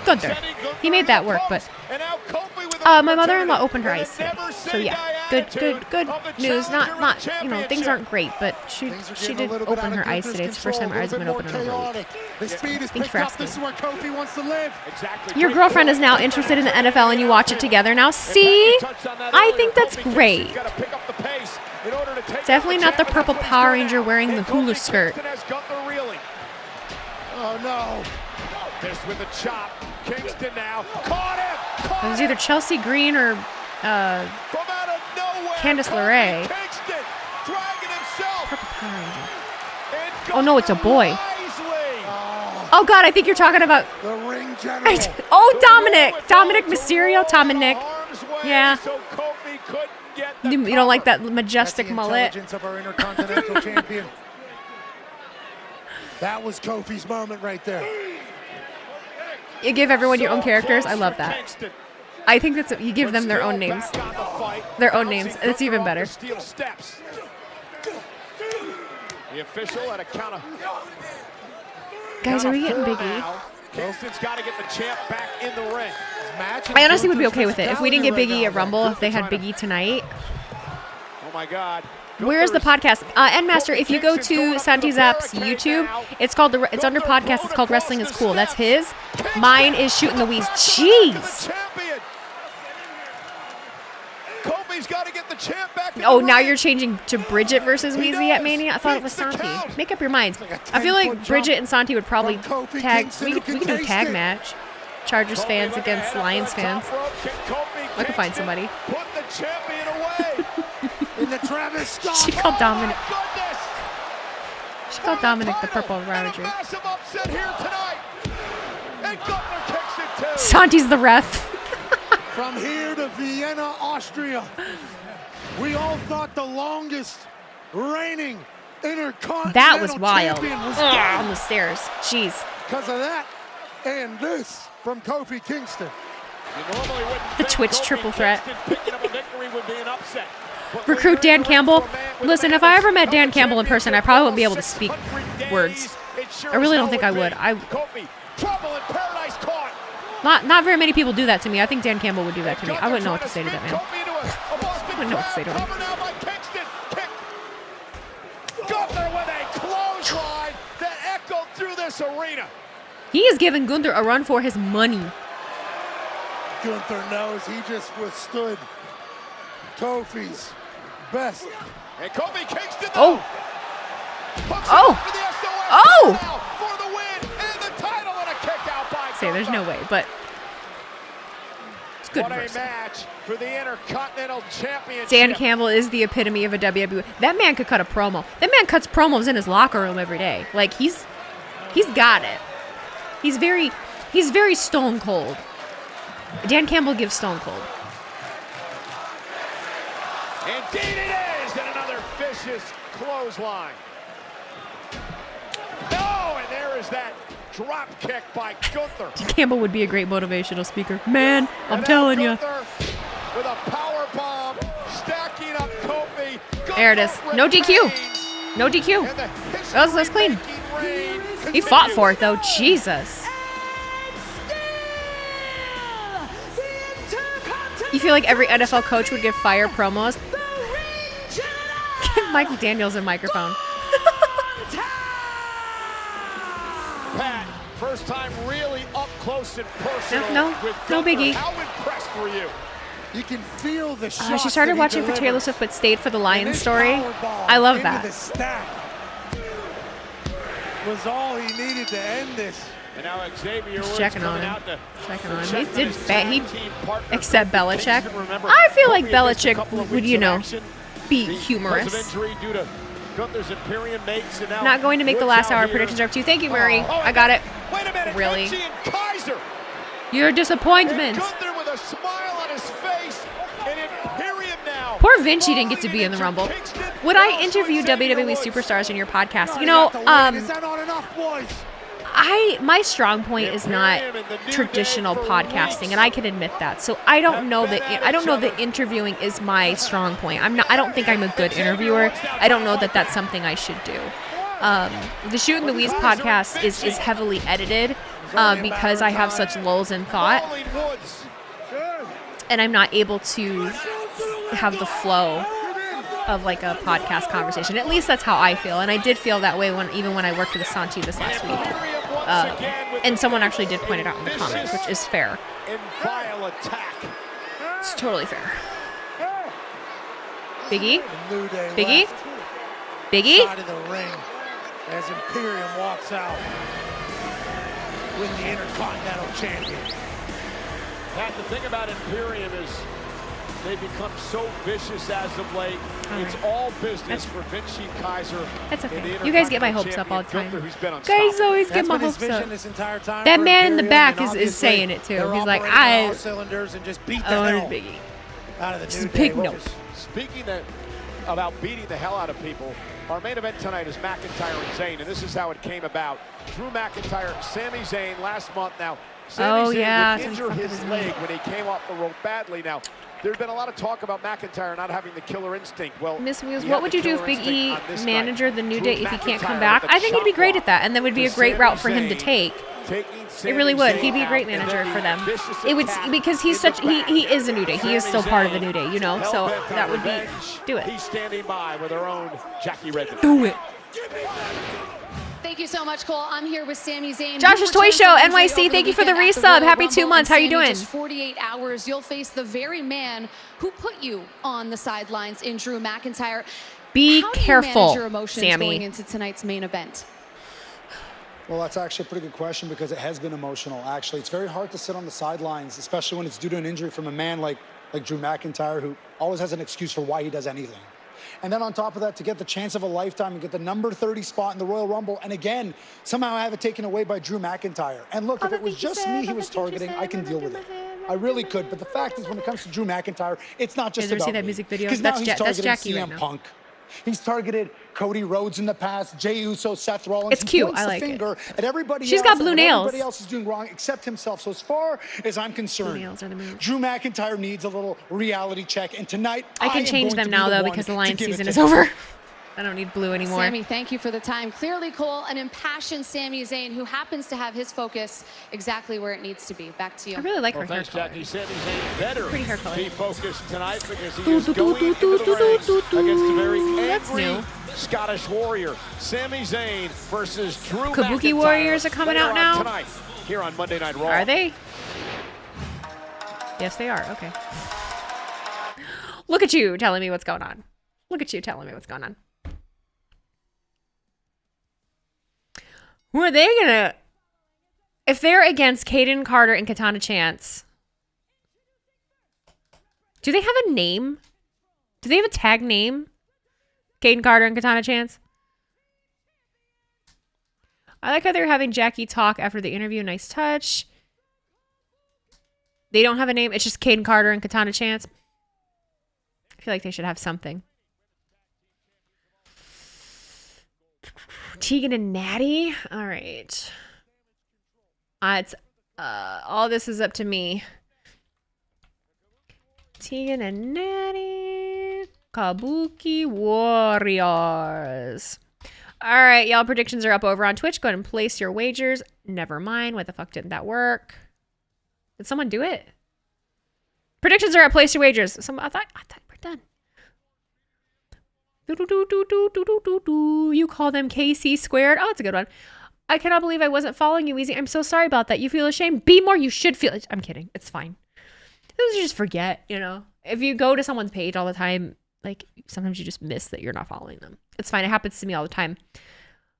Gunther. He made that work, but my mother-in-law opened her eyes today. So yeah, good news. Not things aren't great, but she did open her eyes today. It's the first time her eyes have been open in over a week. Thanks for asking. Your girlfriend is now interested in the NFL and you watch it together now. See? I think that's great. Definitely not the purple Power Ranger wearing the hula skirt. Oh no. This with a chop. Kingston now. Caught him. It was either Chelsea Green or Candice LeRae. Kingston dragging himself. Purple Power Ranger. Oh no, it's a boy. Oh God, I think you're talking about the ring general. Dominic Mysterio, Tom and Nick. Yeah. You don't like that majestic mullet? Of our Intercontinental champion. That was Kofi's moment right there. You give everyone your own characters. I love that. I think that's you give them their own names. Their own names. It's even better. The official at a count of... Guys, are we getting Big E? Kingston's got to get the champ back in the ring. I honestly would be okay with it if we didn't get Big E at Rumble. If they had Big E tonight. Oh my God. Where's the podcast? Endmaster, if you go to Santi Zap's YouTube, it's under podcast. It's called Wrestling is Cool. That's his. Mine is Shooting the Weeds. Jeez. Kofi's got to get the champ back. Oh, now you're changing to Bridget versus Weezy at Mania? I thought it was Santi. Make up your minds. I feel like Bridget and Santi would probably tag. We can do a tag match. Chargers fans against Lions fans. I can find somebody. Put the champion away. She called Dominic. She called Dominic the Purple Ravager. Santi's the ref. From here to Vienna, Austria, we all thought the longest reigning Intercontinental That was wild. champion was On the stairs. Jeez. because of that. And this from Kofi Kingston. The Twitch triple threat. Recruit Dan Campbell. Listen, if I ever met Dan Campbell in person, I probably wouldn't be able to speak words. I really don't think I would. Not very many people do that to me. I think Dan Campbell would do that to me. I wouldn't know what to say to that man. I wouldn't know what to say to him. Gunther with a clothesline that echoed through this arena. He is giving Gunther a run for his money. Gunther knows he just withstood Kofi's best. And Kofi Kingston. Oh. Oh. For the win and the title and a kick out by Say there's no way, but it's good. What a match for the Intercontinental Championship. Dan Campbell is the epitome of a WWE. That man could cut a promo. That man cuts promos in his locker room every day. Like he's got it. He's very stone cold. Dan Campbell gives stone cold. Indeed it is, and another vicious clothesline. No, and there is that drop kick by Gunther. Campbell would be a great motivational speaker. Man, I'm telling you. With a power bomb, stacking up Kofi. There it is. No DQ. No DQ. That's clean. He fought for it, though. Jesus. You feel like every NFL coach would give fire promos? Give Mike Daniels a microphone. Pat, first time really up close and personal. No biggie. How impressed were you? You can feel the shot. She started watching for Taylor Swift, but stayed for the Lions story. I love that. The stack was all he needed to end this. And now Xavier He's checking on him. He accept Belichick. I feel like Belichick would, be humorous. Not going to make the last hour predictions up to you. Thank you, Murray. I got it. Wait a minute. Really? Kaiser. Your disappointment. Gunther with a smile on his face. And Imperium now. Poor Vinci didn't get to be in the Rumble. Would I interview WWE superstars in your podcast? Is that not enough, boys? My strong point is not traditional podcasting, and I can admit that. So I don't know that interviewing is my strong point. I don't think I'm a good interviewer. I don't know that that's something I should do. The Shooting the Weeds podcast is heavily edited because I have such lulls in thought, and I'm not able to have the flow of like a podcast conversation. At least that's how I feel, and I did feel that way even when I worked with Asante this last week. And someone actually did point it out in the comments, which is fair. It's totally fair. Biggie? Biggie? Side of the ring as Imperium walks out with the Intercontinental Champion. Pat, the thing about Imperium is they've become so vicious as of late. It's all business for Vinci Kaiser. That's okay. You guys get my hopes up all the time. Guys always get my hopes up. That man in the back is saying it too. He's like, I cylinders and just beat the hell Biggie out of the New Big Day. no. Speaking about beating the hell out of people, our main event tonight is McIntyre and Zayn, and this is how it came about. Drew McIntyre, Sami Zayn last month. Now, Sami Zayn would injure his leg when he came off the rope badly. Now, there's been a lot of talk about McIntyre not having the killer instinct. Well, Miss Wheels, what would you do if Big E manager the New Day if he can't come back? I think he'd be great at that, and that would be a great route for him to take. It really would. He'd be a great manager for them. It would, because he is a New Day. He is still part of the New Day, So that would be, do it. He's standing by with our own Jackie Redmond. Do it. Thank you so much, Cole. I'm here with Sami Zayn. Josh's Toy Show, NYC. Thank you for the resub. Happy 2 months. How you doing? Just 48 hours, you'll face the very man who put you on the sidelines in Drew McIntyre. Be careful, How do you manage your emotions Sami. Going into tonight's main event? Well, that's actually a pretty good question because it has been emotional, actually. It's very hard to sit on the sidelines, especially when it's due to an injury from a man like Drew McIntyre, who always has an excuse for why he does anything. And then on top of that, to get the chance of a lifetime and get the number 30 spot in the Royal Rumble, and again, somehow have it taken away by Drew McIntyre. And look, if it was just me he was targeting, I can deal with it. I really could. But the fact is, when it comes to Drew McIntyre, it's not just about see that music video? Because now he's targeting Jackie CM right now. Punk. He's targeted Cody Rhodes in the past, Jey Uso, Seth Rollins. It's cute. I like it. At everybody She's else, got blue nails. Everybody else is doing wrong except himself. So as far as I'm concerned, blue nails are the move. Drew McIntyre needs a little reality check. And tonight, I can change them now, though, because the Lions season is him. over. I don't need blue anymore. Sami, thank you for the time. Clearly, Cole, an impassioned Sami Zayn who happens to have his focus exactly where it needs to be. Back to you. I really like her hair thanks, color. Jackie. Sami Zayn better Pretty hair color. be focused tonight because he is going into the ring against a very angry Scottish warrior. Sami Zayn versus Drew Kabuki McIntyre. Warriors are coming out now? Tonight, here on Monday Night Raw. Are they? Yes, they are. Okay. Look at you telling me what's going on. Look at you telling me what's going on. Who are they gonna... If they're against Kaden Carter and Katana Chance, do they have a name? Do they have a tag name? Kaden Carter and Katana Chance? I like how they're having Jackie talk after the interview. Nice touch. They don't have a name. It's just Kaden Carter and Katana Chance. I feel like they should have something. Tegan and Natty. All right. It's all this is up to me. Tegan and Natty. Kabuki Warriors. All right, y'all. Predictions are up over on Twitch. Go ahead and place your wagers. Never mind. Why the fuck didn't that work? Did someone do it? Predictions are up. Place your wagers. I thought we're done. You call them KC squared. Oh, it's a good one. I cannot believe I wasn't following you, Easy. I'm so sorry about that. You feel ashamed? Be more. You should feel it. I'm kidding. It's fine. You just forget, you know. If you go to someone's page all the time, like sometimes you just miss that you're not following them. It's fine. It happens to me all the time.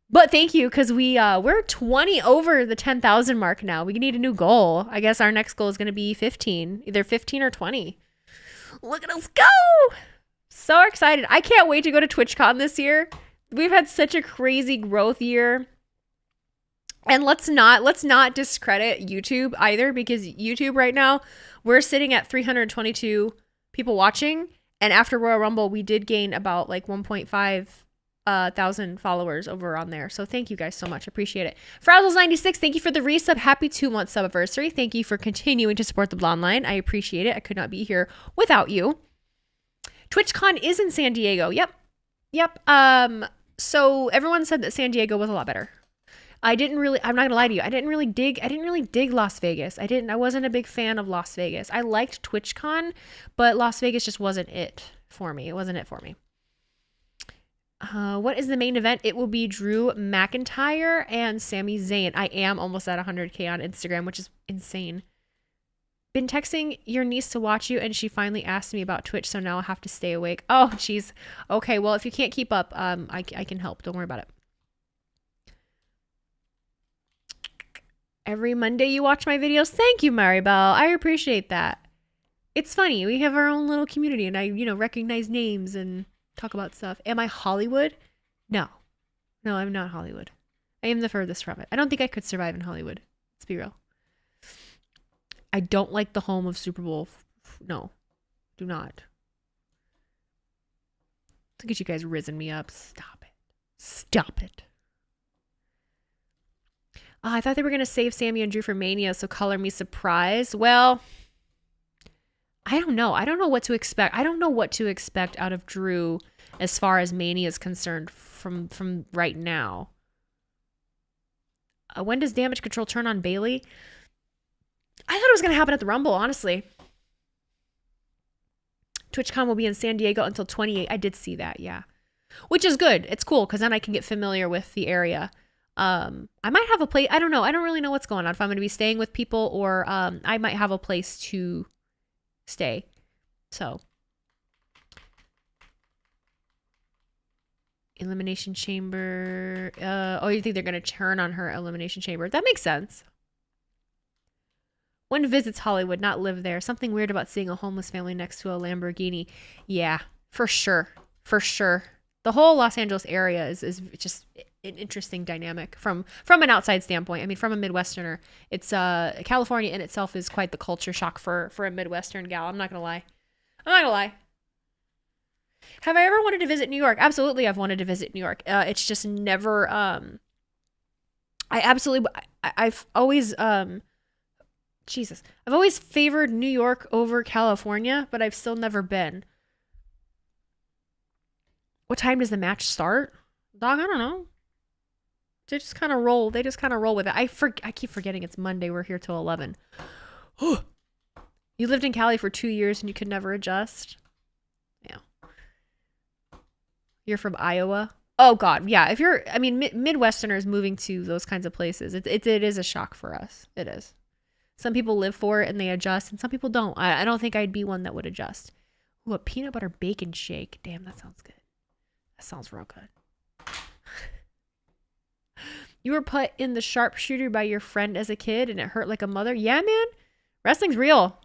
But thank you, because we're 20 over the 10,000 mark now. We need a new goal. I guess our next goal is going to be 15, either 15 or 20. Look at us go! So excited. I can't wait to go to TwitchCon this year. We've had such a crazy growth year. And let's not discredit YouTube either, because YouTube right now, we're sitting at 322 people watching. And after Royal Rumble, we did gain about like 1.5 thousand followers over on there. So thank you guys so much. Appreciate it. Frazzles96, thank you for the resub. Happy 2-month subiversary. Thank you for continuing to support the Blonde Line. I appreciate it. I could not be here without you. TwitchCon is in San Diego. Yep. So everyone said that San Diego was a lot better. I'm not gonna lie to you. I didn't really dig Las Vegas. I wasn't a big fan of Las Vegas. I liked TwitchCon, but Las Vegas just wasn't it for me. It wasn't it for me. What is the main event? It will be Drew McIntyre and Sami Zayn. I am almost at 100K on Instagram, which is insane. Been texting your niece to watch you, and she finally asked me about Twitch, so now I'll have to stay awake. Oh, jeez. Okay, well, if you can't keep up, I can help. Don't worry about it. Every Monday you watch my videos. Thank you, Maribel. I appreciate that. It's funny. We have our own little community, and I, recognize names and talk about stuff. Am I Hollywood? No, I'm not Hollywood. I am the furthest from it. I don't think I could survive in Hollywood. Let's be real. I don't like the home of Super Bowl. No, do not. Look at you guys risen me up. Stop it. I thought they were going to save Sami and Drew for Mania, so color me surprised. Well, I don't know. I don't know what to expect. I don't know what to expect out of Drew as far as Mania is concerned from right now. When does Damage Control turn on Bayley? I thought it was going to happen at the Rumble, honestly. TwitchCon will be in San Diego until 28. I did see that, yeah. Which is good. It's cool, because then I can get familiar with the area. I might have a place. I don't know. I don't really know what's going on. If I'm going to be staying with people, or I might have a place to stay. So. Elimination Chamber. You think they're going to turn on her Elimination Chamber? That makes sense. One visits Hollywood, not live there. Something weird about seeing a homeless family next to a Lamborghini. Yeah, for sure. The whole Los Angeles area is just an interesting dynamic from an outside standpoint. I mean, from a Midwesterner, it's California in itself is quite the culture shock for a Midwestern gal. I'm not gonna lie. Have I ever wanted to visit New York? Absolutely, I've wanted to visit New York. It's just never. I've always Jesus. I've always favored New York over California, but I've still never been. What time does the match start? Dog, I don't know. They just kind of roll. They just kind of roll with it. I keep forgetting it's Monday. We're here till 11. You lived in Cali for 2 years and you could never adjust. Yeah. You're from Iowa. Oh God, yeah. If you're, I mean, Midwesterners moving to those kinds of places, it is a shock for us. It is. Some people live for it and they adjust, and some people don't. I don't think I'd be one that would adjust. Ooh, a peanut butter bacon shake. Damn, that sounds good. That sounds real good. You were put in the sharpshooter by your friend as a kid and it hurt like a mother. Yeah, man. Wrestling's real.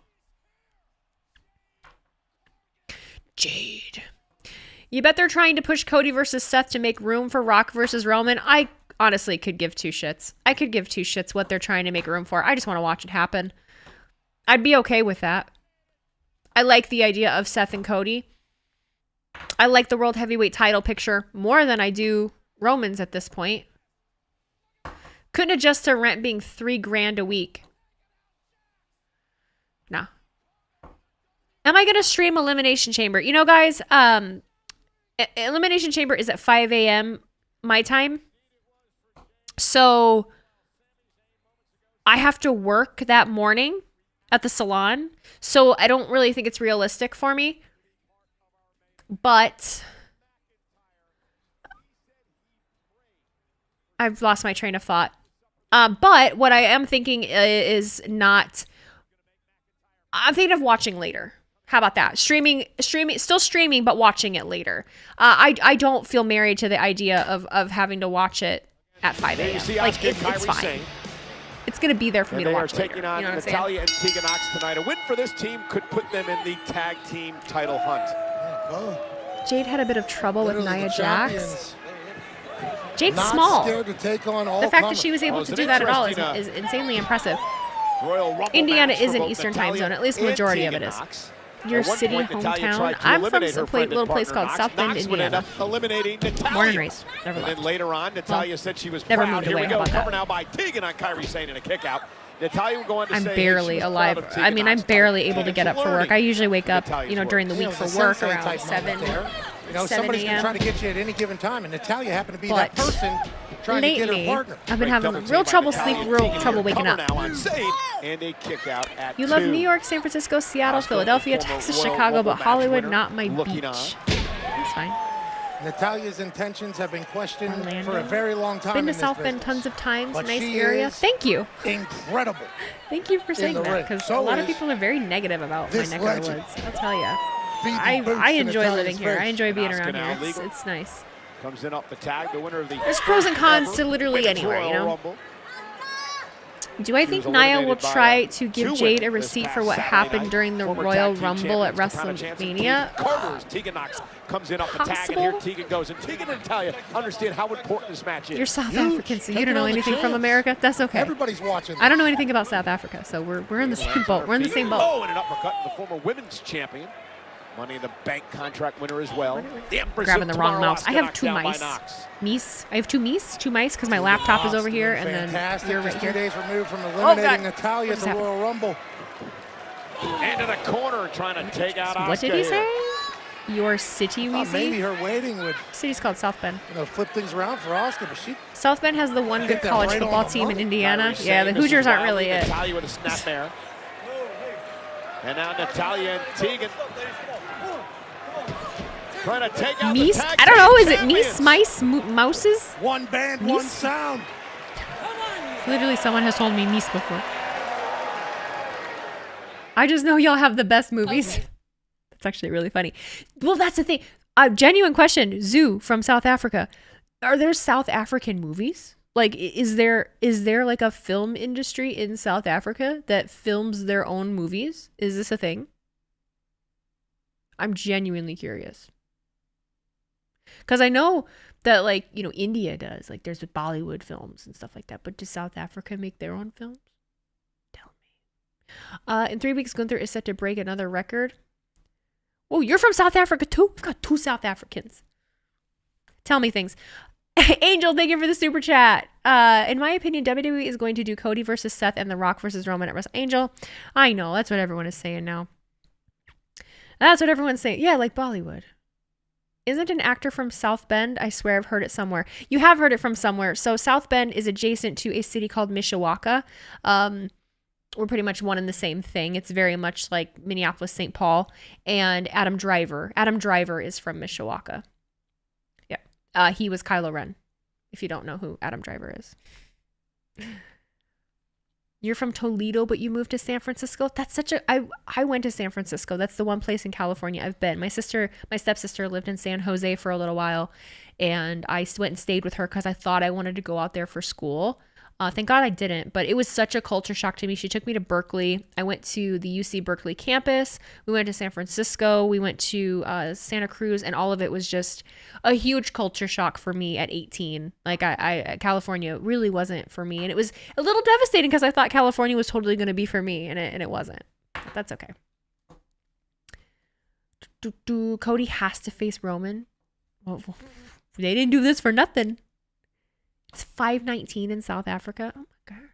Jade. You bet they're trying to push Cody versus Seth to make room for Rock versus Roman. I honestly could give two shits. I could give two shits what they're trying to make room for. I just want to watch it happen. I'd be okay with that. I like the idea of Seth and Cody. I like the World Heavyweight title picture more than I do Roman's at this point. Couldn't adjust to rent being $3,000 a week. Nah. Am I going to stream Elimination Chamber? You know, guys, Elimination Chamber is at 5 a.m. my time. So I have to work that morning at the salon. So I don't really think it's realistic for me. But I've lost my train of thought. But what I am thinking is not... I'm thinking of watching later. How about that? Streaming, still streaming, but watching it later. I don't feel married to the idea of having to watch it at 5 a.m. Like, it's fine. It's going to be there for me to watch later. Taking on Natalya and Tegan Nox tonight. A win for this team could put them in the tag team title hunt. Jade had a bit of trouble with Nia Jax. Jade's Not small. scared to take on all The fact that comers. she was able to do that at all is insanely impressive. Indiana is an Eastern time zone. At least the majority of it is. Your city, hometown. I'm from a little place called South Bend, Indiana. Born and raised. Never And left. then later on, Natalya said she was never proud. moved Here away. we How go. about Cover that? now by Tegan on Kairi Sane in a kick out. Natalya would go on to I'm say barely she was proud alive. of Tegan I mean, I'm Nox. barely able to get up for work. I usually wake up, Natalya's during the week It's for a work sensei around type 7, moment there. You know, 7 somebody's going to a.m. try to get you at any given time, and Natalya happened to be But that person trying to get lately, her partner. I've been having real trouble sleeping, real trouble waking up. And a kick out at You love 2. New York, San Francisco, Seattle, Philadelphia, Texas, Chicago, but Hollywood, not my beach. That's fine. Natalya's intentions have been questioned for a very long time. Been in to this South Bend business. tons of times. But Nice she area. is Thank you. Incredible. Thank you for saying the that, ring. because So a lot of is people are very negative about my this neck of the legend. woods. I'll tell you. Feeding boots I in enjoy Natalya's living here. I face. enjoy being Asuka around now here. legal. It's nice. Comes in off the tag, the winner of the There's pros and cons to literally Women's anywhere, Royal you know? Rumble. Do I think Nia will try to give Jade a receipt for what happened during the Royal Rumble at WrestleMania? Carter's Tegan Nox comes in off the tag, and here Possible. Tegan goes. And Tegan and Natalya understand how important this match is. You're South African, so you don't know anything from America. That's okay. Everybody's watching. I don't know anything about South Africa, so we're in the same boat. We're in the same boat. Oh, and an uppercut to the former women's champion. Money in the Bank contract winner as well. The Empress Grabbing of the wrong Tomorrow, mouse. I Asuka have knocked two down by mice. Nox. Mice. I have two mice, because my laptop is over here, and then Fantastic. you're right Just 2 here. days removed from God. eliminating Natalya What at just the happened? Royal Rumble. Into the corner, trying to take out Asuka. What did he here. say? Your city, we Thought maybe see? her waiting would, City's called South Bend. flip things around for Asuka, but she South Bend has the one good Hit that college right on football the team in money. Indiana. Kairi Yeah, Sane, the Hoosiers Mrs. aren't Wiley, really it. Natalya with a snapmare. And now Natalya and Tegan trying to take out Meese? the tag I don't know. Is it champions. meese, mice, mouses? one band, one Meese? sound. Literally, someone has told me meese before. I just know y'all have the best movies. That's actually really funny. Well, that's the thing. A genuine question. Zoo from South Africa. Are there South African movies? Like, is there like a film industry in South Africa that films their own movies? Is this a thing? I'm genuinely curious. Because I know that, like, India does. Like, there's Bollywood films and stuff like that. But does South Africa make their own films? Tell me. In 3 weeks, Gunther is set to break another record. Oh, you're from South Africa too? We've got 2 South Africans. Tell me things. Angel, thank you for the super chat. In my opinion, WWE is going to do Cody versus Seth and The Rock versus Roman at Wrestle. Angel, I know. That's what everyone is saying now. That's what everyone's saying. Yeah, like Bollywood. Isn't an actor from South Bend? I swear I've heard it somewhere. You have heard it from somewhere. So South Bend is adjacent to a city called Mishawaka. We're pretty much one and the same thing. It's very much like Minneapolis, St. Paul, and Adam Driver. Adam Driver is from Mishawaka. Yeah. He was Kylo Ren, if you don't know who Adam Driver is. You're from Toledo, but you moved to San Francisco? That's such a... I went to San Francisco. That's the one place in California I've been. My stepsister lived in San Jose for a little while, and I went and stayed with her because I thought I wanted to go out there for school. Thank God I didn't, but it was such a culture shock to me. She took me to Berkeley. I went to the UC Berkeley campus. We went to San Francisco. We went to Santa Cruz, and all of it was just a huge culture shock for me at 18. Like California really wasn't for me, and it was a little devastating because I thought California was totally going to be for me, and it wasn't. But that's okay. Cody has to face Roman. Well, they didn't do this for nothing. It's 5:19 in South Africa. Oh my God.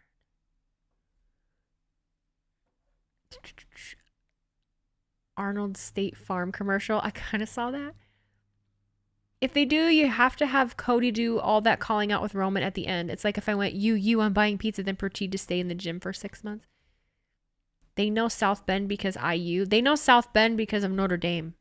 Arnold State Farm commercial. I kind of saw that. If they do, you have to have Cody do all that calling out with Roman at the end. It's like if I went, I'm buying pizza, then proceed to stay in the gym for 6 months. They know South Bend because IU. They know South Bend because of Notre Dame.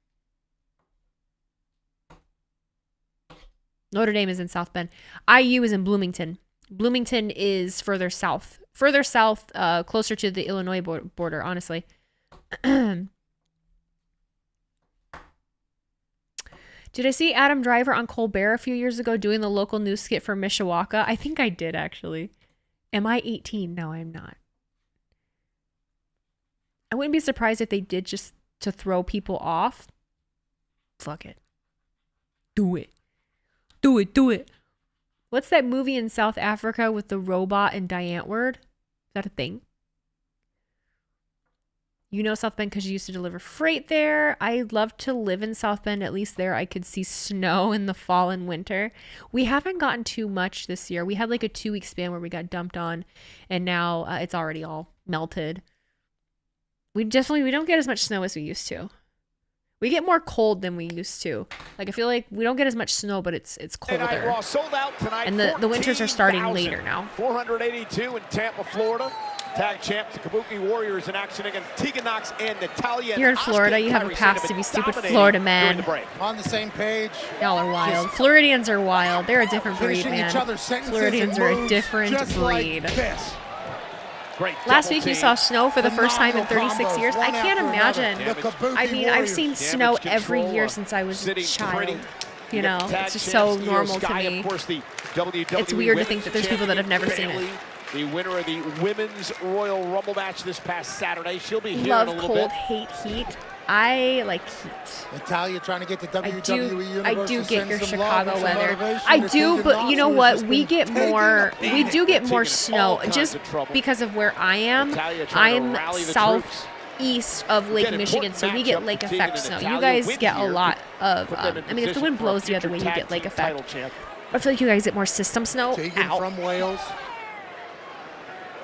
Notre Dame is in South Bend. IU is in Bloomington. Bloomington is further south. Closer to the Illinois border, honestly. Did I see Adam Driver on Colbert a few years ago doing the local news skit for Mishawaka? I think I did, actually. Am I 18? No, I'm not. I wouldn't be surprised if they did just to throw people off. Fuck it. Do it. Do it. What's that movie in South Africa with the robot and Diane Word? Is that a thing? You know South Bend because you used to deliver freight there. I'd love to live in South Bend. At least there I could see snow in the fall and winter. We haven't gotten too much this year. We had like a 2-week span where we got dumped on, and now it's already all melted. We don't get as much snow as we used to. We get more cold than we used to. Like, I feel like we don't get as much snow, but it's colder. Sold out tonight, and the winters are starting later now. 482 in Tampa, Florida. Tag champs, the Kabuki Warriors in action against Tegan Nox and Natalya. You're in Florida. You have a pass to be stupid Florida man. On the same page. Y'all are wild. Floridians are wild. They're a different breed, man. Floridians are a different breed. Last week you saw snow for the first time in 36 years. I can't imagine. I mean, I've seen snow every year since I was a child. You know, it's just so normal to me. It's weird to think that there's people that have never seen it. The winner of the Women's Royal Rumble match this past Saturday. She'll be here in a little bit. Love cold, hate heat. I like heat. Natalia trying to get the WWE Universe. I do get your Chicago weather. I do, but you know what? We do get more snow just because of where I am. I'm southeast of Lake Michigan, so we get lake effect snow. You guys get a lot of, I mean, if the wind blows the other way, you get lake effect. I feel like you guys get more system snow. From Wales.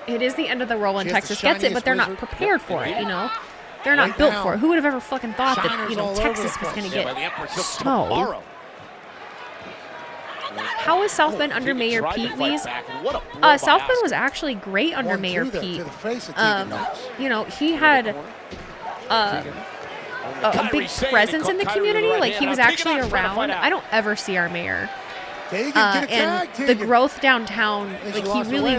It is the end of the Rollins. Texas gets it, but they're not prepared for it, you know? They're not built for it. Who would have ever fucking thought that, you know, Texas was going to get snow? How is South Bend under Mayor Pete, please? South Bend was actually great under Mayor Pete. You know, he had a big presence in the community. Like, he was actually around. I don't ever see our mayor. And the growth downtown, like, he really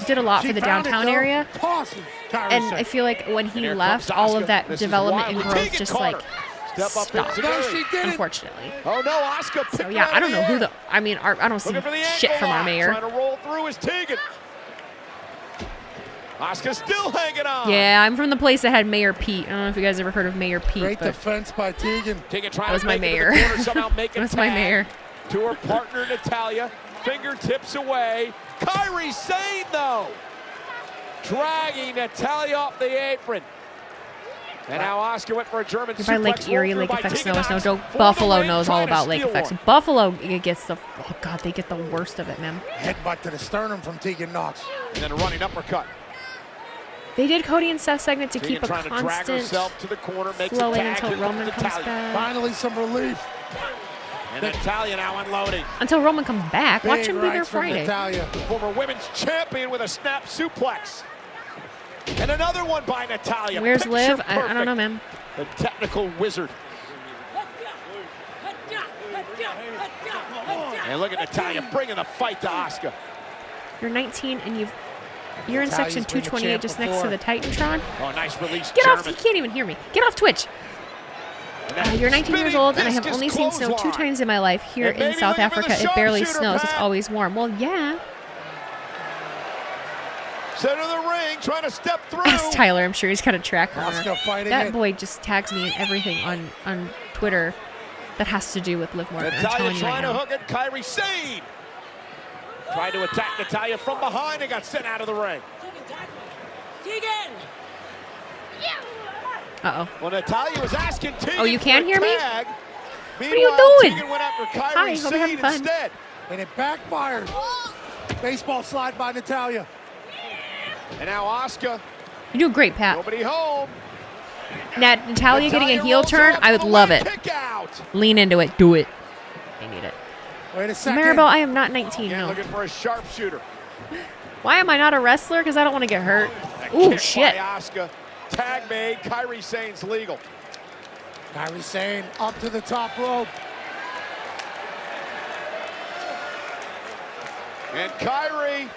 did a lot for the downtown area. And I feel like when he left, all of that development and growth just, like, stopped, unfortunately. Oh no, Asuka. So yeah, I don't know who I don't see shit from our mayor. Trying to roll through is Tegan. Asuka still hanging on. Yeah, I'm from the place that had Mayor Pete. I don't know if you guys ever heard of Mayor Pete. Great defense by Tegan. That was my mayor. That was my mayor. To her partner Natalya, fingertips away. Kairi Sane though, dragging Natalya off the apron. And now Asuka went for a German By Lake suplex Erie, roll Lake through by Effects Tegan Snow, Knox Snow. for Buffalo the win, knows all trying to about Lake steal Effects. one. Buffalo gets the, oh God, they get the worst of it, man. Headbutt to the sternum from Tegan Knox. And then a running uppercut. They did Cody and Seth segment to Tegan keep a trying to drag constant herself to the corner, makes flow a in tag, until here Roman comes comes Natalya. back. Finally, some relief. And Natalya now unloading. Until Roman comes back. Watch Big him be there rights from Friday. Natalya. Former women's champion with a snap suplex. And another one by Natalya. Where's Picture Liv? I don't know, perfect. man. The technical wizard. And look at Natalya bringing the fight to Asuka. You're 19 and you're in section Natalya's been the 228 champ just next to before. the Titantron. Oh, nice release, Get German. off, you can't even hear me. Get off Twitch. You're 19 years old and I have only seen snow 2 times in my life. Here And in maybe South looking for the Africa, it barely sharpshooter, snows. It's Pat. always warm. Well, yeah. Center of the ring, trying to step through. Ask Tyler. I'm sure he's got a track on Asuka fighting That it. boy just tags me in everything on Twitter that has to do with Liv Morgan. I'm Natalya telling you trying right to now. hook it. Kyrie Sane tried to attack Natalya from behind and got sent out of the ring. Uh-oh. Well, Natalya was asking Tegan Oh, you can for a hear me? tag. What are you Meanwhile, doing? Tegan went after Hi, Kyrie hope you're having Sane fun. instead. And it backfired. Baseball slide by Natalya. And now Asuka, You do great, Pat. nobody home. Natalia getting a Natalya heel rolls turn, out I for would the love win. it. Kick out. Lean into it. Do it. I need it. Wait a second. Maribel, I am not 19. Again, No. looking for a sharpshooter. Why am I not a wrestler? Because I don't want to get hurt. That Ooh, kick shit. by Asuka. Tag made. Kyrie Sane's legal. Kyrie Sane up to the top rope. And Kyrie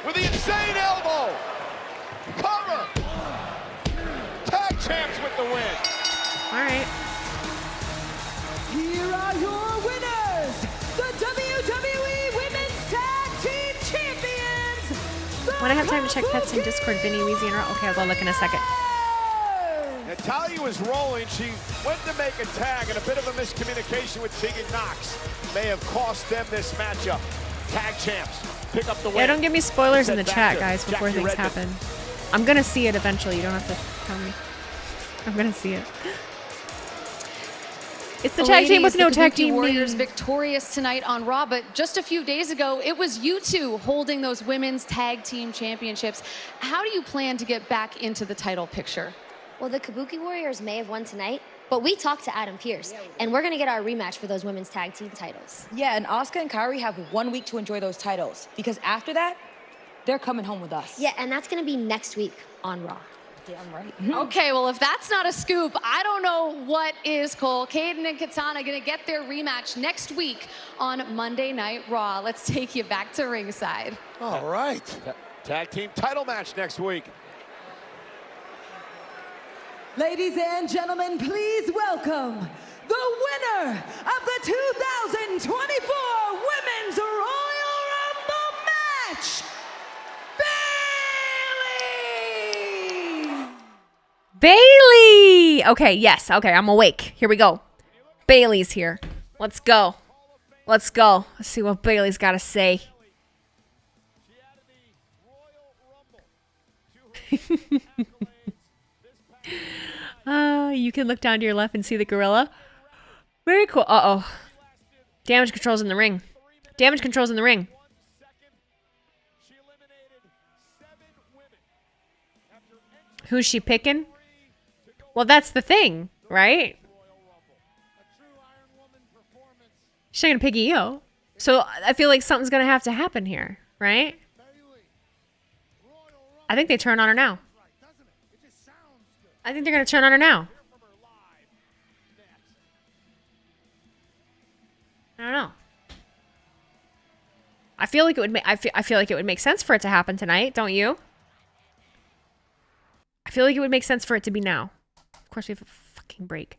with the insane elbow. Cover. Tag champs with the win. All right. Here are your winners, the WWE Women's Tag Team Champions. When I have time to check pets in Discord, Vinny, Weezy, and Ro- Okay, I'll go look in a second. Natalya was rolling. She went to make a tag, and a bit of a miscommunication with Tegan Knox may have cost them this matchup. Tag champs pick up the win. Yeah, don't give me spoilers in the Send back chat, to guys, before Jackie things Redmond. happen. I'm going to see it eventually. You don't have to tell me. I'm going to see it. It's the tag team with no tag team Warriors name. victorious tonight on Raw, but just a few days ago, it was you two holding those women's tag team championships. How do you plan to get back into the title picture? Well, the Kabuki Warriors may have won tonight, but we talked to Adam Pearce, and we're going to get our rematch for those women's tag team titles. Yeah, and Asuka and Kyrie have 1 week to enjoy those titles, because after that, they're coming home with us. Yeah, and that's going to be next week on Raw. Damn right. Okay, well, if that's not a scoop, I don't know what is, Cole. Caden and Katana going to get their rematch next week on Monday Night Raw. Let's take you back to ringside. All right. Tag team title match next week. Ladies and gentlemen, please welcome the winner of the 2024 Women's Royal Rumble match, Bailey! Okay, yes. Okay, I'm awake. Here we go. Bailey's here. Let's go. Let's go. Let's see what Bailey's got to say. You can look down to your left and see the gorilla. Very cool. Uh-oh. Damage control's in the ring. Damage control's in the ring. Who's she picking? Well, that's the thing, right? She's not gonna pick Io. So I feel like something's gonna have to happen here, right? I think they turn on her now. I think they're gonna turn on her now. I don't know. I feel like it would make. I feel like it would make sense for it to happen tonight, don't you? I feel like it would make sense for it to be now. Of course, we have a fucking break.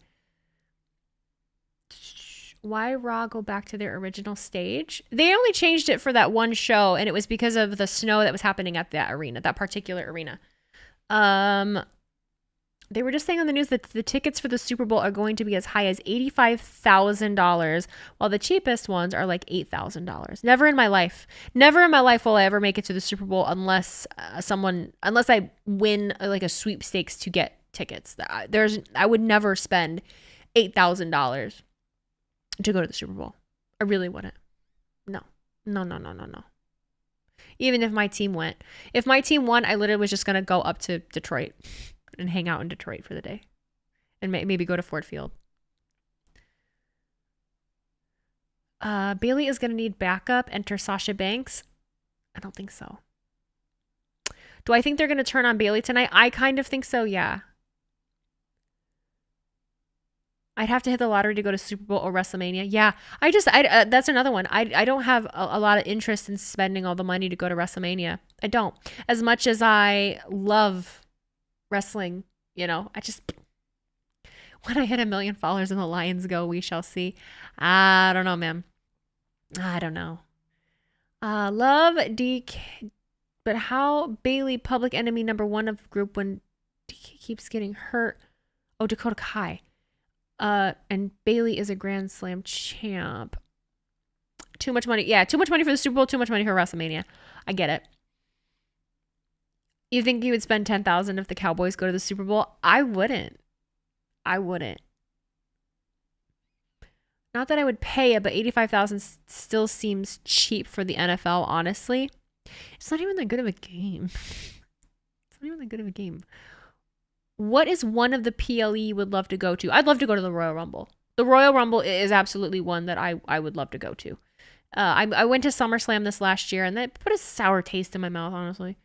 Why Raw go back to their original stage? They only changed it for that one show, and it was because of the snow that was happening at that arena, that particular arena. They were just saying on the news that the tickets for the Super Bowl are going to be as high as $85,000, while the cheapest ones are like $8,000. Never in my life will I ever make it to the Super Bowl unless I win like a sweepstakes to get tickets. I would never spend $8,000 to go to the Super Bowl. I really wouldn't. No. Even if my team went. If my team won, I literally was just going to go up to Detroit and hang out in Detroit for the day. And maybe go to Ford Field. Bayley is going to need backup. Enter Sasha Banks. I don't think so. Do I think they're going to turn on Bayley tonight? I kind of think so, yeah. I'd have to hit the lottery to go to Super Bowl or WrestleMania. Yeah, that's another one. I don't have a lot of interest in spending all the money to go to WrestleMania. I don't. As much as I love wrestling, when I hit 1 million followers and the Lions go, we shall see. I don't know, man. I don't know. Love DK, but how Bayley public enemy #1 of group when DK keeps getting hurt? Oh, Dakota Kai. And Bayley is a Grand Slam champ. Too much money. Yeah, too much money for the Super Bowl, too much money for WrestleMania. I get it. You think you would spend $10,000 if the Cowboys go to the Super Bowl? I wouldn't. Not that I would pay it, but $85,000 still seems cheap for the NFL, honestly. It's not even that good of a game. What is one of the PLE you would love to go to? I'd love to go to the Royal Rumble. The Royal Rumble is absolutely one that I would love to go to. I went to SummerSlam this last year, and that put a sour taste in my mouth, honestly.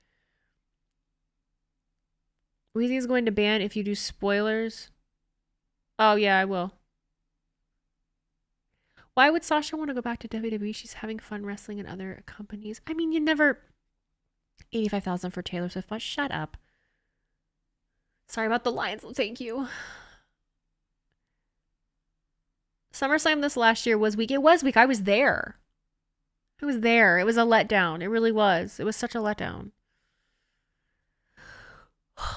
Weezy is going to ban if you do spoilers. Oh, yeah, I will. Why would Sasha want to go back to WWE? She's having fun wrestling in other companies. I mean, you never... $85,000 for Taylor Swift. Shut up. Sorry about the Lions. Thank you. SummerSlam this last year was weak. It was weak. I was there. It was a letdown. It really was. It was such a letdown.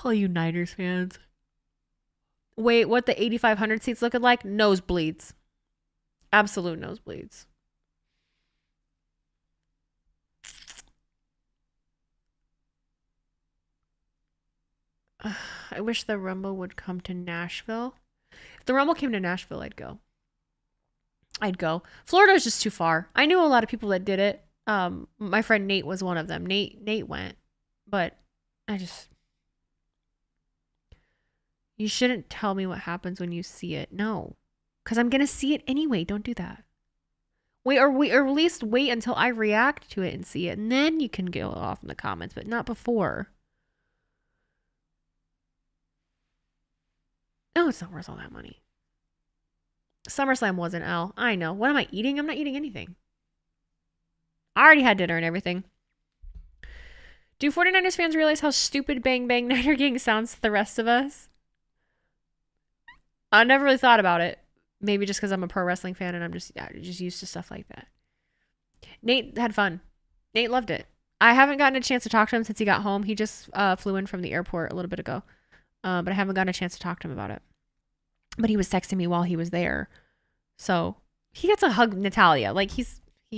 All you Niners fans. Wait, what the 8,500 seats looking like? Nosebleeds. Absolute nosebleeds. I wish the Rumble would come to Nashville. If the Rumble came to Nashville, I'd go. Florida is just too far. I knew a lot of people that did it. My friend Nate was one of them. Nate went, but you shouldn't tell me what happens when you see it. No, because I'm gonna see it anyway. Don't do that. Or at least wait until I react to it and see it, and then you can go off in the comments, but not before. No, it's not worth all that money. SummerSlam was an L. I know. What am I eating? I'm not eating anything. I already had dinner and everything. Do 49ers fans realize how stupid Bang Bang Niner Gang sounds to the rest of us? I never really thought about it. Maybe just because I'm a pro wrestling fan and I'm just used to stuff like that. Nate had fun. Nate loved it. I haven't gotten a chance to talk to him since he got home. He just flew in from the airport a little bit ago. But I haven't gotten a chance to talk to him about it. But he was texting me while he was there. So he gets to hug Natalia. Like he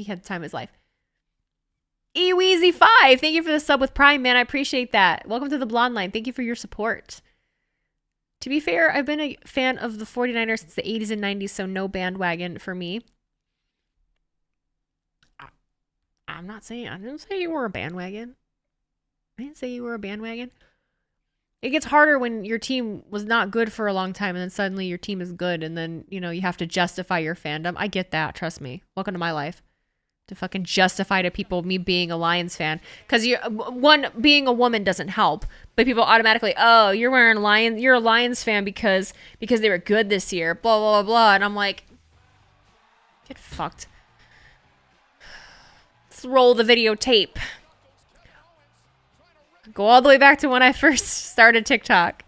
had the time of his life. Eweezy5, thank you for the sub with Prime, man. I appreciate that. Welcome to the Blonde Line. Thank you for your support. To be fair, I've been a fan of the 49ers since the 80s and 90s, so no bandwagon for me. I didn't say you were a bandwagon. It gets harder when your team was not good for a long time and then suddenly your team is good and then, you have to justify your fandom. I get that. Trust me. Welcome to my life. To fucking justify to people me being a Lions fan. Because being a woman doesn't help. But people automatically, oh, you're a Lions fan because they were good this year. Blah, blah, blah, blah. And I'm like, get fucked. Let's roll the videotape. Go all the way back to when I first started TikTok.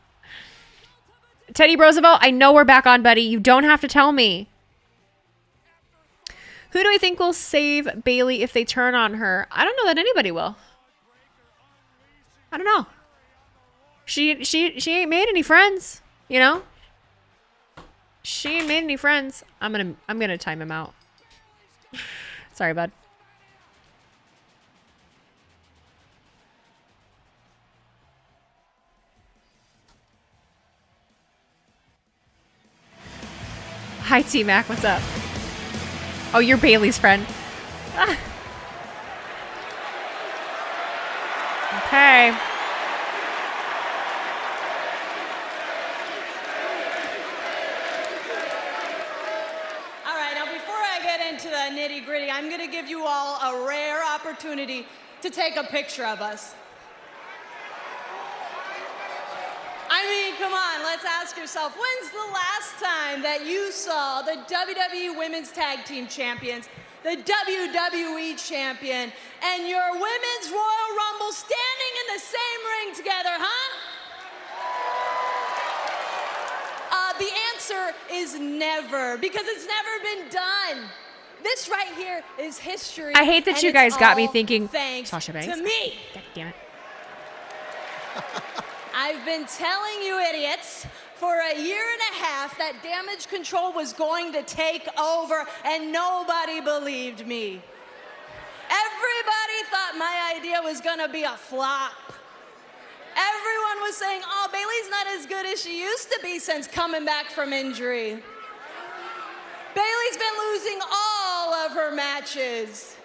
Teddy Roosevelt, I know we're back on, buddy. You don't have to tell me. Who do I think will save Bayley if they turn on her? I don't know that anybody will. I don't know. She ain't made any friends, you know? She ain't made any friends. I'm gonna time him out. Sorry, bud. Hi, T-Mac. What's up? Oh, you're Bailey's friend. Ah. Okay. All right, now before I get into the nitty-gritty, I'm going to give you all a rare opportunity to take a picture of us. I mean, come on, let's ask yourself, when's the last time that you saw the WWE Women's Tag Team Champions, the WWE Champion, and your Women's Royal Rumble standing in the same ring together, huh? The answer is never, because it's never been done. This right here is history. I hate that you guys got me thinking Sasha Banks. To me. God damn it. I've been telling you idiots for a year and a half that Damage Control was going to take over, and nobody believed me. Everybody thought my idea was gonna be a flop. Everyone was saying, oh, Bayley's not as good as she used to be since coming back from injury. Bayley's been losing all of her matches.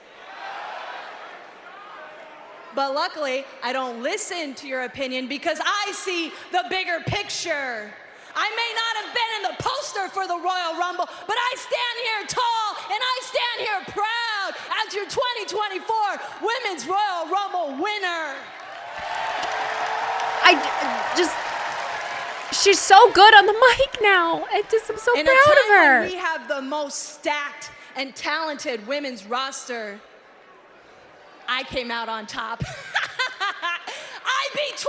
But luckily, I don't listen to your opinion because I see the bigger picture. I may not have been in the poster for the Royal Rumble, but I stand here tall and I stand here proud as your 2024 Women's Royal Rumble winner. She's so good on the mic now. I'm so in proud a time of her. when we have the most stacked and talented women's roster, I came out on top. I beat 29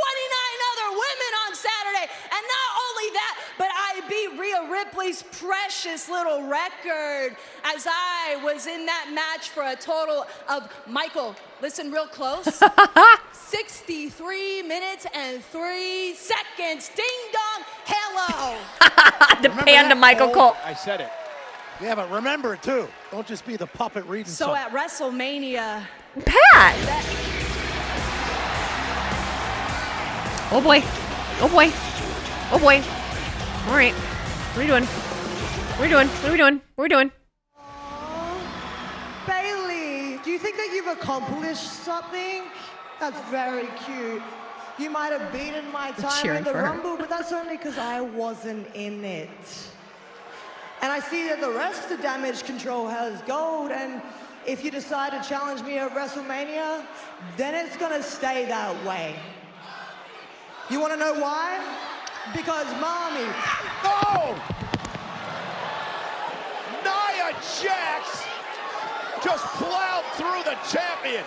other women on Saturday, and not only that, but I beat Rhea Ripley's precious little record as I was in that match for a total of, Michael, listen real close, 63 minutes and 3 seconds. Ding dong, hello. The panda Michael Cole. I said it. Yeah, but remember it too. Don't just be the puppet reading So something. at WrestleMania, Pat. Oh boy. Oh boy. Oh boy. All right. What are you doing? What are you doing? What are we doing? What are we doing? Bailey, do you think that you've accomplished something? That's very cute. You might have beaten my time in the Rumble, but that's only because I wasn't in it. And I see that the rest of Damage Control has gold, and if you decide to challenge me at WrestleMania, then it's gonna stay that way. You wanna know why? Because mommy. Oh! Nia Jax just plowed through the champion.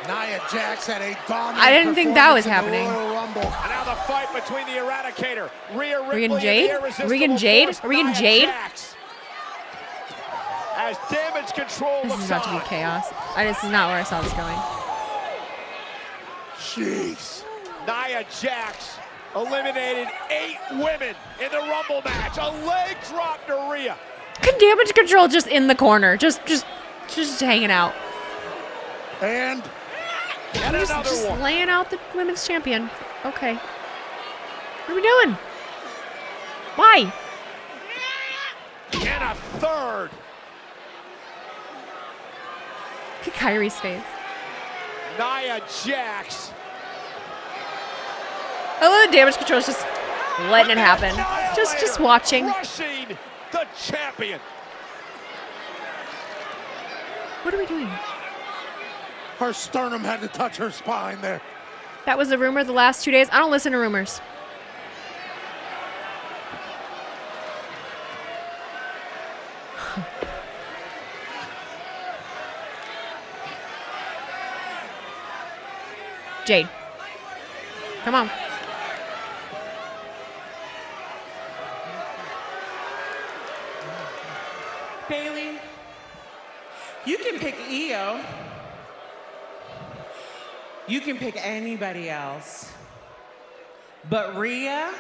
Nia Jax had a dominant I didn't think that was happening. And now the fight between the Eradicator, Rhea Ripley, Regan and Jade? the irresistible Regan Jade? force, Regan Nia Jade? Jax. As Damage Control This looks is about to be on. chaos. This is not where I saw this going. Jeez. Nia Jax eliminated 8 women in the Rumble match. A leg drop to Rhea. Could Damage Control just in the corner, just hanging out. And another just one. Laying out the women's champion. Okay. What are we doing? Why? And a third. Look at Kyrie's face. Nia Jax. I love the Damage Control is just letting it happen. Just watching. Crushing the champion. What are we doing? her sternum had to touch her spine there. That was the rumor the last 2 days. I don't listen to rumors. Jade. Come on. Bailey, you can pick Io. You can pick anybody else. But Rhea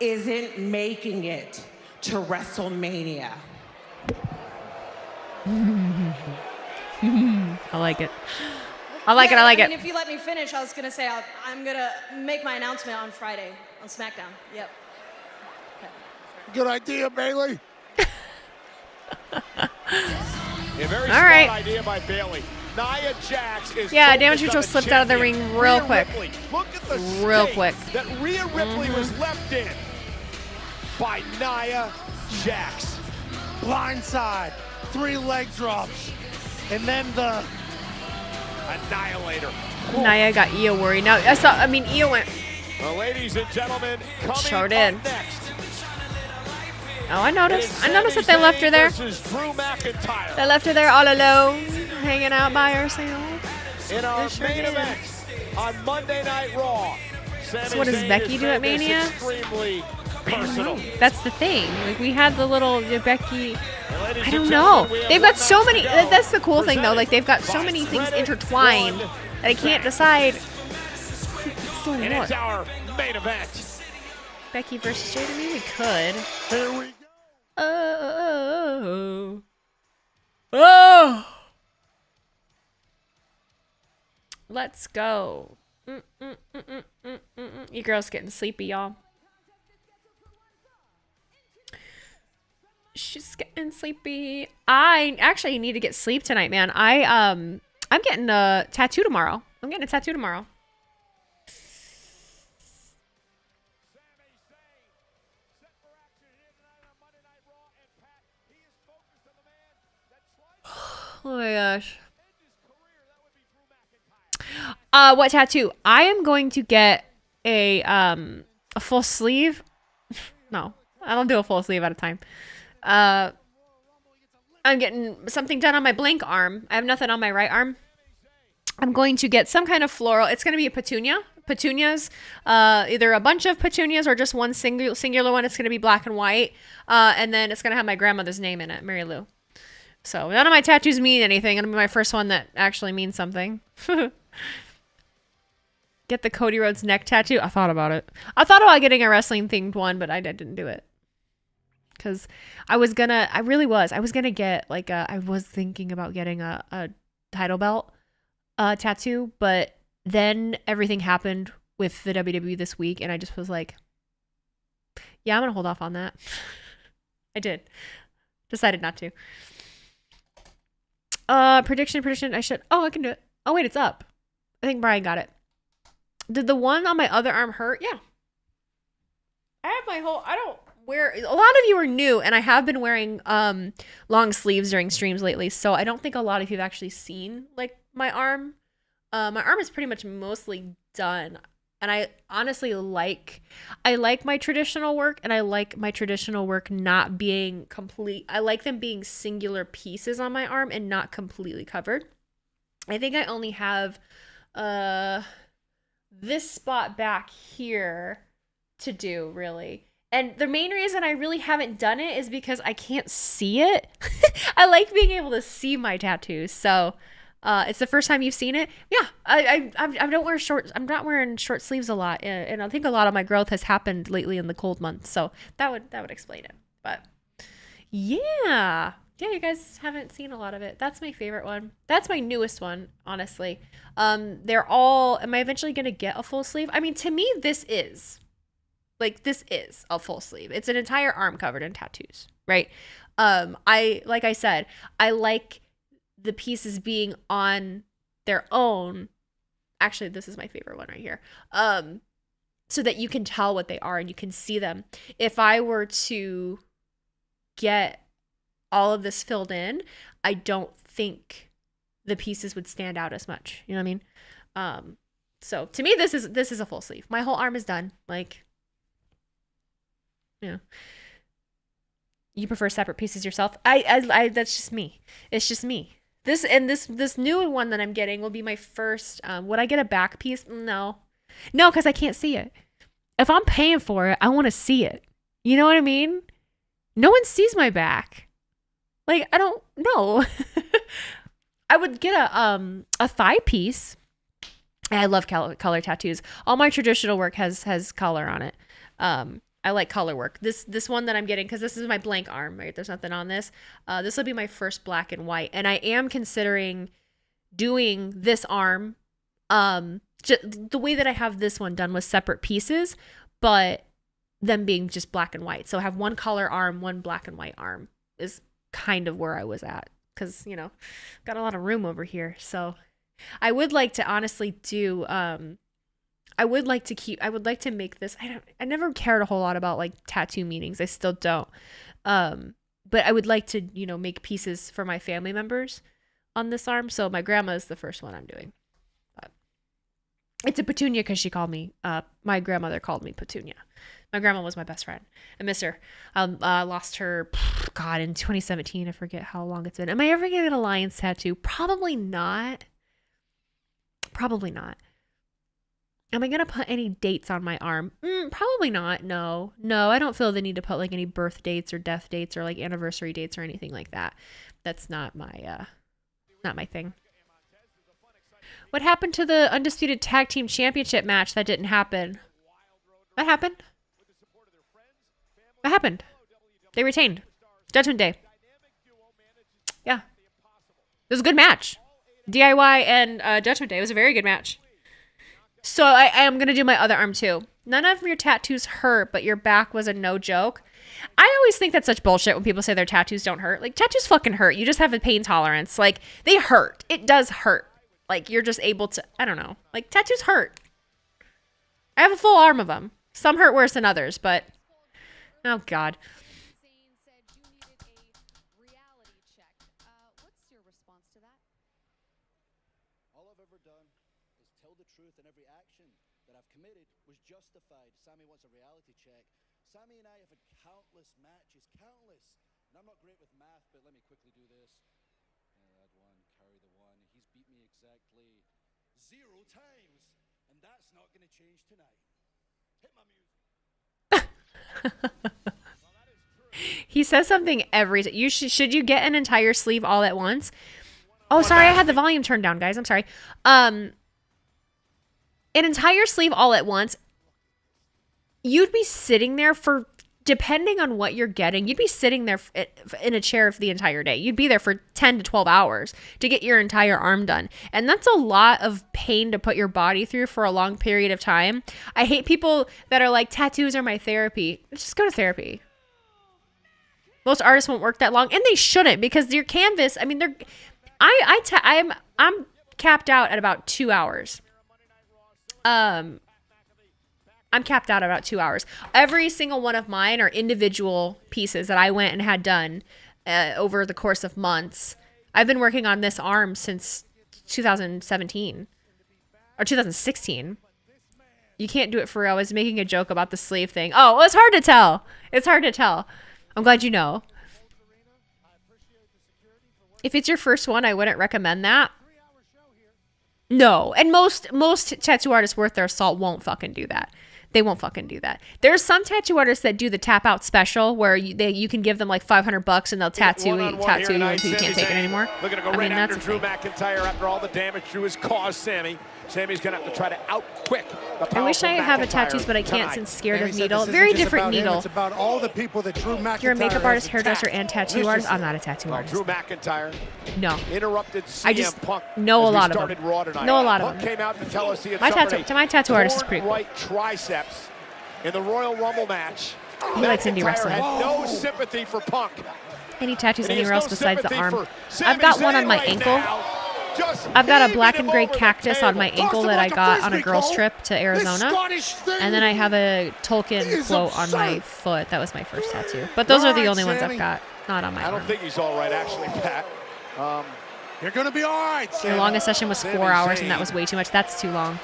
isn't making it to WrestleMania. I like it. I like it. I mean, if you let me finish, I was going to say I'm going to make my announcement on Friday on SmackDown. Yep. Good idea, Bayley. A very All smart right. idea by Bayley. Nia Jax is Yeah, Damage focused Control on the slipped out of the champion, ring real Rhea quick. Ripley. Look at the Real state quick. that Rhea Ripley was left in by Nia Jax. Blindside, 3 leg drops, and then the Annihilator. Nia got Io worried. Now, Io went. Well, ladies and gentlemen, coming Sure up did. next. Oh, I noticed. I noticed that they left her there. Versus Drew McIntyre. They left her there all alone, hanging out by herself. In our They sure main did. event on Monday Night Raw. So what does Becky do at Mania? Extremely personal. That's the thing. Like we had the little Becky. Ladies I and don't gentlemen, know. we have They've one got so match many. to go. That's the cool thing though. Like they've got so Presented many by things Credit intertwined One that I can't decide. And it's our main event. Becky versus Jade. I mean, we could. Here we go. Oh. Let's go. You girls getting sleepy, y'all. She's getting sleepy. I actually need to get sleep tonight, man. I'm getting a tattoo tomorrow. Oh my gosh. What tattoo? I am going to get a full sleeve. No, I don't do a full sleeve at a time. I'm getting something done on my blank arm. I have nothing on my right arm. I'm going to get some kind of floral. It's going to be a petunia. Petunias, either a bunch of petunias or just one singular one. It's going to be black and white. And then it's going to have my grandmother's name in it, Mary Lou. So none of my tattoos mean anything. It'll be my first one that actually means something. Get the Cody Rhodes neck tattoo. I thought about it. I thought about getting a wrestling themed one, but I didn't do it. Because I was going to get like I was thinking about getting a title belt tattoo, but then everything happened with the WWE this week, and I just was like, yeah, I'm going to hold off on that. I did. Decided not to. Prediction. I can do it. Oh, wait, it's up. I think Brian got it. Did the one on my other arm hurt? Yeah. I don't wear, a lot of you are new, and I have been wearing long sleeves during streams lately, so I don't think a lot of you have actually seen like my arm. My arm is pretty much mostly done, and I honestly like my traditional work, and I like my traditional work not being complete. I like them being singular pieces on my arm and not completely covered. I think I only have this spot back here to do, really. And the main reason I really haven't done it is because I can't see it. I like being able to see my tattoos. So it's the first time you've seen it. Yeah, I don't wear short. I'm not wearing short sleeves a lot, and I think a lot of my growth has happened lately in the cold months. So that would explain it. But yeah, you guys haven't seen a lot of it. That's my favorite one. That's my newest one, honestly. They're all. Am I eventually gonna get a full sleeve? I mean, to me, this is a full sleeve. It's an entire arm covered in tattoos, right? Like I said, I like the pieces being on their own. Actually, this is my favorite one right here. So that you can tell what they are and you can see them. If I were to get all of this filled in, I don't think the pieces would stand out as much. You know what I mean? So to me, this is a full sleeve. My whole arm is done. Like, yeah. You prefer separate pieces yourself? I that's just me. It's just me. This new one that I'm getting will be my first. Would I get a back piece? No, because I can't see it. If I'm paying for it, I want to see it. You know what I mean? No one sees my back. Like, I don't know. I would get a thigh piece. I love color tattoos. All my traditional work has color on it. I like color work. This one that I'm getting, because this is my blank arm, right? There's nothing on this. This will be my first black and white. And I am considering doing this arm. The way that I have this one done with separate pieces, but them being just black and white. So I have one color arm, one black and white arm is kind of where I was at. Because, you know, got a lot of room over here. So I would like to honestly do... I would like to make this. I never cared a whole lot about like tattoo meanings. I still don't. But I would like to, you know, make pieces for my family members on this arm. So my grandma is the first one I'm doing. But it's a Petunia because she called me, my grandmother called me Petunia. My grandma was my best friend. I miss her. Lost her, God, in 2017. I forget how long it's been. Am I ever going to get a lion's tattoo? Probably not. Probably not. Am I going to put any dates on my arm? Probably not. No, I don't feel the need to put like any birth dates or death dates or like anniversary dates or anything like that. That's not my thing. What happened to the Undisputed Tag Team Championship match that didn't happen? That happened. That happened. They retained. Judgment Day. Yeah. It was a good match. DIY and Judgment Day. It was a very good match. So I am going to do my other arm too. None of your tattoos hurt, but your back was a no joke. I always think that's such bullshit when people say their tattoos don't hurt. Like, tattoos fucking hurt. You just have a pain tolerance. Like, they hurt. It does hurt. Like, you're just able to, I don't know. Like, tattoos hurt. I have a full arm of them. Some hurt worse than others, but, oh God. Sami wants a reality check. Sami and I have had countless matches, countless. And I'm not great with math, but let me quickly do this. Add one, carry the one. He's beat me exactly 0 times. And that's not going to change tonight. Hit my music. He says something every time. Should you get an entire sleeve all at once? Oh, sorry, I had the volume turned down, guys. I'm sorry. An entire sleeve all at once. You'd be sitting there for, depending on what you're getting, you'd be sitting there in a chair for the entire day. You'd be there for 10 to 12 hours to get your entire arm done. And that's a lot of pain to put your body through for a long period of time. I hate people that are like, tattoos are my therapy. Just go to therapy. Most artists won't work that long, and they shouldn't, because your canvas, I mean, I'm capped out at about 2 hours. I'm capped out at about 2 hours. Every single one of mine are individual pieces that I went and had done over the course of months. I've been working on this arm since 2017 or 2016. You can't do it for real. I was making a joke about the sleeve thing. Oh, well, it's hard to tell. It's hard to tell. I'm glad you know. If it's your first one, I wouldn't recommend that. No. And most tattoo artists worth their salt won't fucking do that. They won't fucking do that. There's some tattoo artists that do the tap out special where you can give them like $500 and they'll tattoo you until you can't take it anymore. Looking to go right after Drew McIntyre after all the damage Drew has caused Sami. Sami's going to have to try to outquick the I wish I have a tattoos, but I can't since scared of needle. Very different needle. It's about all the people that Drew McIntyre. You're a makeup artist, hairdresser, and tattoo artist. I'm not a tattoo artist. Drew McIntyre. No. Interrupted CM I just Punk know a lot of them. Know a lot of Punk them. came out to tell us he had my tattoo artist is pretty cool. Right triceps in the Royal Rumble match. He likes indie wrestling. Had no sympathy for Punk. Any tattoos anywhere else besides the arm? I've got one on my ankle. I've got a black and gray cactus on my ankle that I got on a girls trip to Arizona. And then I have a Tolkien quote on my foot. That was my first tattoo. But those are the only ones I've got, not on my arm. I don't think he's all right, actually, Pat. You're going to be all right. Your longest session was 4 hours, and that was way too much. That's too long.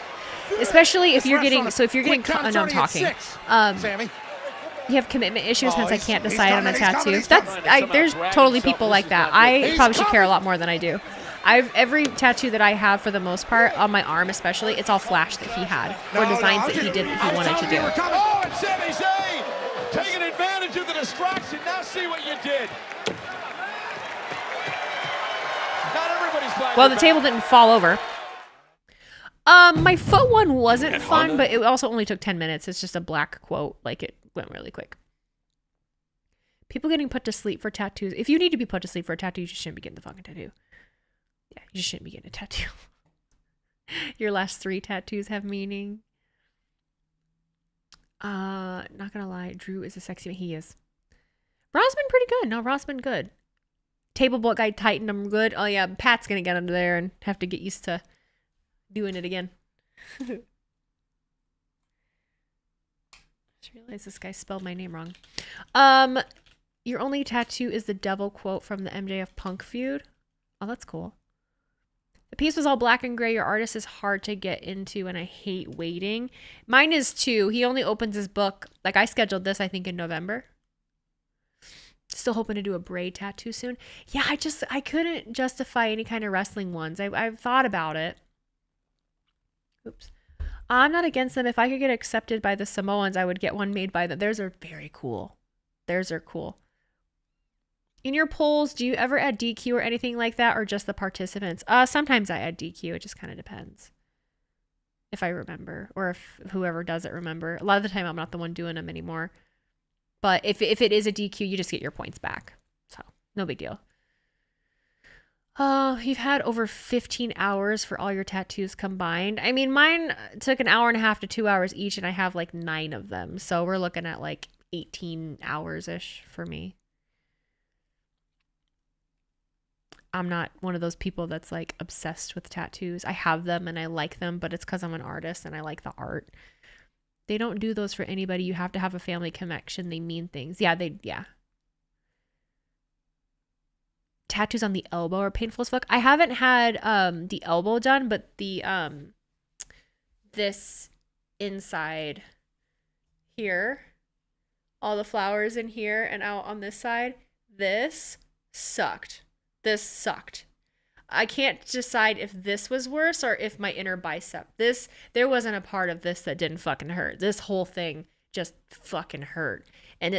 Especially if you're getting, no, I'm talking. You have commitment issues, hence I can't decide on a tattoo. There's totally people like that. I probably should care a lot more than I do. Every tattoo that I have, for the most part, on my arm especially, it's all flash that he had, or designs that he did that he wanted to do. Oh, and Sami Zayn taking advantage of the distraction. Now see what you did. Not everybody's playing. Well, the table didn't fall over. My foot one wasn't fun, but it also only took 10 minutes. It's just a black quote. Like, it went really quick. People getting put to sleep for tattoos. If you need to be put to sleep for a tattoo, you just shouldn't be getting the fucking tattoo. Yeah, you just shouldn't be getting a tattoo. Your last 3 tattoos have meaning. Not gonna lie, Drew is a sexy man. He is. Raw's been pretty good. No, Raw's been good. Table book guy tightened him good. Oh yeah, Pat's gonna get under there and have to get used to doing it again. Just realized this guy spelled my name wrong. Your only tattoo is the devil quote from the MJF Punk feud. Oh, that's cool. The piece was all black and gray. Your artist is hard to get into, and I hate waiting. Mine is too. He only opens his book. Like, I scheduled this, I think, in November. Still hoping to do a braid tattoo soon. Yeah, I couldn't justify any kind of wrestling ones. I've thought about it. Oops. I'm not against them. If I could get accepted by the Samoans, I would get one made by them. Theirs are very cool. Theirs are cool. In your polls, do you ever add DQ or anything like that, or just the participants? Sometimes I add DQ. It just kind of depends. If I remember, or if whoever does it remember. A lot of the time, I'm not the one doing them anymore. But if it is a DQ, you just get your points back. So, no big deal. You've had over 15 hours for all your tattoos combined. I mean, mine took an hour and a half to 2 hours each, and I have like 9 of them. So we're looking at like 18 hours-ish for me. I'm not one of those people that's like obsessed with tattoos. I have them and I like them, but it's because I'm an artist and I like the art. They don't do those for anybody. You have to have a family connection. They mean things. Yeah. Tattoos on the elbow are painful as fuck. I haven't had the elbow done, but the this inside here, all the flowers in here and out on this side, this sucked. I can't decide if this was worse or if my inner bicep. There wasn't a part of this that didn't fucking hurt. This whole thing just fucking hurt. And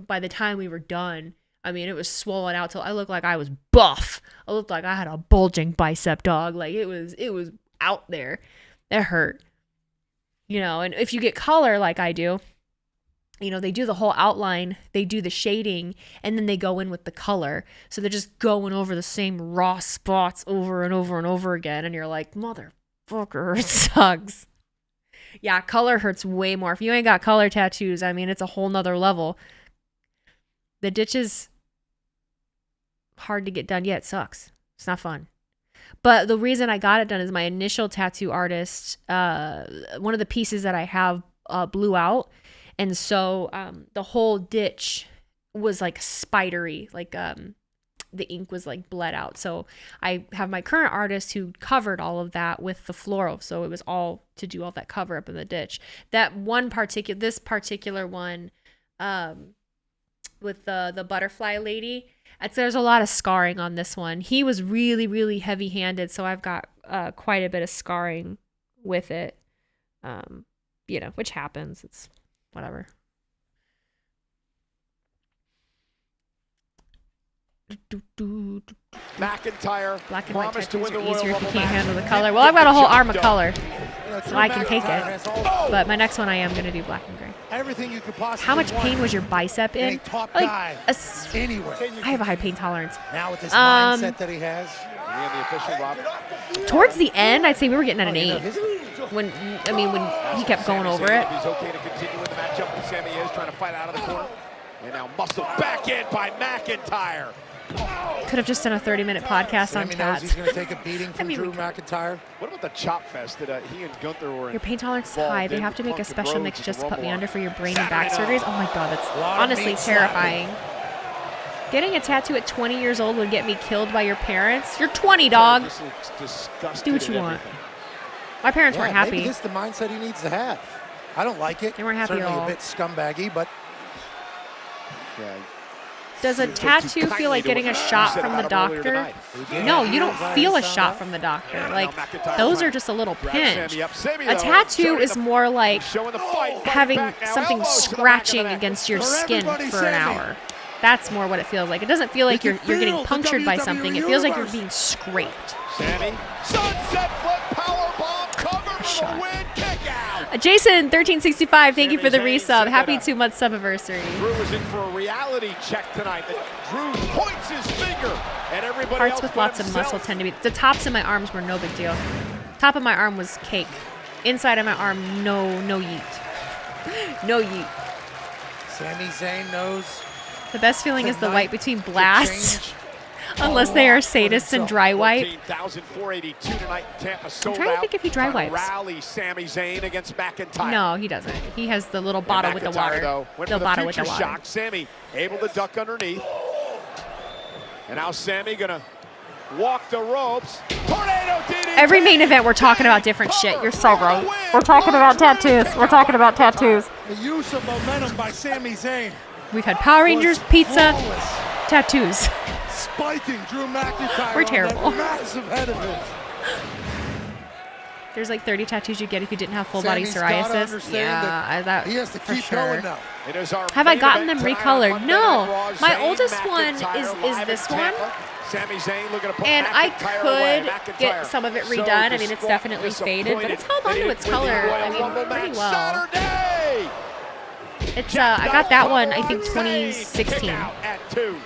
by the time we were done, I mean, it was swollen out till I looked like I was buff. I looked like I had a bulging bicep, dog. Like it was out there. It hurt. And if you get color like I do, they do the whole outline, they do the shading, and then they go in with the color. So they're just going over the same raw spots over and over and over again. And you're like, motherfucker, it sucks. Yeah, color hurts way more. If you ain't got color tattoos, I mean, it's a whole nother level. The ditch is hard to get done. Yeah, it sucks. It's not fun. But the reason I got it done is my initial tattoo artist, one of the pieces that I have blew out. And so the whole ditch was like spidery, like the ink was like bled out. So I have my current artist who covered all of that with the floral. So it was all to do all that cover up in the ditch. This particular one with the butterfly lady, there's a lot of scarring on this one. He was really, really heavy handed. So I've got quite a bit of scarring with it, which happens. It's whatever. McIntyre black and white promised to tattoos win the are Royal easier if you Rumble can't match. handle the color. Well, I've got a whole arm of color, so I can take it. But my next one, I am going to do black and gray. Everything you could possibly How much pain was your bicep in? Guy anywhere. I have a high pain tolerance. Now with this mindset that he has. Towards the end, I'd say we were getting at an 8. When he kept going over it. He's okay to continue with the matchup with Sami is trying to fight out of the corner. And now muscled back in by McIntyre. Could have just done a 30-minute podcast on tats. He's going to take a beating from Drew McIntyre. What about the chop fest that he and Gunther were in? Your pain tolerance is high. They have to make a special mix just to put me under for your brain and back surgeries. Oh my God, that's honestly terrifying. Getting a tattoo at 20 years old would get me killed by your parents. You're 20, dog. Do what you want. My parents weren't happy. Maybe this is the mindset he needs to have. I don't like it. They weren't happy Certainly at all. a bit scumbaggy, but Does a tattoo feel like getting a shot from the doctor? No, you don't feel a shot from the doctor. Like, those are just a little pinch. A tattoo is more like having something scratching against your skin for an hour. That's more what it feels like. It doesn't feel like you're getting punctured by something. It feels like you're being scraped. Sami, sunset flip powerbomb. shot. Jason 1365, thank you for the resub. Happy 2-month subiversary. Drew was in for a reality check tonight. Drew points his finger at everybody Parts else with but lots of himself. muscle tend to be. The tops of my arms were no big deal. Top of my arm was cake. Inside of my arm, no yeet. No yeet. Sami Zayn knows. The best feeling is the white between blasts. Unless they are sadists and dry wipe. 14,482 tonight in Tampa, sold trying to think if he dry Trying to wipes. Rally Sami Zayn against McIntyre. No, he doesn't. He has the little bottle with the water. Though, went The for bottle with the future water. shock. Sami able to duck underneath. And now Sami gonna walk the ropes. Tornado DDT. Every main event, we're talking about different shit. You're so right. We're talking about tattoos. We're talking about tattoos. The use of momentum by Sami Zayn. We've had Power Rangers, pizza, tattoos. Spiking Drew McIntyre. We're terrible. On that massive head of his. There's like 30 tattoos you get if you didn't have full body Sami's gotta psoriasis. understand Yeah, that he has to for keep sure. going now. It is our Have I main gotten them event tonight on recolored? Monday Night Raw. No. My Zayn, oldest one McIntyre is live this in one. Tampa. Sami Zayn looking to put And I McIntyre away. could get McIntyre some of it so redone. I mean, it's distraught, definitely faded, but it's held on disappointed to its that he color. didn't win the I Royal mean, Rumble pretty match well. Saturday. It's I got that one, I think, Zayn, 2016. kick out at 2.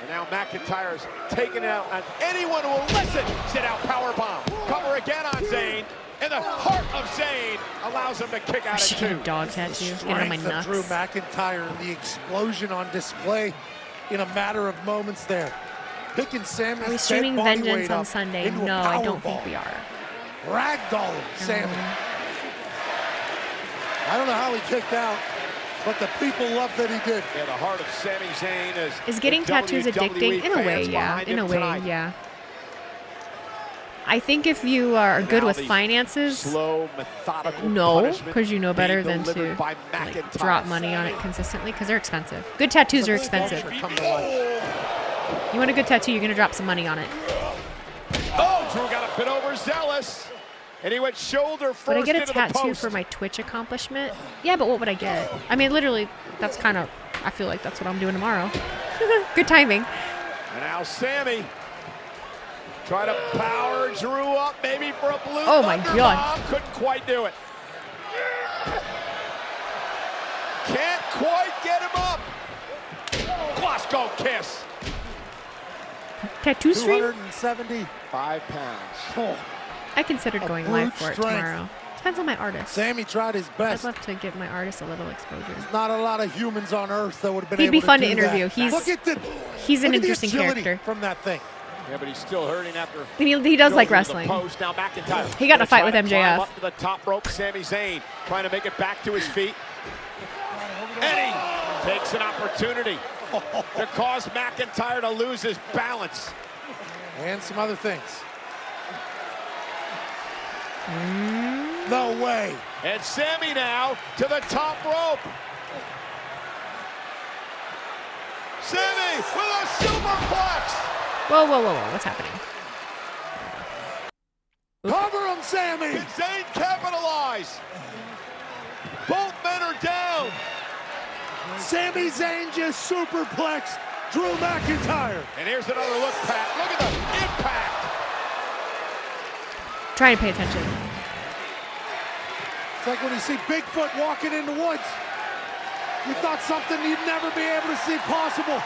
And now McIntyre's taking it out on anyone who will listen. Sit out powerbomb. Cover again on Zayn. In the heart of Zayn allows him to kick out I at should get a 2. dog tattoo. Get it on my Strength of nuts. Drew McIntyre and the explosion on display in a matter of moments there. Picking Sami's Are we dead streaming body Vengeance weight on up Sunday? into a No, I don't powerball. think we are. Ragdolling Sami. I don't know how he kicked out, but the people love that he did. Yeah, the heart of Sami Zayn Is getting the tattoos WWE addicting? In a way, fans yeah. behind In him a way, tonight. yeah. I think if you are good Now with the finances, slow, methodical no, punishment because you know better being than to delivered by like, McIntyre. drop money on it consistently because they're expensive. Good tattoos are expensive. You want a good tattoo, you're going to drop some money on it. Oh, Drew got a bit overzealous. And he went shoulder first Would I get a into the tattoo post. for my Twitch accomplishment? Yeah, but what would I get? I mean, literally, that's kind of, I feel like that's what I'm doing tomorrow. Good timing. And now Sami try to power Drew up, maybe for a blue Oh my thunder God. bomb. Couldn't quite do it. Can't quite get him up. Glasgow kiss. Tattoo stream? 275 pounds. Oh, I considered going live for it strength. tomorrow. Depends on my artist. Sami tried his I'd best. love to give my artist a little exposure. Not a lot of humans on Earth that would have been He'd able be fun to to do interview. that. Look at the, He's an look at the interesting agility character. from that thing. Yeah, but he's still hurting after. He does like going to the wrestling. Post. Now McIntyre. He got in a fight with Gonna try to climb MJF. Up to the top rope. Sami Zayn trying to make it back to his feet. And he takes an opportunity to cause McIntyre to lose his balance. And some other things. No way. And Sami now to the top rope. Sami with a superplex. Whoa, whoa, whoa, whoa. What's happening? Cover him, Sami. Can Zayn capitalize? Both men are down. Sami Zayn just superplexed Drew McIntyre. And here's another look, Pat. Look at the impact. Trying to pay attention. It's like when you see Bigfoot walking in the woods. You thought something you'd never be able to see possible.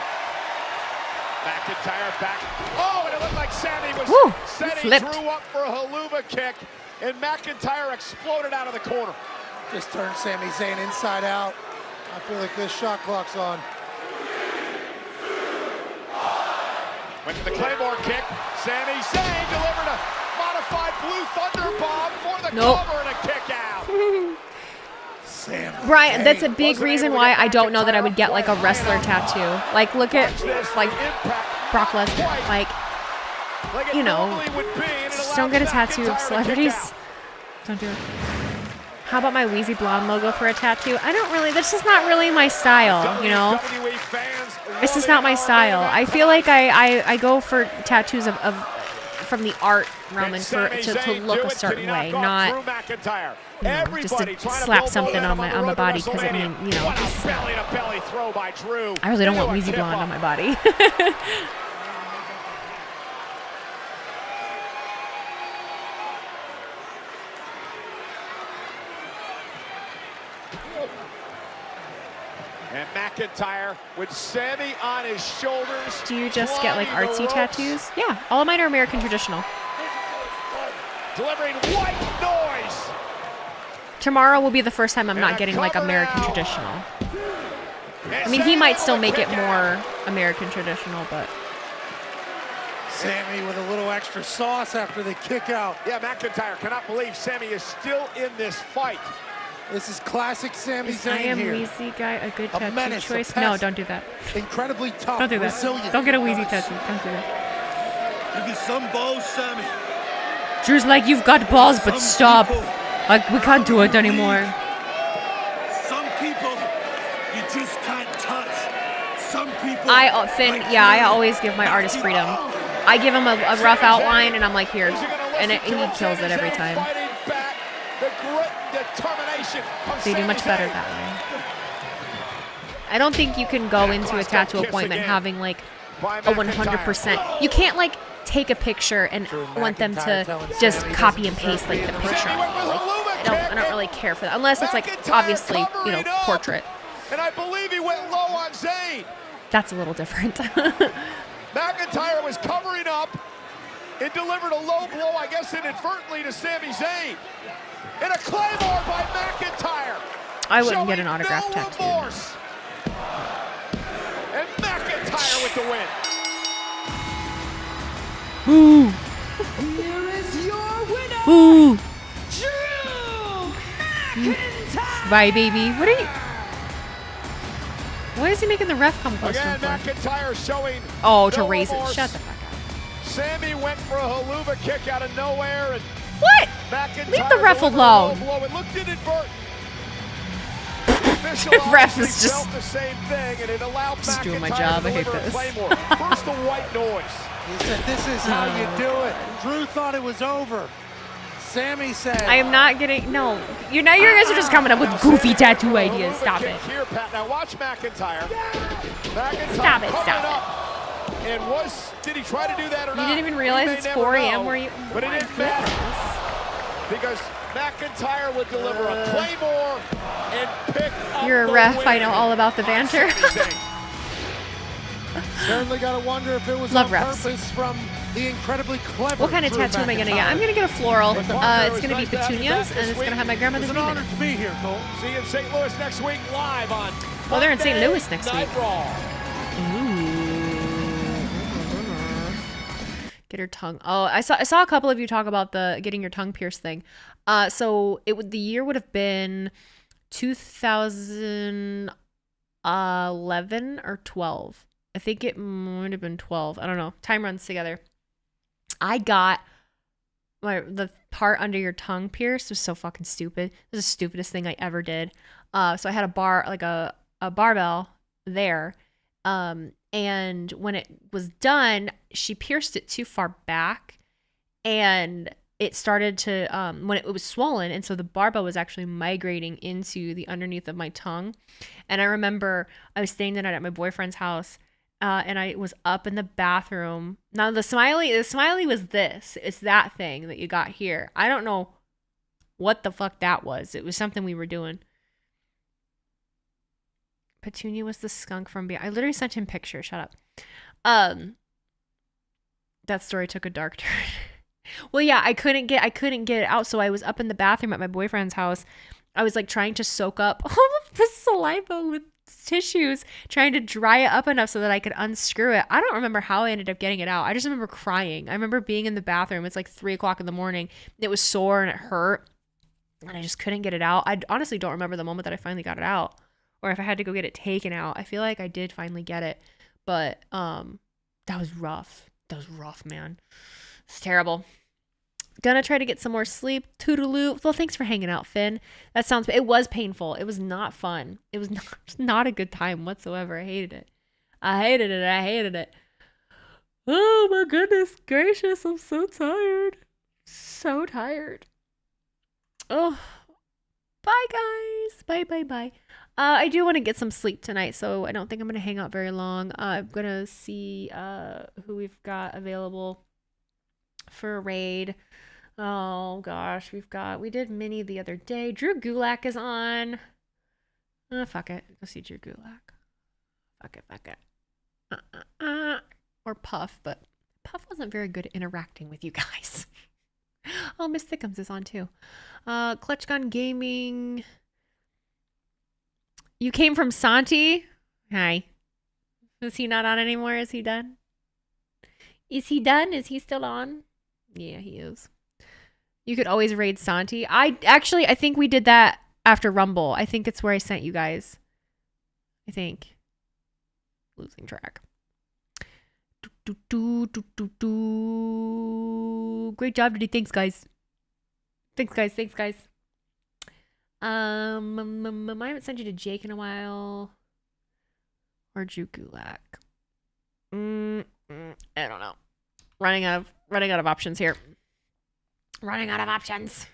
McIntyre back. Oh, and it looked like Sami was Woo, setting flipped. Drew up for a haluva kick, and McIntyre exploded out of the corner. Just turned Sami Zayn inside out. I feel like this shot clock's on. Went to the Claymore kick. Sami Zayn delivered a modified Blue Thunder bomb for the Nope. cover and a kick out. Brian, that's a big reason why I don't know that I would get like a wrestler tattoo. Like, look at like Brock Lesnar. Like, you know, just don't get a tattoo of celebrities. Don't do it. How about my Wheezy Blonde logo for a tattoo? I don't really, that's just not really my style, you know? It's just not my style. I feel like I go for tattoos of from the art realm and for to look a certain way, not just to slap something on my body because I mean, you know, I really don't want Wheezy Blonde on my body. And McIntyre with Sami on his shoulders. Do you just get like artsy tattoos? Yeah, all of mine are American traditional. Delivering white noise. Tomorrow will be the first time I'm not getting like American traditional. I mean, he might still make it more American traditional, but. Sami with a little extra sauce after the kick out. Yeah, McIntyre cannot believe Sami is still in this fight. This is classic Sami Zayn I am here. Wheezy guy a good tattoo menace, choice? No, don't do that. Incredibly tough, Don't do that. resilient. Don't get a Wheezy tattoo. Don't do that. You get some balls, Sami. Drew's like, you've got balls, but stop. Like, we can't do it anymore. Some people you just can't touch. Some people. Finn, yeah, I always give my artist freedom. I give him a rough outline, and I'm like, here. And he kills it every time. They do much better that way. I don't think you can go into a tattoo appointment having like a 100%. You can't like take a picture and want them to just copy and paste like the picture. I don't really care for that unless it's like obviously, you know, portrait. And I believe he went low on Zayn. That's a little different. McIntyre was covering up. It delivered a low blow, I guess inadvertently, to Sami Zayn. And a claymore by McIntyre. I wouldn't get an autograph tattoo. Remorse. And McIntyre with the win. Woo! Here is your winner, Woo! Drew McIntyre. Bye, baby. What are you? Why is he making the ref come close to him? McIntyre showing to raise it. Shut the fuck up. Sami went for a haluva kick out of nowhere, and what? Leave the ref alone. It looked inadvertent. The ref is just the same thing, and it allowed just doing my job. I hate this. First the white noise. He said, "This is how you do it." Drew thought it was over. Sami said, I am not getting, no. You guys are just coming up with goofy tattoo ideas. Stop it. Here, Pat. Now watch McIntyre. Stop it. And did he try to do that or not? You didn't even realize it's 4 a.m. where you. But it didn't matter. Because McIntyre would deliver a claymore and pick up You're a ref. I know all about the banter. Certainly got to wonder if it was Love on refs. purpose from the incredibly clever. What kind of tattoo am I going to get? I'm going to get a floral. It's going to be petunias, and it's going to have my grandmother's It's name an in honor it. to be here, Cole. See you in St. Louis next week live on. Well, they're in St. Louis next Night week. Raw. Get her tongue. Oh, I saw a couple of you talk about the getting your tongue pierced thing. So the year would have been 2011 or 12. I think it might have been 12. I don't know. Time runs together. I got the part under your tongue pierced. It was so fucking stupid. It was the stupidest thing I ever did. So I had a barbell there. And when it was done, she pierced it too far back, and it started to when it was swollen, and so the barbell was actually migrating into the underneath of my tongue. And I remember I was staying the night at my boyfriend's house, and I was up in the bathroom. Now the smiley was this. It's that thing that you got here. I don't know what the fuck that was. It was something we were doing. Petunia was the skunk from behind. I literally sent him pictures. Shut up. That story took a dark turn. Well, yeah, I couldn't get it out, so I was up in the bathroom at my boyfriend's house. I was like trying to soak up all of the saliva with tissues, trying to dry it up enough so that I could unscrew it. I don't remember how I ended up getting it out. I just remember crying. I remember being in the bathroom. It's like 3:00 in the morning. It was sore and it hurt, and I just couldn't get it out. I honestly don't remember the moment that I finally got it out, or if I had to go get it taken out. I feel like I did finally get it, but that was rough. That was rough, man. It's terrible. Gonna try to get some more sleep. Toodaloo. Well, thanks for hanging out, Finn. It was painful. It was not fun. It was not a good time whatsoever. I hated it. I hated it. Oh my goodness gracious. I'm so tired. So tired. Oh, bye guys. Bye. I do want to get some sleep tonight, so I don't think I'm going to hang out very long. I'm going to see who we've got available for a raid. Oh gosh, we did Mini the other day. Drew Gulak is on. Fuck it. Go see Drew Gulak. Fuck it. Or Puff, but Puff wasn't very good at interacting with you guys. Oh, Miss Thickums is on too. Clutch Gun Gaming. You came from Santi? Hi. Is he not on anymore? Is he done? Is he done? Is he still on? Yeah, he is. You could always raid Santi. I think we did that after Rumble. I think it's where I sent you guys. I think. Losing track. Great job today. Thanks, guys. Thanks, guys. I haven't sent you to Jake in a while. Or Drew Gulak. I don't know. Running out of options here. Running out of options.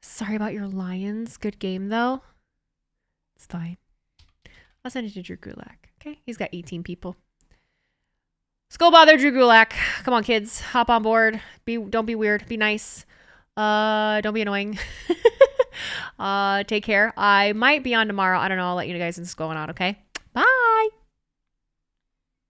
Sorry about your Lions. Good game though. It's fine. I'll send it to Drew Gulak. Okay, he's got 18 people. Skull bother Drew Gulak. Come on, kids. Hop on board. Don't be weird. Be nice. Don't be annoying. Take care. I might be on tomorrow. I don't know. I'll let you guys know what's going on, okay? Bye.